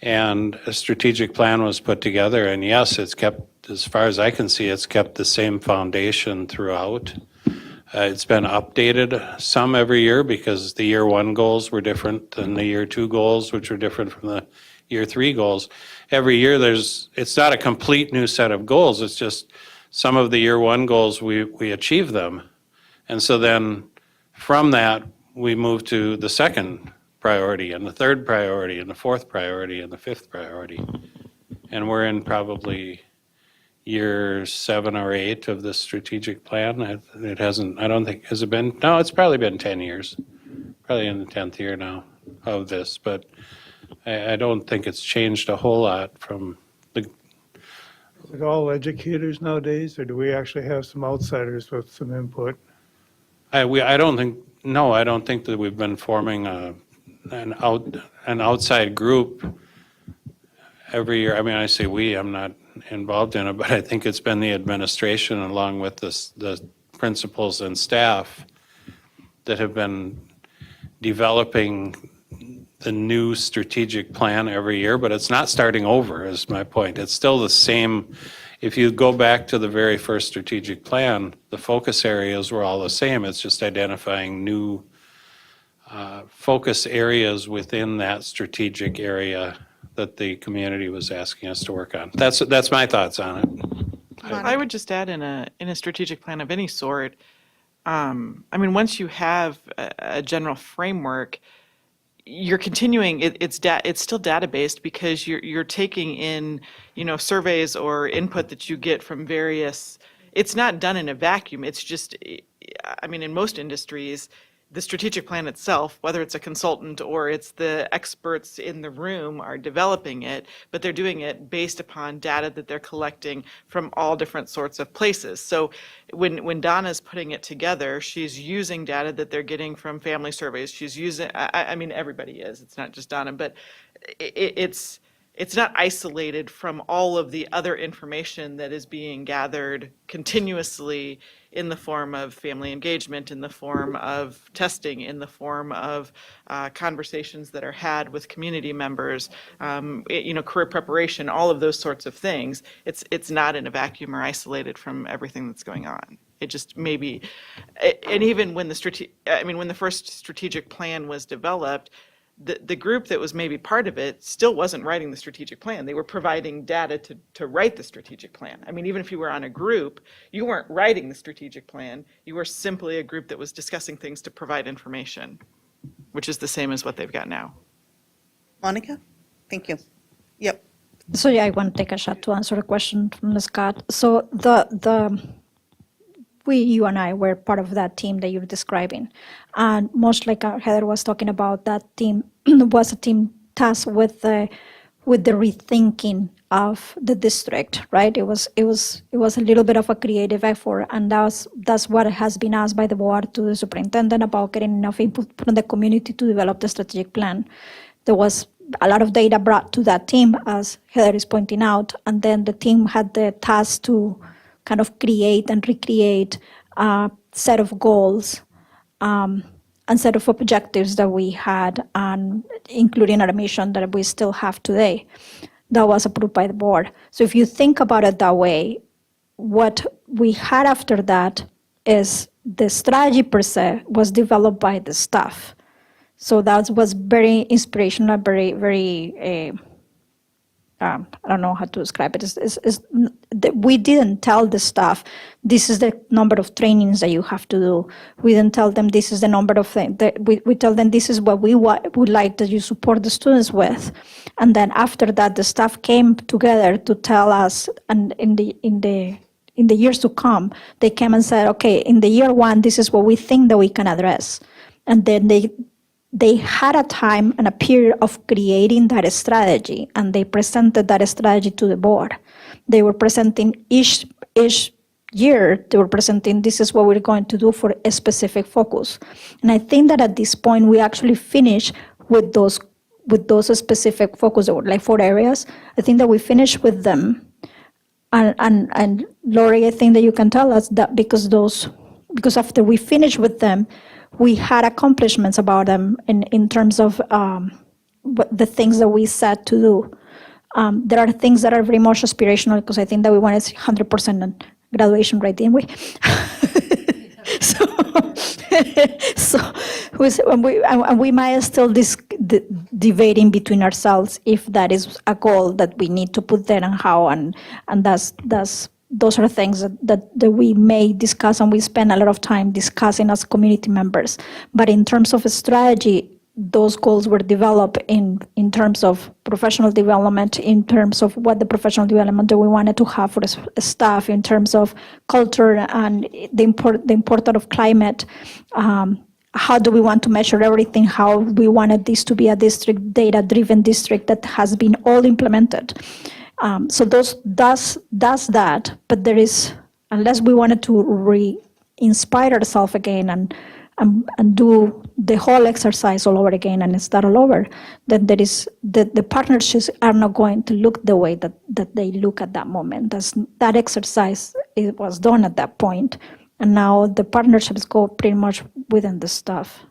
And a strategic plan was put together, and yes, it's kept, as far as I can see, it's kept the same foundation throughout. It's been updated some every year because the year one goals were different than the year two goals, which were different from the year three goals. Every year it's not a complete new set of goals, it's just some of the year one goals, we achieve them. And so then from that, we move to the second priority and the third priority and the fourth priority and the fifth priority. And we're in probably year 7 or 8 of the strategic plan. It hasn't, I don't think, has it been? No, it's probably been 10 years. Probably in the 10th year now of this, but I don't think it's changed a whole lot from the, Is it all educators nowadays, or do we actually have some outsiders with some input? I don't think, no, I don't think that we've been forming an outside group every year. I mean, I say we, I'm not involved in it, but I think it's been the administration along with the principals and staff that have been developing the new strategic plan every year, but it's not starting over, is my point. It's still the same. If you go back to the very first strategic plan, the focus areas were all the same. It's just identifying new focus areas within that strategic area that the community was asking us to work on. That's my thoughts on it. I would just add in a strategic plan of any sort, I mean, once you have a general framework, you're continuing, it's still data-based because you're taking in, surveys or input that you get from various, it's not done in a vacuum. It's just, I mean, in most industries, the strategic plan itself, whether it's a consultant or it's the experts in the room are developing it, but they're doing it based upon data that they're collecting from all different sorts of places. So when Donna's putting it together, she's using data that they're getting from family surveys. She's using, I mean, everybody is, it's not just Donna, but it's not isolated from all of the other information that is being gathered continuously in the form of family engagement, in the form of testing, in the form of conversations that are had with community members, career preparation, all of those sorts of things. It's not in a vacuum or isolated from everything that's going on. It just maybe, and even when when the first strategic plan was developed, the group that was maybe part of it still wasn't writing the strategic plan. They were providing data to write the strategic plan. I mean, even if you were on a group, you weren't writing the strategic plan. You were simply a group that was discussing things to provide information, which is the same as what they've got now. Monica? Thank you. Yep. So yeah, I want to take a shot to answer a question from Scott. So you and I were part of that team that you're describing. And much like Heather was talking about, that team was a team tasked with the rethinking of the district, right? It was a little bit of a creative effort, and that's what has been asked by the board to the superintendent about getting enough input from the community to develop the strategic plan. There was a lot of data brought to that team, as Heather is pointing out, and then the team had the task to kind of create and recreate a set of goals and set of objectives that we had, and including our mission that we still have today, that was approved by the board. So if you think about it that way, what we had after that is the strategy per se was developed by the staff. So that was very inspirational, very, very, I don't know how to describe it. We didn't tell the staff, this is the number of trainings that you have to do. We didn't tell them this is the number of things. We tell them this is what we would like that you support the students with. And then after that, the staff came together to tell us, and in the years to come, they came and said, okay, in the year one, this is what we think that we can address. And then they had a time and a period of creating that strategy, and they presented that strategy to the board. They were presenting each each year they were presenting, this is what we're going to do for a specific focus. And I think that at this point, we actually finish with those specific focus, or like 4 areas. I think that we finish with them. And Lori, I think that you can tell us that because after we finish with them, we had accomplishments about them in terms of the things that we set to do. There are things that are very much aspirational, because I think that we wanted 100% graduation rate, didn't we? And we might still debating between ourselves if that is a goal that we need to put there and how, and those are things that we may discuss, and we spend a lot of time discussing as community members. But in terms of a strategy, those goals were developed in terms of professional development, in terms of what the professional development that we wanted to have for the staff, in terms of culture and the importance of climate. How do we want to measure everything? How we wanted this to be a district, data-driven district that has been all implemented. So does that, but there is, unless we wanted to re-inspire ourselves again and do the whole exercise all over again and start all over, then there is the partnerships are not going to look the way that they look at that moment. That exercise, it was done at that point, and now the partnerships go pretty much within the staff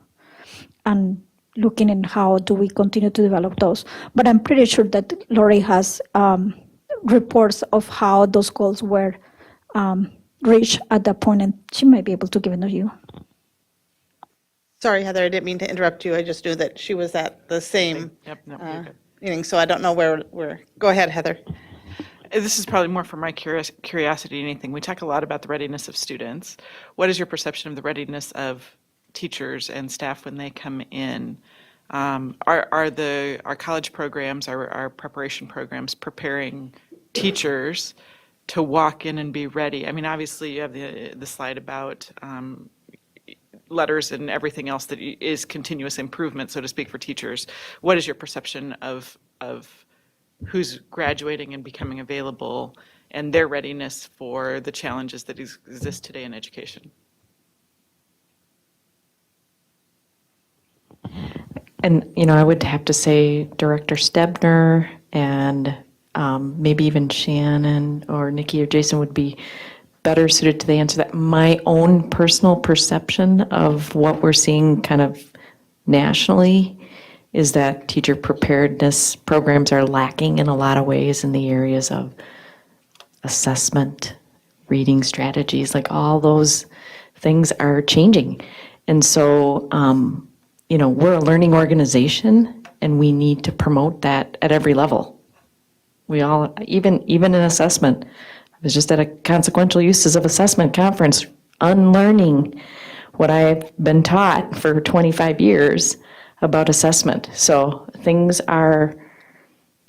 and looking in how do we continue to develop those. But I'm pretty sure that Lori has reports of how those goals were reached at that point, and she might be able to give it to you. Sorry, Heather, I didn't mean to interrupt you. I just knew that she was at the same Yep, no, you're good. meeting, so I don't know where we're, go ahead, Heather. This is probably more for my curiosity than anything. We talk a lot about the readiness of students. What is your perception of the readiness of teachers and staff when they come in? Are our college programs, our preparation programs preparing teachers to walk in and be ready? I mean, obviously you have the slide about letters and everything else that is continuous improvement, so to speak, for teachers. What is your perception of who's graduating and becoming available and their readiness for the challenges that exist today in education? And, I would have to say Director Stebner and maybe even Shannon or Nikki or Jason would be better suited to the answer that. My own personal perception of what we're seeing kind of nationally is that teacher preparedness programs are lacking in a lot of ways in the areas of assessment, reading strategies, like all those things are changing. And so, we're a learning organization and we need to promote that at every level. We all, even in assessment, I was just at a consequential uses of assessment conference, unlearning what I've been taught for 25 years about assessment. So things are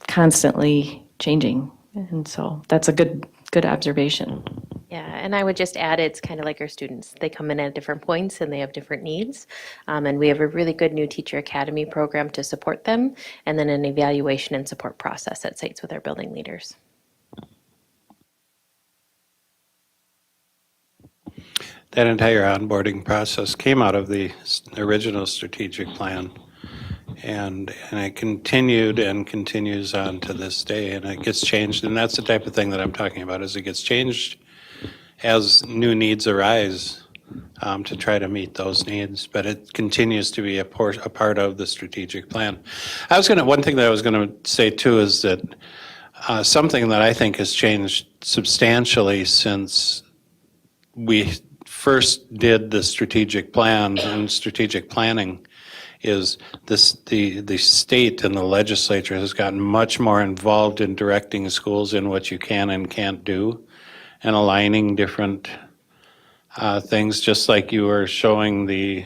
constantly changing. And so that's a good observation. Yeah, and I would just add, it's kind of like our students. They come in at different points and they have different needs. And we have a really good new teacher academy program to support them, and then an evaluation and support process at sites with our building leaders. That entire onboarding process came out of the original strategic plan. And it continued and continues on to this day, and it gets changed. And that's the type of thing that I'm talking about, is it gets changed as new needs arise to try to meet those needs. But it continues to be a part of the strategic plan. One thing that I was going to say too is that something that I think has changed substantially since we first did the strategic plan and strategic planning is the state and the legislature has gotten much more involved in directing schools in what you can and can't do and aligning different things, just like you were showing the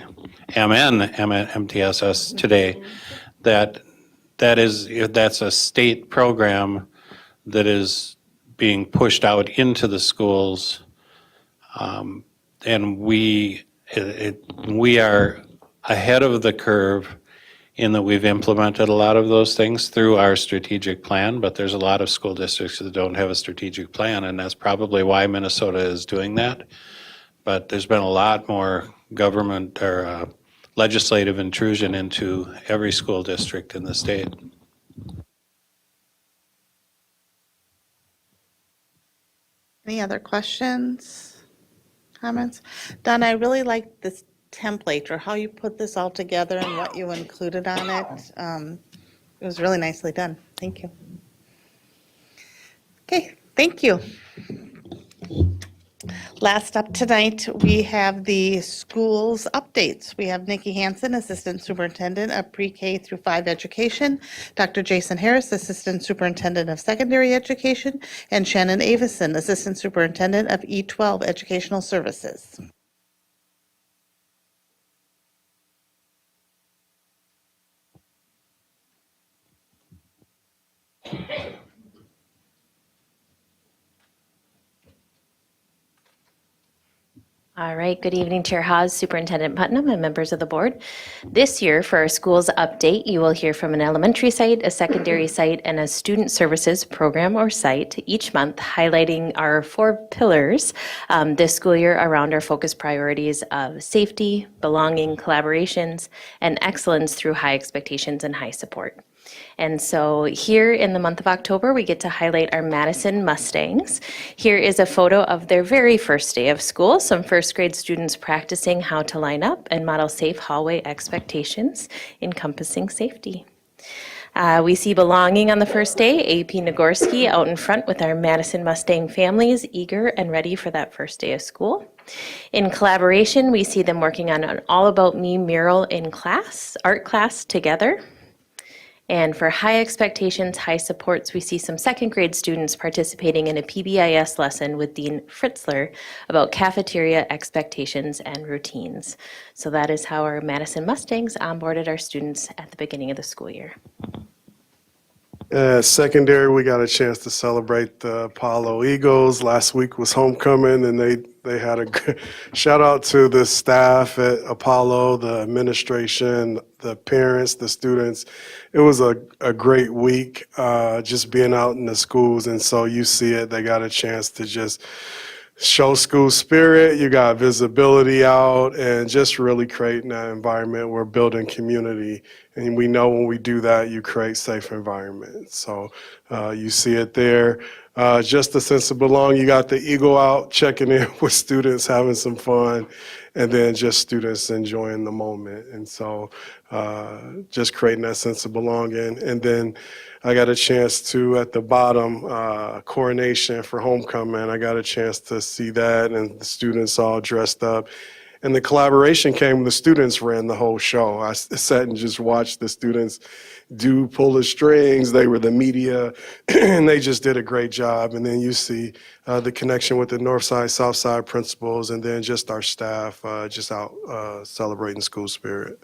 MTSS today. That's a state program that is being pushed out into the schools, and we are ahead of the curve in that we've implemented a lot of those things through our strategic plan, but there's a lot of school districts that don't have a strategic plan, and that's probably why Minnesota is doing that. But there's been a lot more government or legislative intrusion into every school district in the state. Any other questions, comments? Don, I really like this template or how you put this all together and what you included on it. It was really nicely done. Thank you. Okay, thank you. Last up tonight, we have the schools updates. We have Nikki Hansen, Assistant Superintendent of Pre-K through 5 Education, Dr. Jason Harris, Assistant Superintendent of Secondary Education, and Shannon Avison, Assistant Superintendent of E12 Educational Services. All right, good evening, Chair Haas, Superintendent Putnam, and members of the board. This year, for our schools update, you will hear from an elementary site, a secondary site, and a student services program or site each month, highlighting our 4 pillars this school year around our focus priorities of safety, belonging, collaborations, and excellence through high expectations and high support. And so here in the month of October, we get to highlight our Madison Mustangs. Here is a photo of their very first day of school, some first grade students practicing how to line up and model safe hallway expectations, encompassing safety. We see belonging on the first day, AP Nagorski out in front with our Madison Mustang families, eager and ready for that first day of school. In collaboration, we see them working on an All About Me mural in class, art class together. And for high expectations, high supports, we see some second grade students participating in a PBIS lesson with Dean Fritzler about cafeteria expectations and routines. So that is how our Madison Mustangs onboarded our students at the beginning of the school year. Secondary, we got a chance to celebrate the Apollo Eagles. Last week was homecoming, and they had a good shout out to the staff at Apollo, the administration, the parents, the students. It was a great week just being out in the schools, and so you see it. They got a chance to just show school spirit. You got visibility out, and just really creating that environment. We're building community, and we know when we do that, you create safe environments. So you see it there. Just a sense of belong. You got the Eagle out checking in with students, having some fun, and then just students enjoying the moment. And so just creating that sense of belonging. And then I got a chance to, at the bottom, coronation for homecoming. I got a chance to see that, and the students all dressed up. And the collaboration came when the students ran the whole show. I sat and just watched the students pull the strings. They were the media, and they just did a great job. And then you see the connection with the Northside, Southside principals, and then just our staff just out celebrating school spirit.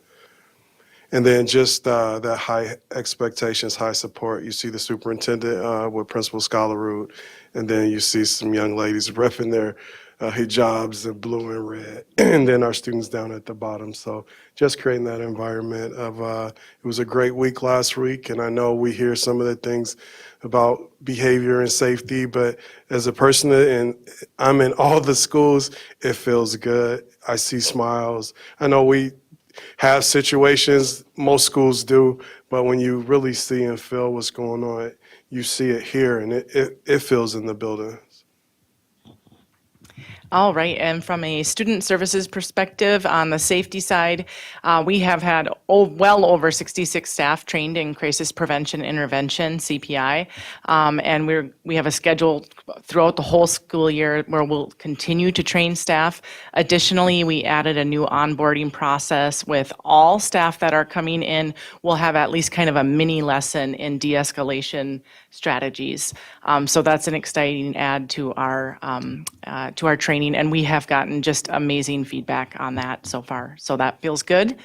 And then just that high expectations, high support. You see the superintendent with Principal Scholarroot, and then you see some young ladies repping their hijabs in blue and red, and then our students down at the bottom. So just creating that environment of, it was a great week last week, and I know we hear some of the things about behavior and safety, but as a person, and I'm in all the schools, it feels good. I see smiles. I know we have situations, most schools do, but when you really see and feel what's going on, you see it here, and it feels in the building. All right, and from a student services perspective, on the safety side, we have had well over 66 staff trained in crisis prevention intervention, CPI, and we have a schedule throughout the whole school year where we'll continue to train staff. Additionally, we added a new onboarding process with all staff that are coming in. We'll have at least kind of a mini lesson in de-escalation strategies. So that's an exciting add to our training, and we have gotten just amazing feedback on that so far. So that feels good.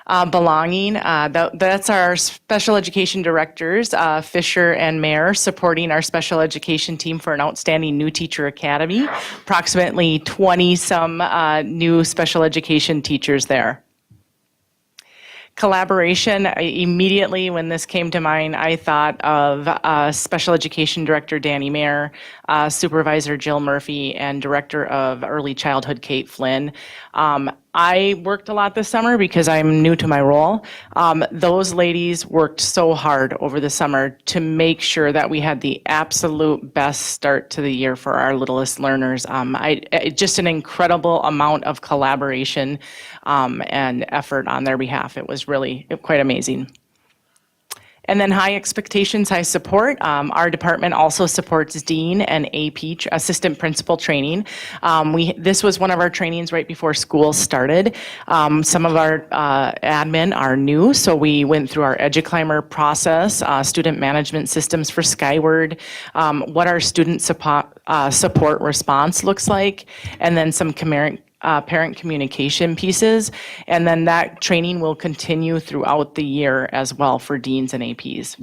Belonging, that's our special education directors, Fisher and Mayer, supporting our special education team for an outstanding new teacher academy. Approximately 20 some new special education teachers there. Collaboration, immediately when this came to mind, I thought of Special Education Director Danny Mayer, Supervisor Jill Murphy, and Director of Early Childhood Kate Flynn. I worked a lot this summer because I'm new to my role. Those ladies worked so hard over the summer to make sure that we had the absolute best start to the year for our littlest learners. Just an incredible amount of collaboration and effort on their behalf. It was really quite amazing. And then high expectations, high support. Our department also supports Dean and AP, Assistant Principal Training. This was one of our trainings right before school started. Some of our admin are new, so we went through our EduClimber process, student management systems for Skyward, what our student support response looks like, and then some parent communication pieces, and then that training will continue throughout the year as well for deans and APs.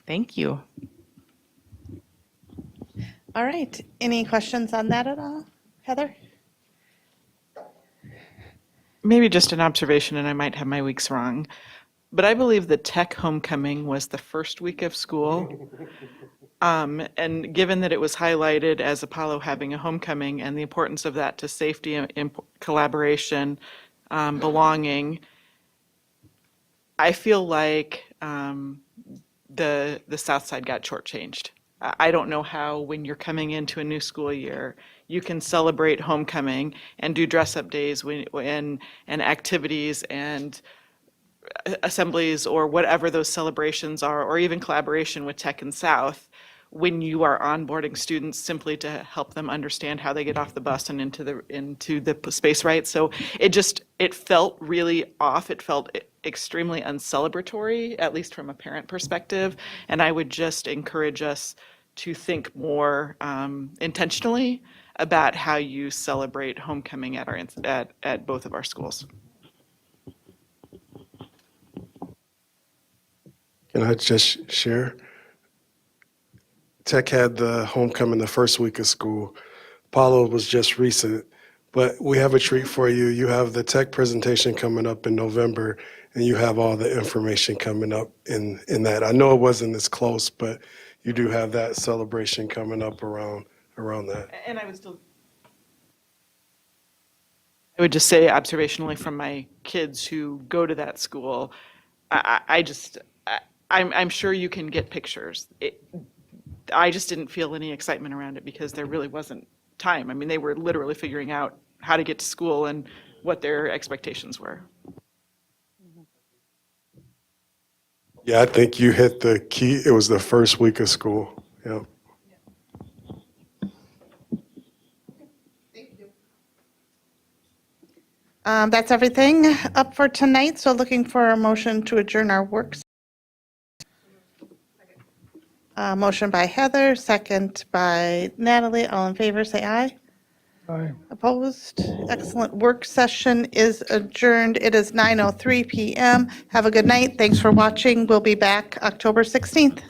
Thank you. All right, any questions on that at all? Heather? Maybe just an observation, and I might have my weeks wrong, but I believe the tech homecoming was the first week of school. And given that it was highlighted as Apollo having a homecoming and the importance of that to safety and collaboration, belonging, I feel like the South Side got shortchanged. I don't know how, when you're coming into a new school year, you can celebrate homecoming and do dress-up days and activities and assemblies or whatever those celebrations are, or even collaboration with Tech and South, when you are onboarding students simply to help them understand how they get off the bus and into the space right. So it felt really off. It felt extremely uncelebratory, at least from a parent perspective. And I would just encourage us to think more intentionally about how you celebrate homecoming at both of our schools. Can I just share? Tech had the homecoming the first week of school. Apollo was just recent, but we have a treat for you. You have the Tech presentation coming up in November, and you have all the information coming up in that. I know it wasn't as close, but you do have that celebration coming up around that. And I would just say observationally from my kids who go to that school, I'm sure you can get pictures. I just didn't feel any excitement around it because there really wasn't time. I mean, they were literally figuring out how to get to school and what their expectations were. Yeah, I think you hit the key. It was the first week of school. Yeah. That's everything up for tonight, so looking for a motion to adjourn our work. Motion by Heather, second by Natalie. All in favor, say aye. Aye. Opposed? Excellent. Work session is adjourned. It is 9:03 p.m. Have a good night. Thanks for watching. We'll be back October 16th.